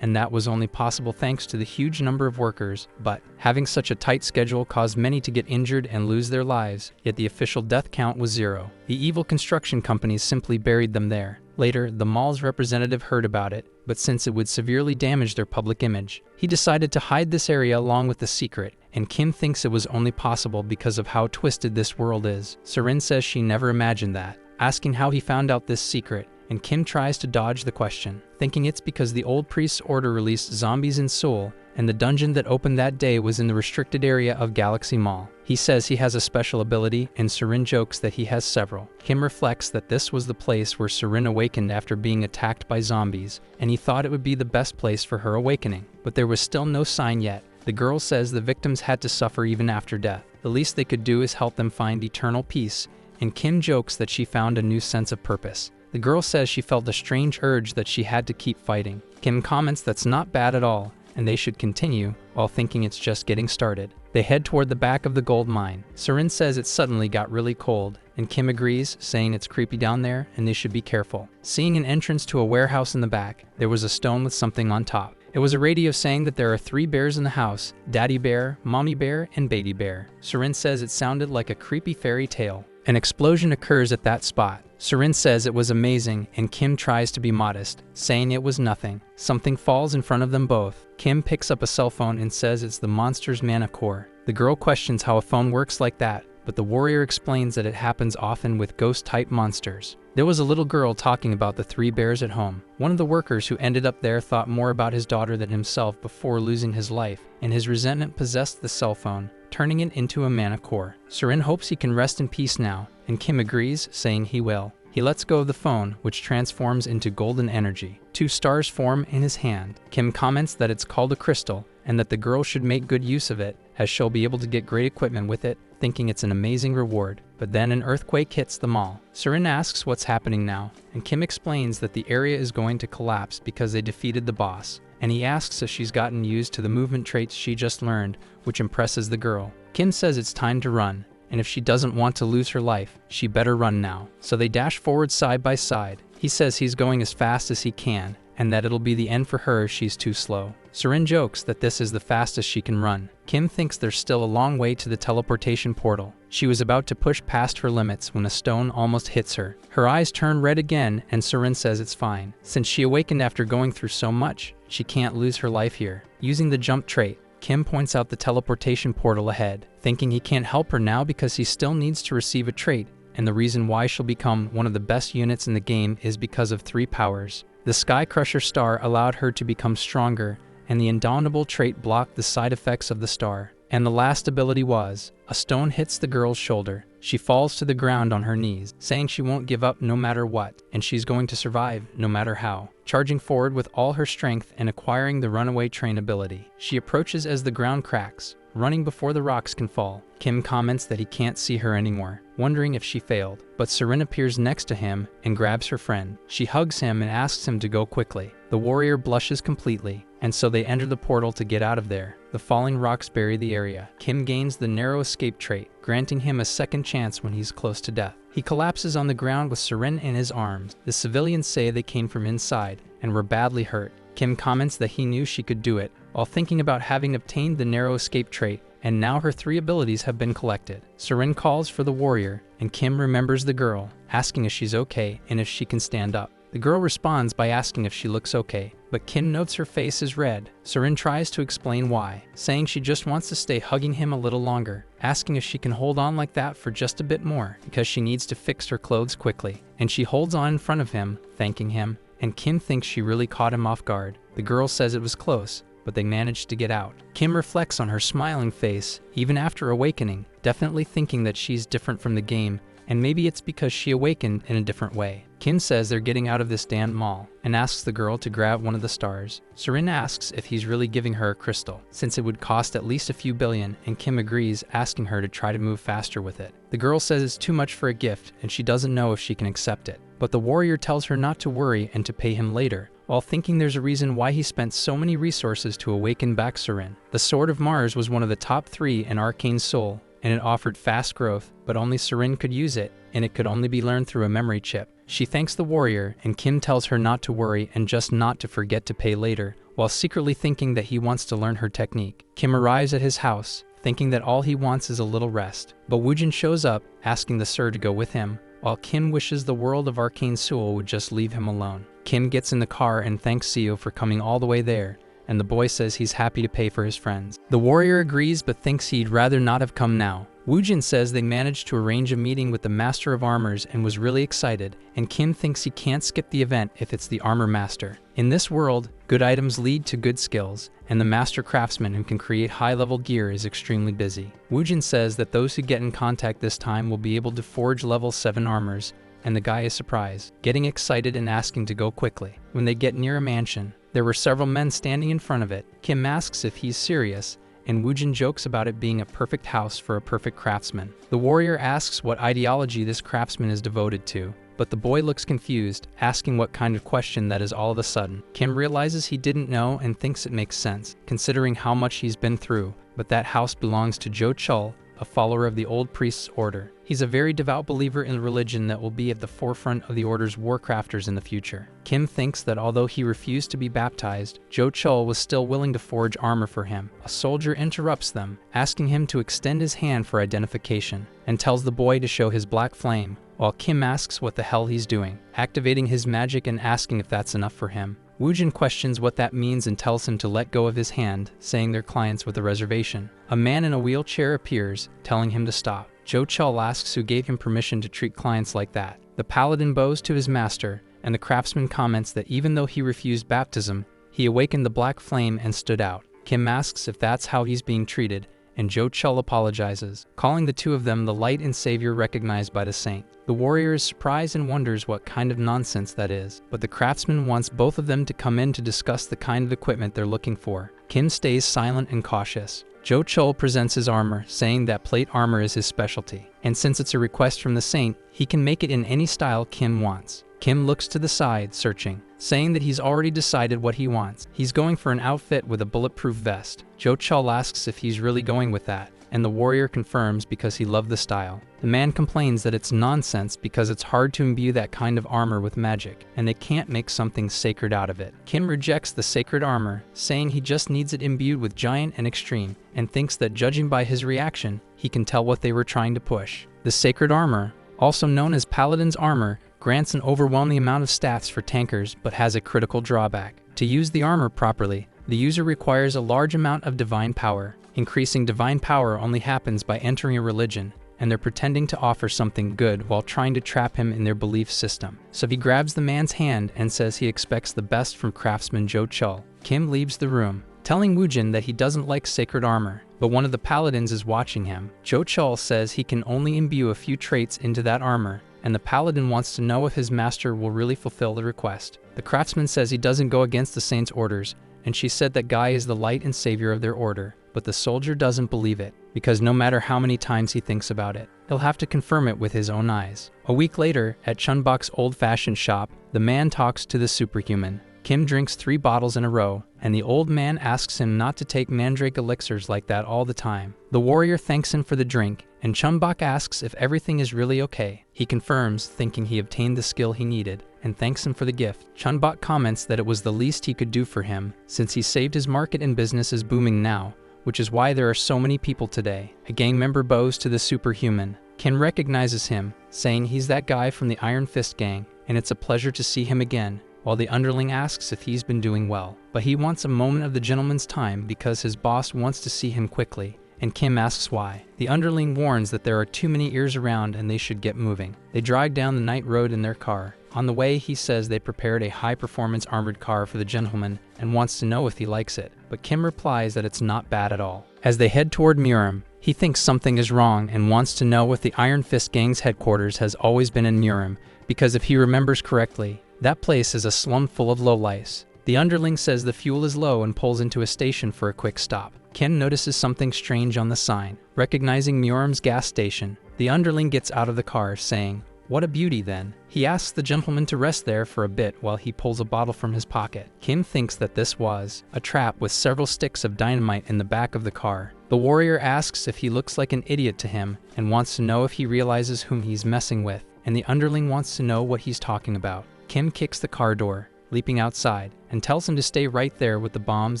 and that was only possible thanks to the huge number of workers, but having such a tight schedule caused many to get injured and lose their lives, yet the official death count was 0. The evil construction companies simply buried them there. Later, the mall's representative heard about it, but since it would severely damage their public image, he decided to hide this area along with the secret, and Kim thinks it was only possible because of how twisted this world is. Serin says she never imagined that, asking how he found out this secret, and Kim tries to dodge the question, thinking it's because the old priest's order released zombies in Seoul, and the dungeon that opened that day was in the restricted area of Galaxy Mall. He says he has a special ability, and Serin jokes that he has several. Kim reflects that this was the place where Serin awakened after being attacked by zombies, and he thought it would be the best place for her awakening. But there was still no sign yet. The girl says the victims had to suffer even after death. The least they could do is help them find eternal peace, and Kim jokes that she found a new sense of purpose. The girl says she felt a strange urge that she had to keep fighting. Kim comments that's not bad at all, and they should continue, while thinking it's just getting started. They head toward the back of the gold mine. Serin says it suddenly got really cold, and Kim agrees, saying it's creepy down there and they should be careful. Seeing an entrance to a warehouse in the back, there was a stone with something on top. It was a radio saying that there are 3 bears in the house: Daddy Bear, Mommy Bear, and Baby Bear. Serin says it sounded like a creepy fairy tale. An explosion occurs at that spot. Serin says it was amazing, and Kim tries to be modest, saying it was nothing. Something falls in front of them both. Kim picks up a cell phone and says it's the monster's mana core. The girl questions how a phone works like that, but the warrior explains that it happens often with ghost-type monsters. There was a little girl talking about the 3 bears at home. One of the workers who ended up there thought more about his daughter than himself before losing his life, and his resentment possessed the cell phone, turning it into a mana core. Serin hopes he can rest in peace now, and Kim agrees, saying he will. He lets go of the phone, which transforms into golden energy. 2 stars form in his hand. Kim comments that it's called a crystal, and that the girl should make good use of it, as she'll be able to get great equipment with it, thinking it's an amazing reward. But then an earthquake hits the mall. Serin asks what's happening now, and Kim explains that the area is going to collapse because they defeated the boss, and he asks if she's gotten used to the movement traits she just learned, which impresses the girl. Kim says it's time to run, and if she doesn't want to lose her life, she better run now. So they dash forward side by side. He says he's going as fast as he can, and that it'll be the end for her if she's too slow. Serin jokes that this is the fastest she can run. Kim thinks there's still a long way to the teleportation portal. She was about to push past her limits when a stone almost hits her. Her eyes turn red again, and Serin says it's fine. Since she awakened after going through so much, she can't lose her life here. Using the jump trait, Kim points out the teleportation portal ahead, thinking he can't help her now because he still needs to receive a trait, and the reason why she'll become one of the best units in the game is because of 3 powers. The Sky Crusher star allowed her to become stronger, and the Indomitable trait blocked the side effects of the star. And the last ability was, a stone hits the girl's shoulder. She falls to the ground on her knees, saying she won't give up no matter what, and she's going to survive no matter how. Charging forward with all her strength and acquiring the runaway train ability, she approaches as the ground cracks, running before the rocks can fall. Kim comments that he can't see her anymore, wondering if she failed, but Serin appears next to him and grabs her friend. She hugs him and asks him to go quickly. The warrior blushes completely, and so they enter the portal to get out of there. The falling rocks bury the area. Kim gains the narrow escape trait, granting him a second chance when he's close to death. He collapses on the ground with Serin in his arms. The civilians say they came from inside and were badly hurt. Kim comments that he knew she could do it, while thinking about having obtained the narrow escape trait, and now her 3 abilities have been collected. Serin calls for the warrior, and Kim remembers the girl, asking if she's okay and if she can stand up. The girl responds by asking if she looks okay, but Kim notes her face is red. Serin tries to explain why, saying she just wants to stay hugging him a little longer, asking if she can hold on like that for just a bit more, because she needs to fix her clothes quickly. And she holds on in front of him, thanking him, and Kim thinks she really caught him off guard. The girl says it was close, but they managed to get out. Kim reflects on her smiling face, even after awakening, definitely thinking that she's different from the game, and maybe it's because she awakened in a different way. Kim says they're getting out of this damn mall, and asks the girl to grab one of the stars. Serin asks if he's really giving her a crystal, since it would cost at least a few billion, and Kim agrees, asking her to try to move faster with it. The girl says it's too much for a gift, and she doesn't know if she can accept it. But the warrior tells her not to worry and to pay him later, while thinking there's a reason why he spent so many resources to awaken back Serin. The Sword of Mars was one of the top 3 in Arcane's soul, and it offered fast growth, but only Serin could use it, and it could only be learned through a memory chip. She thanks the warrior, and Kim tells her not to worry and just not to forget to pay later, while secretly thinking that he wants to learn her technique. Kim arrives at his house, thinking that all he wants is a little rest, but Woojin shows up, asking the Sir to go with him, while Kim wishes the world of Arcane Seoul would just leave him alone. Kim gets in the car and thanks Seo for coming all the way there, and the boy says he's happy to pay for his friends. The warrior agrees but thinks he'd rather not have come now. Woojin says they managed to arrange a meeting with the Master of Armors and was really excited, and Kim thinks he can't skip the event if it's the Armor Master. In this world, good items lead to good skills, and the Master Craftsman who can create high-level gear is extremely busy. Woojin says that those who get in contact this time will be able to forge level 7 armors, and the guy is surprised, getting excited and asking to go quickly. When they get near a mansion, there were several men standing in front of it. Kim asks if he's serious, and Woojin jokes about it being a perfect house for a perfect craftsman. The warrior asks what ideology this craftsman is devoted to, but the boy looks confused, asking what kind of question that is all of a sudden. Kim realizes he didn't know and thinks it makes sense, considering how much he's been through, but that house belongs to Jo Chul, a follower of the old priest's order. He's a very devout believer in a religion that will be at the forefront of the order's warcrafters in the future. Kim thinks that although he refused to be baptized, Jo Chul was still willing to forge armor for him. A soldier interrupts them, asking him to extend his hand for identification, and tells the boy to show his black flame, while Kim asks what the hell he's doing, activating his magic and asking if that's enough for him. Woojin questions what that means and tells him to let go of his hand, saying they're clients with a reservation. A man in a wheelchair appears, telling him to stop. Jo Chul asks who gave him permission to treat clients like that. The paladin bows to his master, and the craftsman comments that even though he refused baptism, he awakened the black flame and stood out. Kim asks if that's how he's being treated, and Jo Chul apologizes, calling the two of them the light and savior recognized by the saint. The warrior is surprised and wonders what kind of nonsense that is, but the craftsman wants both of them to come in to discuss the kind of equipment they're looking for. Kim stays silent and cautious. Jo Chul presents his armor, saying that plate armor is his specialty, and since it's a request from the saint, he can make it in any style Kim wants. Kim looks to the side, searching, saying that he's already decided what he wants. He's going for an outfit with a bulletproof vest. Jo Chul asks if he's really going with that, and the warrior confirms because he loved the style. The man complains that it's nonsense because it's hard to imbue that kind of armor with magic, and they can't make something sacred out of it. Kim rejects the sacred armor, saying he just needs it imbued with giant and extreme, and thinks that judging by his reaction, he can tell what they were trying to push. The sacred armor, also known as Paladin's armor, grants an overwhelming amount of stats for tankers but has a critical drawback. To use the armor properly, the user requires a large amount of divine power. Increasing divine power only happens by entering a religion, and they're pretending to offer something good while trying to trap him in their belief system. So he grabs the man's hand and says he expects the best from craftsman Jo Chul. Kim leaves the room, telling Woojin that he doesn't like sacred armor, but one of the paladins is watching him. Jo Chul says he can only imbue a few traits into that armor, and the paladin wants to know if his master will really fulfill the request. The craftsman says he doesn't go against the saint's orders, and she said that Guy is the light and savior of their order, but the soldier doesn't believe it, because no matter how many times he thinks about it, he'll have to confirm it with his own eyes. A week later, at Chunbok's old-fashioned shop, the man talks to the Superhuman. Kim drinks 3 bottles in a row, and the old man asks him not to take mandrake elixirs like that all the time. The warrior thanks him for the drink, and Chunbok asks if everything is really okay. He confirms, thinking he obtained the skill he needed, and thanks him for the gift. Chunbok comments that it was the least he could do for him, since he saved his market and business is booming now, which is why there are so many people today. A gang member bows to the Superhuman. Kim recognizes him, saying he's that guy from the Iron Fist gang, and it's a pleasure to see him again, while the underling asks if he's been doing well. But he wants a moment of the gentleman's time because his boss wants to see him quickly, and Kim asks why. The underling warns that there are too many ears around and they should get moving. They drive down the night road in their car. On the way, he says they prepared a high-performance armored car for the gentleman and wants to know if he likes it, but Kim replies that it's not bad at all. As they head toward Murim, he thinks something is wrong and wants to know if the Iron Fist gang's headquarters has always been in Murim, because if he remembers correctly, that place is a slum full of lowlifes. The underling says the fuel is low and pulls into a station for a quick stop. Ken notices something strange on the sign. Recognizing Murim's gas station, the underling gets out of the car, saying, "What a beauty then." He asks the gentleman to rest there for a bit while he pulls a bottle from his pocket. Kim thinks that this was a trap with several sticks of dynamite in the back of the car. The warrior asks if he looks like an idiot to him and wants to know if he realizes whom he's messing with, and the underling wants to know what he's talking about. Kim kicks the car door, leaping outside, and tells him to stay right there with the bombs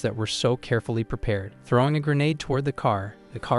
that were so carefully prepared. Throwing a grenade toward the car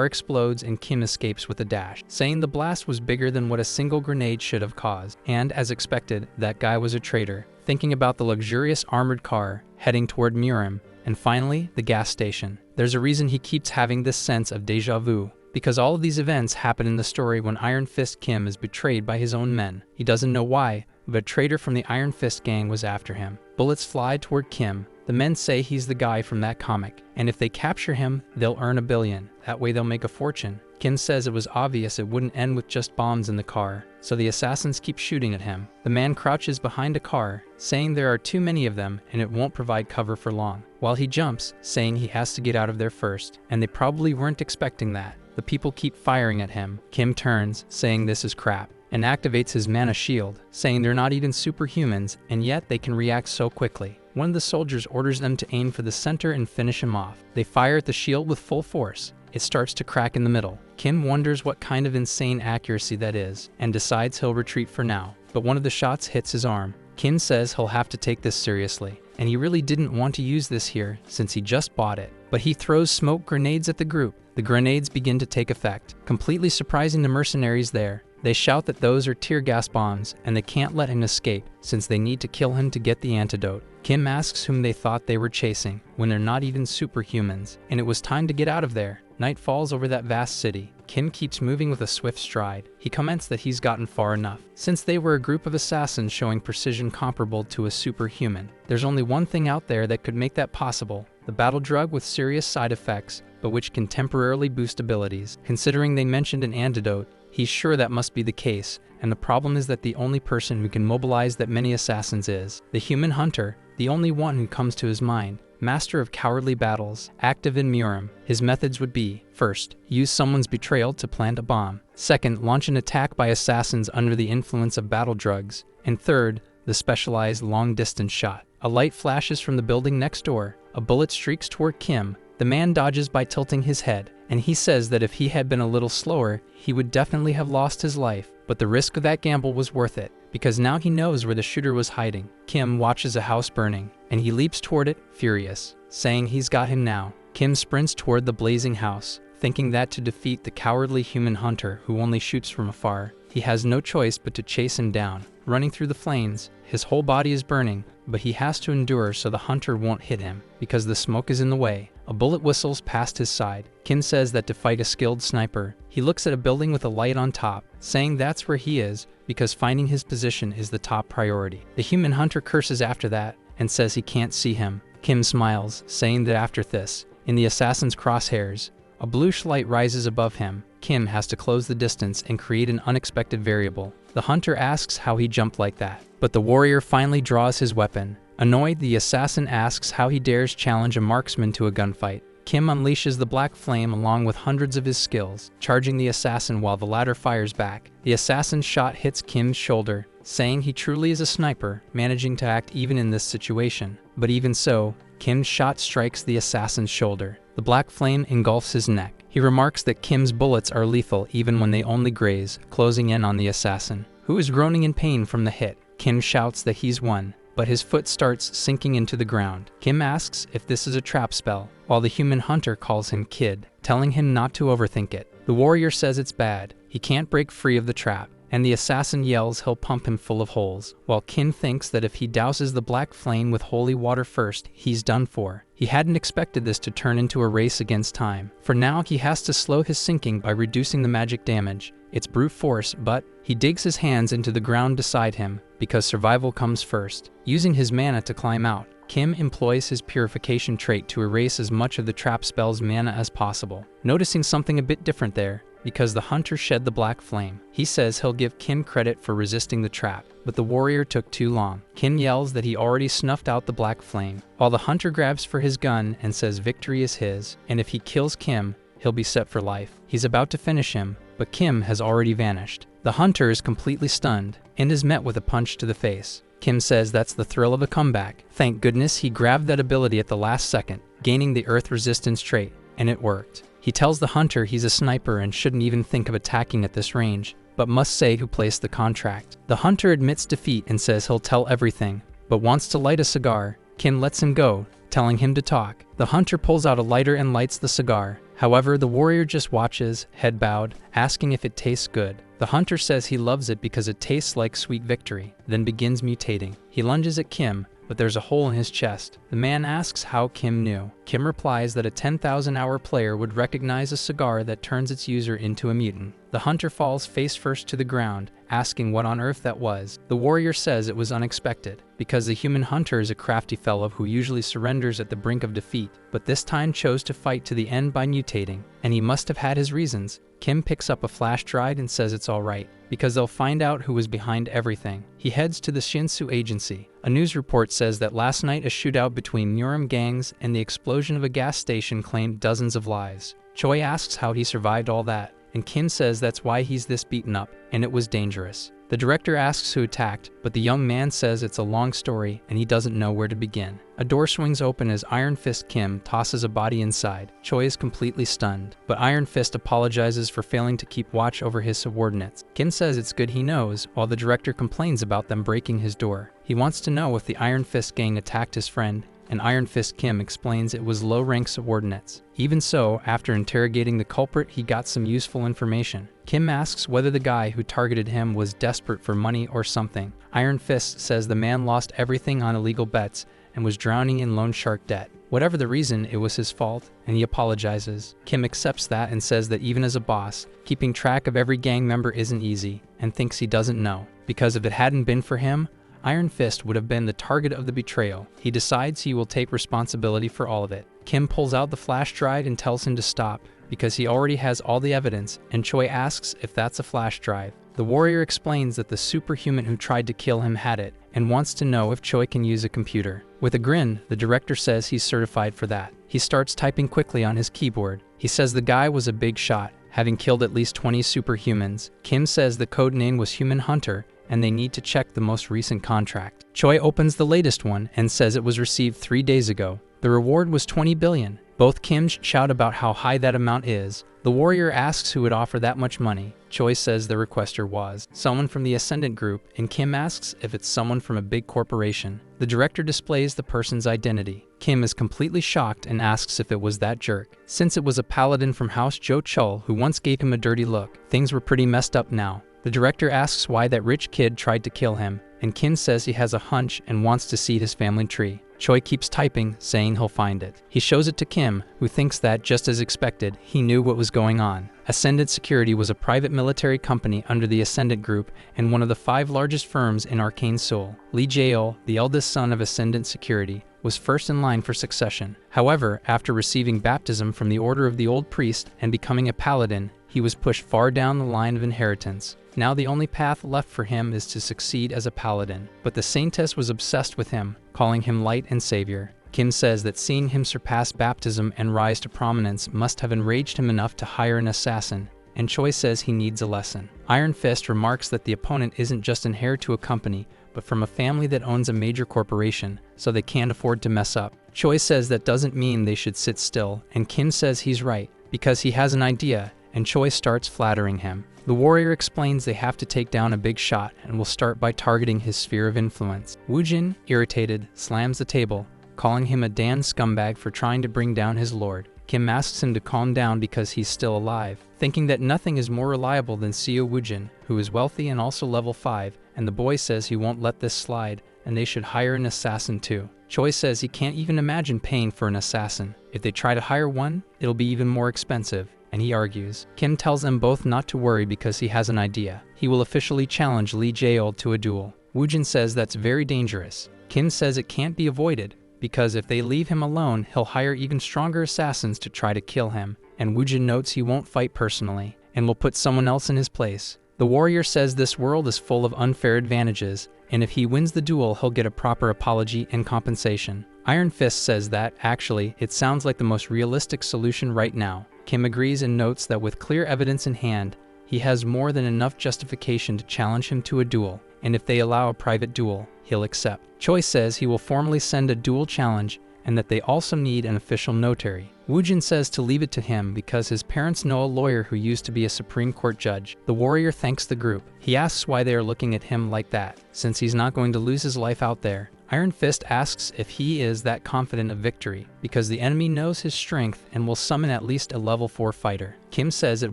explodes and Kim escapes with a dash, saying the blast was bigger than what a single grenade should have caused. And, as expected, that guy was a traitor, thinking about the luxurious armored car, heading toward Murim, and finally, the gas station. There's a reason he keeps having this sense of déjà vu, because all of these events happen in the story when Iron Fist Kim is betrayed by his own men. He doesn't know why, but a traitor from the Iron Fist gang was after him. Bullets fly toward Kim. The men say he's the guy from that comic, and if they capture him, they'll earn $1 billion. That way they'll make a fortune. Kim says it was obvious it wouldn't end with just bombs in the car, so the assassins keep shooting at him. The man crouches behind a car, saying there are too many of them and it won't provide cover for long, while he jumps, saying he has to get out of there first, and they probably weren't expecting that. The people keep firing at him. Kim turns, saying this is crap, and activates his mana shield, saying they're not even superhumans, and yet they can react so quickly. One of the soldiers orders them to aim for the center and finish him off. They fire at the shield with full force. It starts to crack in the middle. Kim wonders what kind of insane accuracy that is, and decides he'll retreat for now, but one of the shots hits his arm. Kim says he'll have to take this seriously, and he really didn't want to use this here since he just bought it. But he throws smoke grenades at the group. The grenades begin to take effect, completely surprising the mercenaries there. They shout that those are tear gas bombs, and they can't let him escape, since they need to kill him to get the antidote. Kim asks whom they thought they were chasing, when they're not even superhumans, and it was time to get out of there. Night falls over that vast city. Kim keeps moving with a swift stride. He comments that he's gotten far enough, since they were a group of assassins showing precision comparable to a superhuman. There's only one thing out there that could make that possible: the battle drug with serious side effects, but which can temporarily boost abilities. Considering they mentioned an antidote, he's sure that must be the case, and the problem is that the only person who can mobilize that many assassins is the human hunter, the only one who comes to his mind. Master of cowardly battles, active in Murim. His methods would be: first, use someone's betrayal to plant a bomb; second, launch an attack by assassins under the influence of battle drugs; and third, the specialized long-distance shot. A light flashes from the building next door. A bullet streaks toward Kim. The man dodges by tilting his head, and he says that if he had been a little slower, he would definitely have lost his life. But the risk of that gamble was worth it, because now he knows where the shooter was hiding. Kim watches a house burning, and he leaps toward it, furious, saying he's got him now. Kim sprints toward the blazing house, thinking that to defeat the cowardly human hunter who only shoots from afar, he has no choice but to chase him down. Running through the flames, his whole body is burning, but he has to endure so the hunter won't hit him, because the smoke is in the way. A bullet whistles past his side. Kim says that to fight a skilled sniper, he looks at a building with a light on top, saying that's where he is, because finding his position is the top priority. The human hunter curses after that, and says he can't see him. Kim smiles, saying that after this, in the assassin's crosshairs, a bluish light rises above him. Kim has to close the distance and create an unexpected variable. The hunter asks how he jumped like that, but the warrior finally draws his weapon. Annoyed, the assassin asks how he dares challenge a marksman to a gunfight. Kim unleashes the black flame along with hundreds of his skills, charging the assassin while the latter fires back. The assassin's shot hits Kim's shoulder, saying he truly is a sniper, managing to act even in this situation. But even so, Kim's shot strikes the assassin's shoulder. The black flame engulfs his neck. He remarks that Kim's bullets are lethal even when they only graze, closing in on the assassin, who is groaning in pain from the hit. Kim shouts that he's won, but his foot starts sinking into the ground. Kim asks if this is a trap spell, while the human hunter calls him kid, telling him not to overthink it. The warrior says it's bad, he can't break free of the trap, and the assassin yells he'll pump him full of holes, while Kim thinks that if he douses the black flame with holy water first, he's done for. He hadn't expected this to turn into a race against time. For now, he has to slow his sinking by reducing the magic damage. It's brute force, but he digs his hands into the ground beside him, because survival comes first. Using his mana to climb out, Kim employs his purification trait to erase as much of the trap spell's mana as possible. Noticing something a bit different there, because the hunter shed the black flame. He says he'll give Kim credit for resisting the trap, but the warrior took too long. Kim yells that he already snuffed out the black flame, while the hunter grabs for his gun and says victory is his, and if he kills Kim, he'll be set for life. He's about to finish him, but Kim has already vanished. The hunter is completely stunned, and is met with a punch to the face. Kim says that's the thrill of a comeback. Thank goodness he grabbed that ability at the last second, gaining the earth resistance trait, and it worked. He tells the hunter he's a sniper and shouldn't even think of attacking at this range, but must say who placed the contract. The hunter admits defeat and says he'll tell everything, but wants to light a cigar. Kim lets him go, telling him to talk. The hunter pulls out a lighter and lights the cigar. However, the warrior just watches, head bowed, asking if it tastes good. The hunter says he loves it because it tastes like sweet victory, then begins mutating. He lunges at Kim, but there's a hole in his chest. The man asks how Kim knew. Kim replies that a 10,000-hour player would recognize a cigar that turns its user into a mutant. The hunter falls face first to the ground, asking what on earth that was. The warrior says it was unexpected, because the human hunter is a crafty fellow who usually surrenders at the brink of defeat, but this time chose to fight to the end by mutating, and he must have had his reasons. Kim picks up a flash drive and says it's alright, because they'll find out who was behind everything. He heads to the Shinsu agency. A news report says that last night a shootout between Muram gangs and the explosion of a gas station claimed dozens of lives. Choi asks how he survived all that, and Kim says that's why he's this beaten up, and it was dangerous. The director asks who attacked, but the young man says it's a long story and he doesn't know where to begin. A door swings open as Iron Fist Kim tosses a body inside. Choi is completely stunned, but Iron Fist apologizes for failing to keep watch over his subordinates. Kim says it's good he knows, while the director complains about them breaking his door. He wants to know if the Iron Fist gang attacked his friend, and Iron Fist Kim explains it was low-rank subordinates. Even so, after interrogating the culprit, he got some useful information. Kim asks whether the guy who targeted him was desperate for money or something. Iron Fist says the man lost everything on illegal bets and was drowning in loan shark debt. Whatever the reason, it was his fault, and he apologizes. Kim accepts that and says that even as a boss, keeping track of every gang member isn't easy, and thinks he doesn't know, because if it hadn't been for him, Iron Fist would have been the target of the betrayal. He decides he will take responsibility for all of it. Kim pulls out the flash drive and tells him to stop, because he already has all the evidence, and Choi asks if that's a flash drive. The warrior explains that the superhuman who tried to kill him had it, and wants to know if Choi can use a computer. With a grin, the director says he's certified for that. He starts typing quickly on his keyboard. He says the guy was a big shot, having killed at least 20 superhumans. Kim says the code name was Human Hunter, and they need to check the most recent contract. Choi opens the latest one and says it was received 3 days ago. The reward was 20 billion. Both Kims shout about how high that amount is. The warrior asks who would offer that much money. Choi says the requester was someone from the Ascendant group, and Kim asks if it's someone from a big corporation. The director displays the person's identity. Kim is completely shocked and asks if it was that jerk. Since it was a paladin from House Jo Chul who once gave him a dirty look, things were pretty messed up now. The director asks why that rich kid tried to kill him, and Kim says he has a hunch and wants to seed his family tree. Choi keeps typing, saying he'll find it. He shows it to Kim, who thinks that, just as expected, he knew what was going on. Ascendant Security was a private military company under the Ascendant Group and one of the 5 largest firms in Arcane Seoul. Lee Jae-ol, the eldest son of Ascendant Security, was first in line for succession. However, after receiving baptism from the Order of the Old Priest and becoming a paladin, he was pushed far down the line of inheritance. Now the only path left for him is to succeed as a paladin. But the Saintess was obsessed with him, calling him light and savior. Kim says that seeing him surpass baptism and rise to prominence must have enraged him enough to hire an assassin, and Choi says he needs a lesson. Iron Fist remarks that the opponent isn't just an heir to a company, but from a family that owns a major corporation, so they can't afford to mess up. Choi says that doesn't mean they should sit still, and Kim says he's right, because he has an idea, and Choi starts flattering him. The warrior explains they have to take down a big shot and will start by targeting his sphere of influence. Woojin, irritated, slams the table, calling him a damn scumbag for trying to bring down his lord. Kim asks him to calm down because he's still alive, thinking that nothing is more reliable than Seo Woojin, who is wealthy and also level 5, and the boy says he won't let this slide, and they should hire an assassin too. Choi says he can't even imagine paying for an assassin. If they try to hire one, it'll be even more expensive, and he argues. Kim tells them both not to worry because he has an idea. He will officially challenge Lee Jae-ol to a duel. Woojin says that's very dangerous. Kim says it can't be avoided, because if they leave him alone, he'll hire even stronger assassins to try to kill him, and Woojin notes he won't fight personally, and will put someone else in his place. The warrior says this world is full of unfair advantages, and if he wins the duel, he'll get a proper apology and compensation. Iron Fist says that, actually, it sounds like the most realistic solution right now. Kim agrees and notes that with clear evidence in hand, he has more than enough justification to challenge him to a duel, and if they allow a private duel, he'll accept. Choi says he will formally send a duel challenge and that they also need an official notary. Woojin says to leave it to him because his parents know a lawyer who used to be a Supreme Court judge. The warrior thanks the group. He asks why they are looking at him like that, since he's not going to lose his life out there. Iron Fist asks if he is that confident of victory, because the enemy knows his strength and will summon at least a level 4 fighter. Kim says it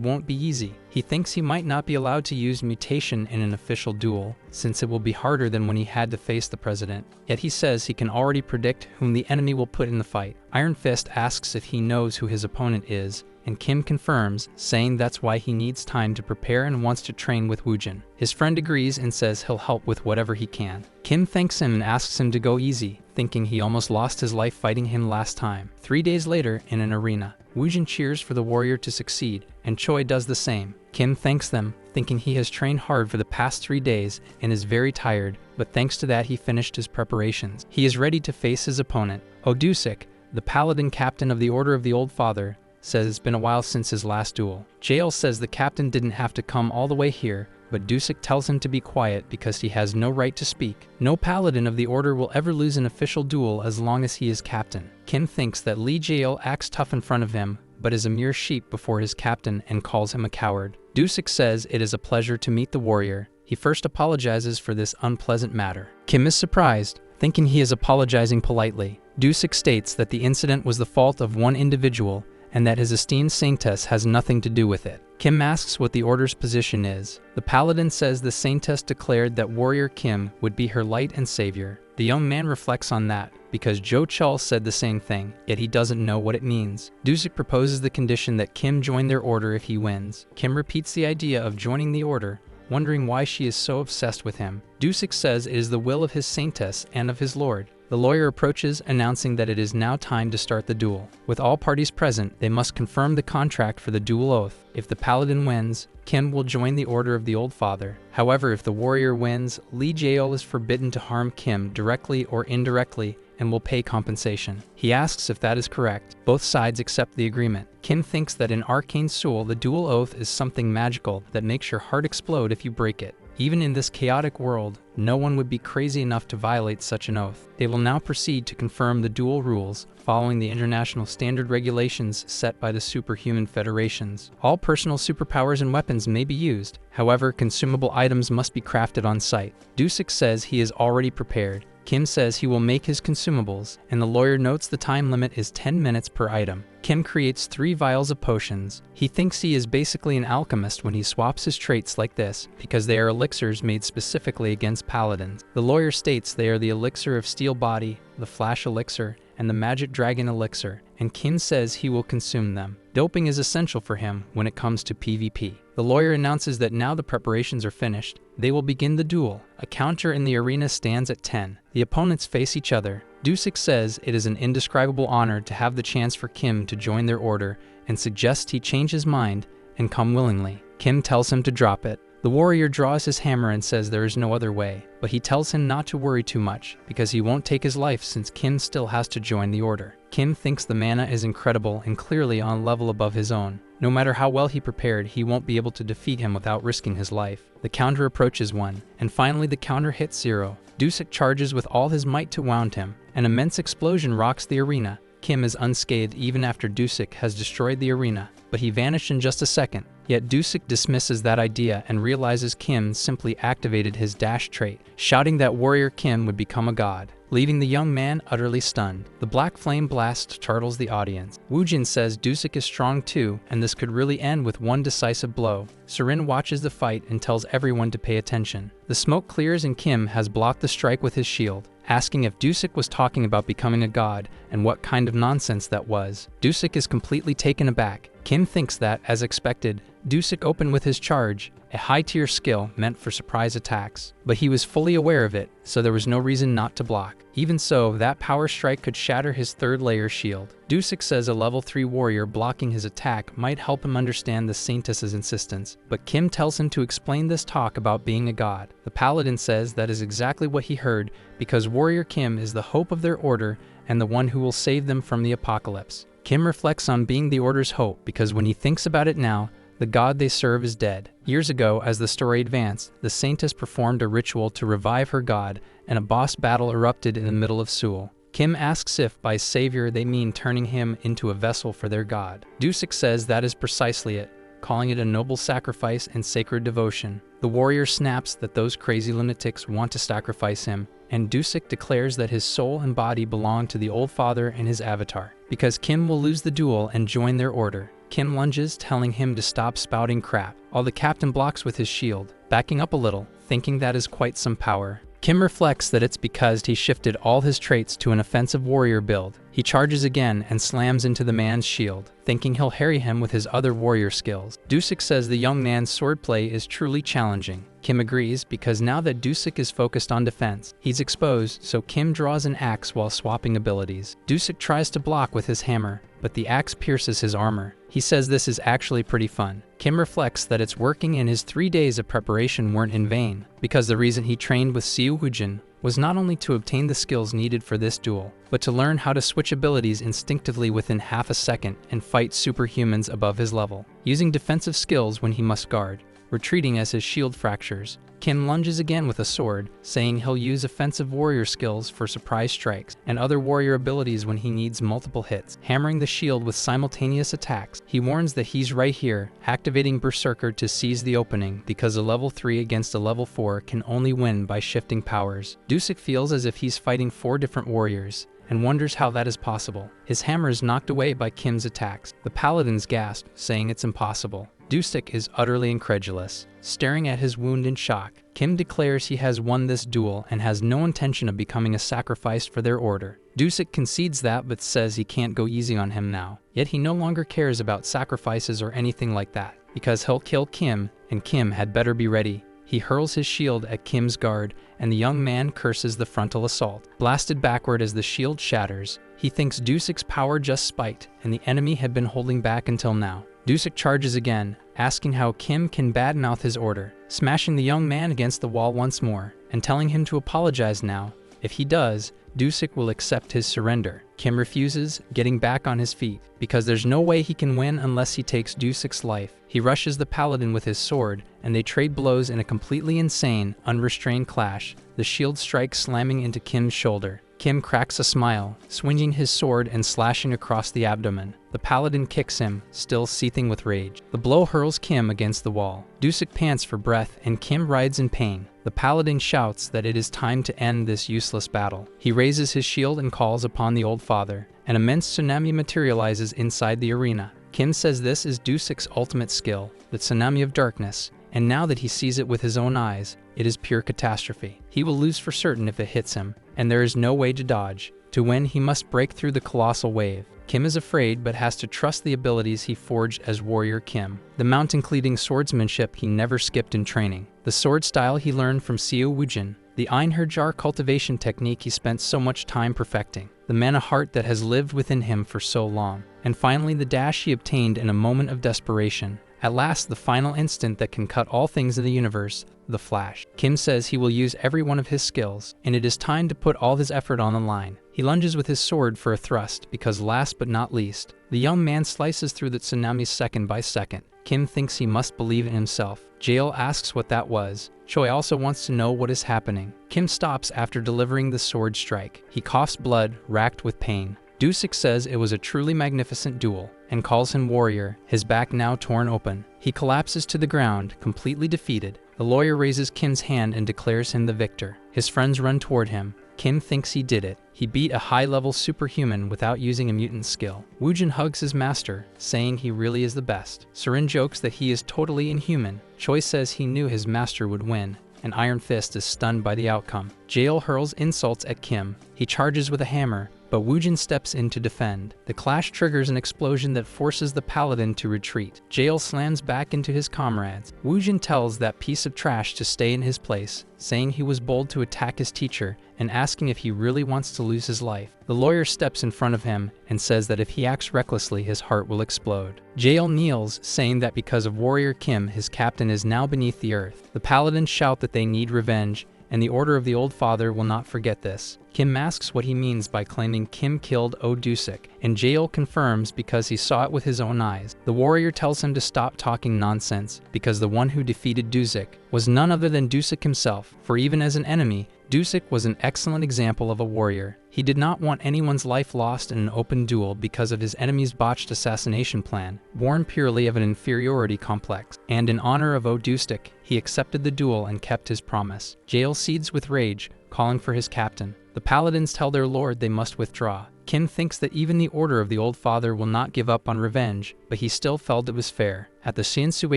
won't be easy. He thinks he might not be allowed to use mutation in an official duel, since it will be harder than when he had to face the president. Yet he says he can already predict whom the enemy will put in the fight. Iron Fist asks if he knows who his opponent is, and Kim confirms, saying that's why he needs time to prepare and wants to train with Woojin. His friend agrees and says he'll help with whatever he can. Kim thanks him and asks him to go easy, thinking he almost lost his life fighting him last time. 3 days later, in an arena, Woojin cheers for the warrior to succeed, and Choi does the same. Kim thanks them, thinking he has trained hard for the past 3 days and is very tired, but thanks to that he finished his preparations. He is ready to face his opponent. Odusik, the paladin captain of the Order of the Old Father, says it's been a while since his last duel. Jael says the captain didn't have to come all the way here, but Dusik tells him to be quiet because he has no right to speak. No paladin of the order will ever lose an official duel as long as he is captain. Kim thinks that Lee Jael acts tough in front of him, but is a mere sheep before his captain and calls him a coward. Dusik says it is a pleasure to meet the warrior. He first apologizes for this unpleasant matter. Kim is surprised, thinking he is apologizing politely. Dusik states that the incident was the fault of one individual, and that his esteemed saintess has nothing to do with it. Kim asks what the order's position is. The paladin says the saintess declared that warrior Kim would be her light and savior. The young man reflects on that, because Jo Chul said the same thing, yet he doesn't know what it means. Dusik proposes the condition that Kim join their order if he wins. Kim repeats the idea of joining the order, wondering why she is so obsessed with him. Dusik says it is the will of his saintess and of his lord. The lawyer approaches, announcing that it is now time to start the duel. With all parties present, they must confirm the contract for the duel oath. If the paladin wins, Kim will join the Order of the Old Father. However, if the warrior wins, Lee Jael is forbidden to harm Kim directly or indirectly and will pay compensation. He asks if that is correct. Both sides accept the agreement. Kim thinks that in Arcane Seoul, the duel oath is something magical that makes your heart explode if you break it. Even in this chaotic world, no one would be crazy enough to violate such an oath. They will now proceed to confirm the duel rules, following the international standard regulations set by the Superhuman Federations. All personal superpowers and weapons may be used, however, consumable items must be crafted on site. Dusik says he is already prepared, Kim says he will make his consumables, and the lawyer notes the time limit is 10 minutes per item. Kim creates 3 vials of potions. He thinks he is basically an alchemist when he swaps his traits like this, because they are elixirs made specifically against paladins. The lawyer states they are the elixir of steel body, the flash elixir, and the magic dragon elixir, and Kim says he will consume them. Doping is essential for him when it comes to PvP. The lawyer announces that now the preparations are finished, they will begin the duel. A counter in the arena stands at 10. The opponents face each other. Dusek says it is an indescribable honor to have the chance for Kim to join their order and suggests he change his mind and come willingly. Kim tells him to drop it. The warrior draws his hammer and says there is no other way, but he tells him not to worry too much because he won't take his life since Kim still has to join the order. Kim thinks the mana is incredible and clearly on level above his own. No matter how well he prepared, he won't be able to defeat him without risking his life. The counter approaches 1, and finally the counter hits 0. Dusek charges with all his might to wound him. An immense explosion rocks the arena. Kim is unscathed even after Dusek has destroyed the arena, but he vanished in just a second. Yet Dusek dismisses that idea and realizes Kim simply activated his dash trait, shouting that warrior Kim would become a god, leaving the young man utterly stunned. The black flame blast startles the audience. Woojin says Dusek is strong too, and this could really end with one decisive blow. Serin watches the fight and tells everyone to pay attention. The smoke clears and Kim has blocked the strike with his shield, asking if Dusek was talking about becoming a god and what kind of nonsense that was. Dusek is completely taken aback. Kim thinks that, as expected, Dusek opened with his charge, a high-tier skill meant for surprise attacks. But he was fully aware of it, so there was no reason not to block. Even so, that power strike could shatter his 3rd layer shield. Dusek says a level 3 warrior blocking his attack might help him understand the Saintess's insistence, but Kim tells him to explain this talk about being a god. The paladin says that is exactly what he heard, because warrior Kim is the hope of their order and the one who will save them from the apocalypse. Kim reflects on being the order's hope because when he thinks about it now, the god they serve is dead. Years ago, as the story advanced, the Saintess performed a ritual to revive her god, and a boss battle erupted in the middle of Seoul. Kim asks if by savior they mean turning him into a vessel for their god. Dusek says that is precisely it, calling it a noble sacrifice and sacred devotion. The warrior snaps that those crazy lunatics want to sacrifice him, and Dusek declares that his soul and body belong to the old father and his avatar, because Kim will lose the duel and join their order. Kim lunges, telling him to stop spouting crap, while the captain blocks with his shield, backing up a little, thinking that is quite some power. Kim reflects that it's because he shifted all his traits to an offensive warrior build. He charges again and slams into the man's shield, thinking he'll harry him with his other warrior skills. Dusek says the young man's swordplay is truly challenging. Kim agrees because now that Dusek is focused on defense, he's exposed, so Kim draws an axe while swapping abilities. Dusek tries to block with his hammer, but the axe pierces his armor. He says this is actually pretty fun. Kim reflects that it's working and his 3 days of preparation weren't in vain, because the reason he trained with Siu Hujin was not only to obtain the skills needed for this duel, but to learn how to switch abilities instinctively within half a second and fight superhumans above his level, using defensive skills when he must guard, retreating as his shield fractures. Kim lunges again with a sword, saying he'll use offensive warrior skills for surprise strikes and other warrior abilities when he needs multiple hits, hammering the shield with simultaneous attacks. He warns that he's right here, activating Berserker to seize the opening because a level 3 against a level 4 can only win by shifting powers. Dusek feels as if he's fighting 4 different warriors, and wonders how that is possible. His hammer is knocked away by Kim's attacks. The paladins gasp, saying it's impossible. Dusek is utterly incredulous, staring at his wound in shock. Kim declares he has won this duel and has no intention of becoming a sacrifice for their order. Dusek concedes that but says he can't go easy on him now. Yet he no longer cares about sacrifices or anything like that, because he'll kill Kim, and Kim had better be ready. He hurls his shield at Kim's guard, and the young man curses the frontal assault. Blasted backward as the shield shatters, he thinks Dusek's power just spiked, and the enemy had been holding back until now. Dusek charges again, asking how Kim can badmouth his order, smashing the young man against the wall once more, and telling him to apologize now. If he does, Dusek will accept his surrender. Kim refuses, getting back on his feet, because there's no way he can win unless he takes Dusek's life. He rushes the paladin with his sword, and they trade blows in a completely insane, unrestrained clash, the shield strike slamming into Kim's shoulder. Kim cracks a smile, swinging his sword and slashing across the abdomen. The paladin kicks him, still seething with rage. The blow hurls Kim against the wall. Dusick pants for breath and Kim writhes in pain. The paladin shouts that it is time to end this useless battle. He raises his shield and calls upon the Old Father. An immense tsunami materializes inside the arena. Kim says this is Dusick's ultimate skill, the tsunami of darkness, and now that he sees it with his own eyes, it is pure catastrophe. He will lose for certain if it hits him, and there is no way to dodge. To win, he must break through the colossal wave. Kim is afraid but has to trust the abilities he forged as warrior Kim. The mountain-cleaving swordsmanship he never skipped in training. The sword style he learned from Seo Woojin. The Einherjar cultivation technique he spent so much time perfecting. The mana heart that has lived within him for so long. And finally the dash he obtained in a moment of desperation. At last, the final instant that can cut all things in the universe, the flash. Kim says he will use every one of his skills, and it is time to put all his effort on the line. He lunges with his sword for a thrust, because last but not least, the young man slices through the tsunami second by second. Kim thinks he must believe in himself. Jael asks what that was. Choi also wants to know what is happening. Kim stops after delivering the sword strike. He coughs blood, racked with pain. Dusick says it was a truly magnificent duel, and calls him warrior, his back now torn open. He collapses to the ground, completely defeated. The lawyer raises Kim's hand and declares him the victor. His friends run toward him. Kim thinks he did it. He beat a high-level superhuman without using a mutant skill. Woojin hugs his master, saying he really is the best. Serin jokes that he is totally inhuman. Choi says he knew his master would win, and Iron Fist is stunned by the outcome. Jael hurls insults at Kim. He charges with a hammer, but Woojin steps in to defend. The clash triggers an explosion that forces the paladin to retreat. Jael slams back into his comrades. Woojin tells that piece of trash to stay in his place, saying he was bold to attack his teacher and asking if he really wants to lose his life. The lawyer steps in front of him and says that if he acts recklessly, his heart will explode. Jael kneels, saying that because of warrior Kim, his captain is now beneath the earth. The paladins shout that they need revenge, and the Order of the Old Father will not forget this. Kim masks what he means by claiming Kim killed Dusick, and Jael confirms because he saw it with his own eyes. The warrior tells him to stop talking nonsense, because the one who defeated Dusick was none other than Dusick himself, for even as an enemy, Dusick was an excellent example of a warrior. He did not want anyone's life lost in an open duel because of his enemy's botched assassination plan, born purely of an inferiority complex. And in honor of Dusick, he accepted the duel and kept his promise. Jael seethes with rage, calling for his captain. The paladins tell their lord they must withdraw. Kim thinks that even the Order of the Old Father will not give up on revenge, but he still felt it was fair. At the Shinsu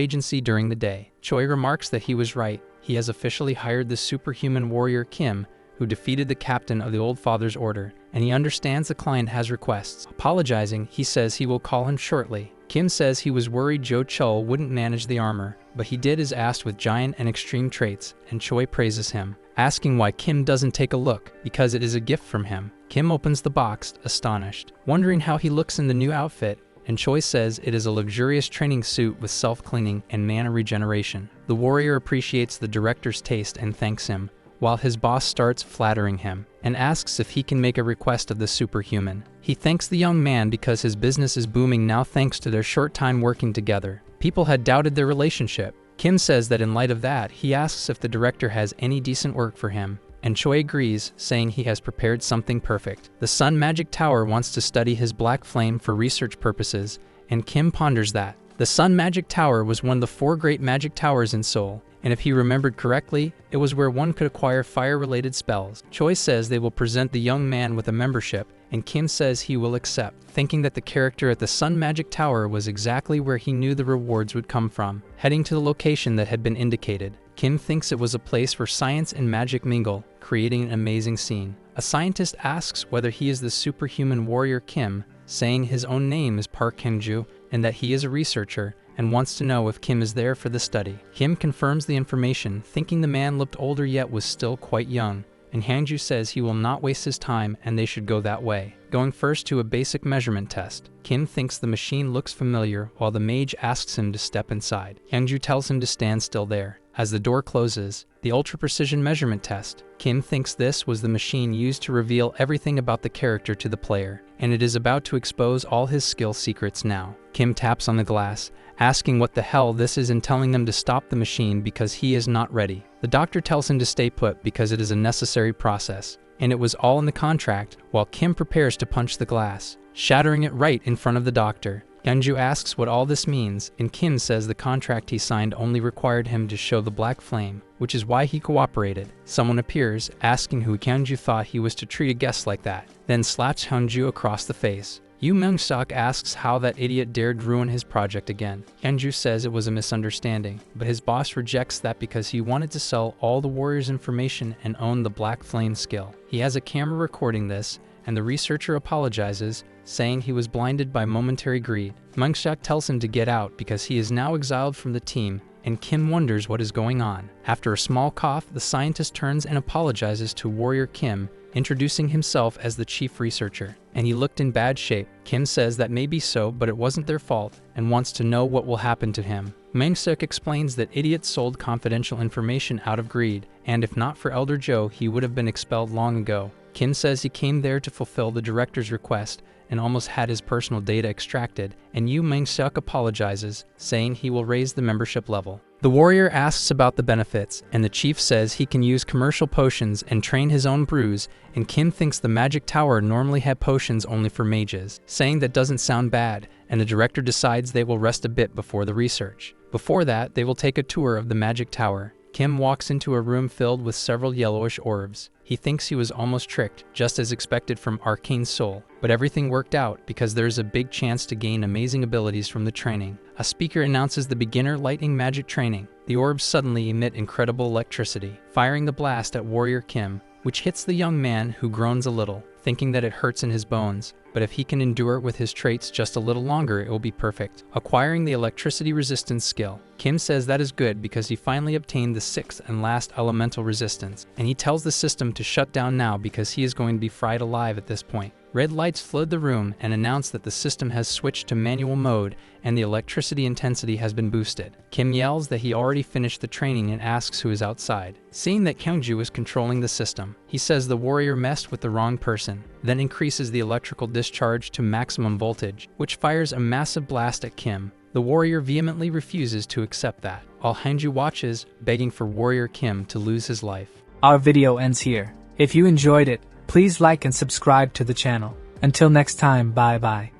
Agency during the day, Choi remarks that he was right. He has officially hired the superhuman warrior Kim, who defeated the captain of the Old Father's order, and he understands the client has requests. Apologizing, he says he will call him shortly. Kim says he was worried Jo Chul wouldn't manage the armor, but he did as asked with giant and extreme traits, and Choi praises him, asking why Kim doesn't take a look, because it is a gift from him. Kim opens the box, astonished, wondering how he looks in the new outfit, and Choi says it is a luxurious training suit with self-cleaning and mana regeneration. The warrior appreciates the director's taste and thanks him, while his boss starts flattering him and asks if he can make a request of the superhuman. He thanks the young man because his business is booming now thanks to their short time working together. People had doubted their relationship. Kim says that in light of that, he asks if the director has any decent work for him, and Choi agrees, saying he has prepared something perfect. The Sun Magic Tower wants to study his black flame for research purposes, and Kim ponders that. The Sun Magic Tower was one of the 4 great magic towers in Seoul, and if he remembered correctly, it was where one could acquire fire-related spells. Choi says they will present the young man with a membership, and Kim says he will accept, thinking that the character at the Sun Magic Tower was exactly where he knew the rewards would come from. Heading to the location that had been indicated, Kim thinks it was a place where science and magic mingle, creating an amazing scene. A scientist asks whether he is the superhuman warrior Kim, saying his own name is Park Hyung-ju, and that he is a researcher, and wants to know if Kim is there for the study. Kim confirms the information, thinking the man looked older yet was still quite young, and Hyung-ju says he will not waste his time and they should go that way. Going first to a basic measurement test, Kim thinks the machine looks familiar while the mage asks him to step inside. Hyung-ju tells him to stand still there. As the door closes, the ultra-precision measurement test. Kim thinks this was the machine used to reveal everything about the character to the player, and it is about to expose all his skill secrets now. Kim taps on the glass, asking what the hell this is and telling them to stop the machine because he is not ready. The doctor tells him to stay put because it is a necessary process, and it was all in the contract, while Kim prepares to punch the glass, shattering it right in front of the doctor. Hyunju asks what all this means, and Kim says the contract he signed only required him to show the black flame, which is why he cooperated. Someone appears, asking who Hyunju thought he was to treat a guest like that, then slaps Hyunju across the face. Yu Myung-suk asks how that idiot dared ruin his project again. Hyunju says it was a misunderstanding, but his boss rejects that because he wanted to sell all the warriors' information and own the black flame skill. He has a camera recording this, and the researcher apologizes, saying he was blinded by momentary greed. Myung-suk tells him to get out because he is now exiled from the team, and Kim wonders what is going on. After a small cough, the scientist turns and apologizes to Warrior Kim, introducing himself as the chief researcher. And he looked in bad shape. Kim says that may be so, but it wasn't their fault, and wants to know what will happen to him. Myung-suk explains that idiots sold confidential information out of greed, and if not for Elder Joe, he would have been expelled long ago. Kim says he came there to fulfill the director's request, and almost had his personal data extracted, and Yu Myung-suk apologizes, saying he will raise the membership level. The warrior asks about the benefits, and the chief says he can use commercial potions and train his own brews, and Kim thinks the magic tower normally had potions only for mages, saying that doesn't sound bad, and the director decides they will rest a bit before the research. Before that, they will take a tour of the magic tower. Kim walks into a room filled with several yellowish orbs. He thinks he was almost tricked, just as expected from Arcane's soul, but everything worked out because there is a big chance to gain amazing abilities from the training. A speaker announces the beginner lightning magic training. The orbs suddenly emit incredible electricity, firing the blast at Warrior Kim, which hits the young man, who groans a little, thinking that it hurts in his bones. But if he can endure it with his traits just a little longer, it will be perfect. Acquiring the electricity resistance skill. Kim says that is good because he finally obtained the 6th and last elemental resistance, and he tells the system to shut down now because he is going to be fried alive at this point. Red lights flood the room and announce that the system has switched to manual mode and the electricity intensity has been boosted. Kim yells that he already finished the training and asks who is outside. Seeing that Kyungju is controlling the system, he says the warrior messed with the wrong person, then increases the electrical discharge to maximum voltage, which fires a massive blast at Kim. The warrior vehemently refuses to accept that, while Hanju watches, begging for Warrior Kim to lose his life. Our video ends here. If you enjoyed it, please like and subscribe to the channel. Until next time, bye bye.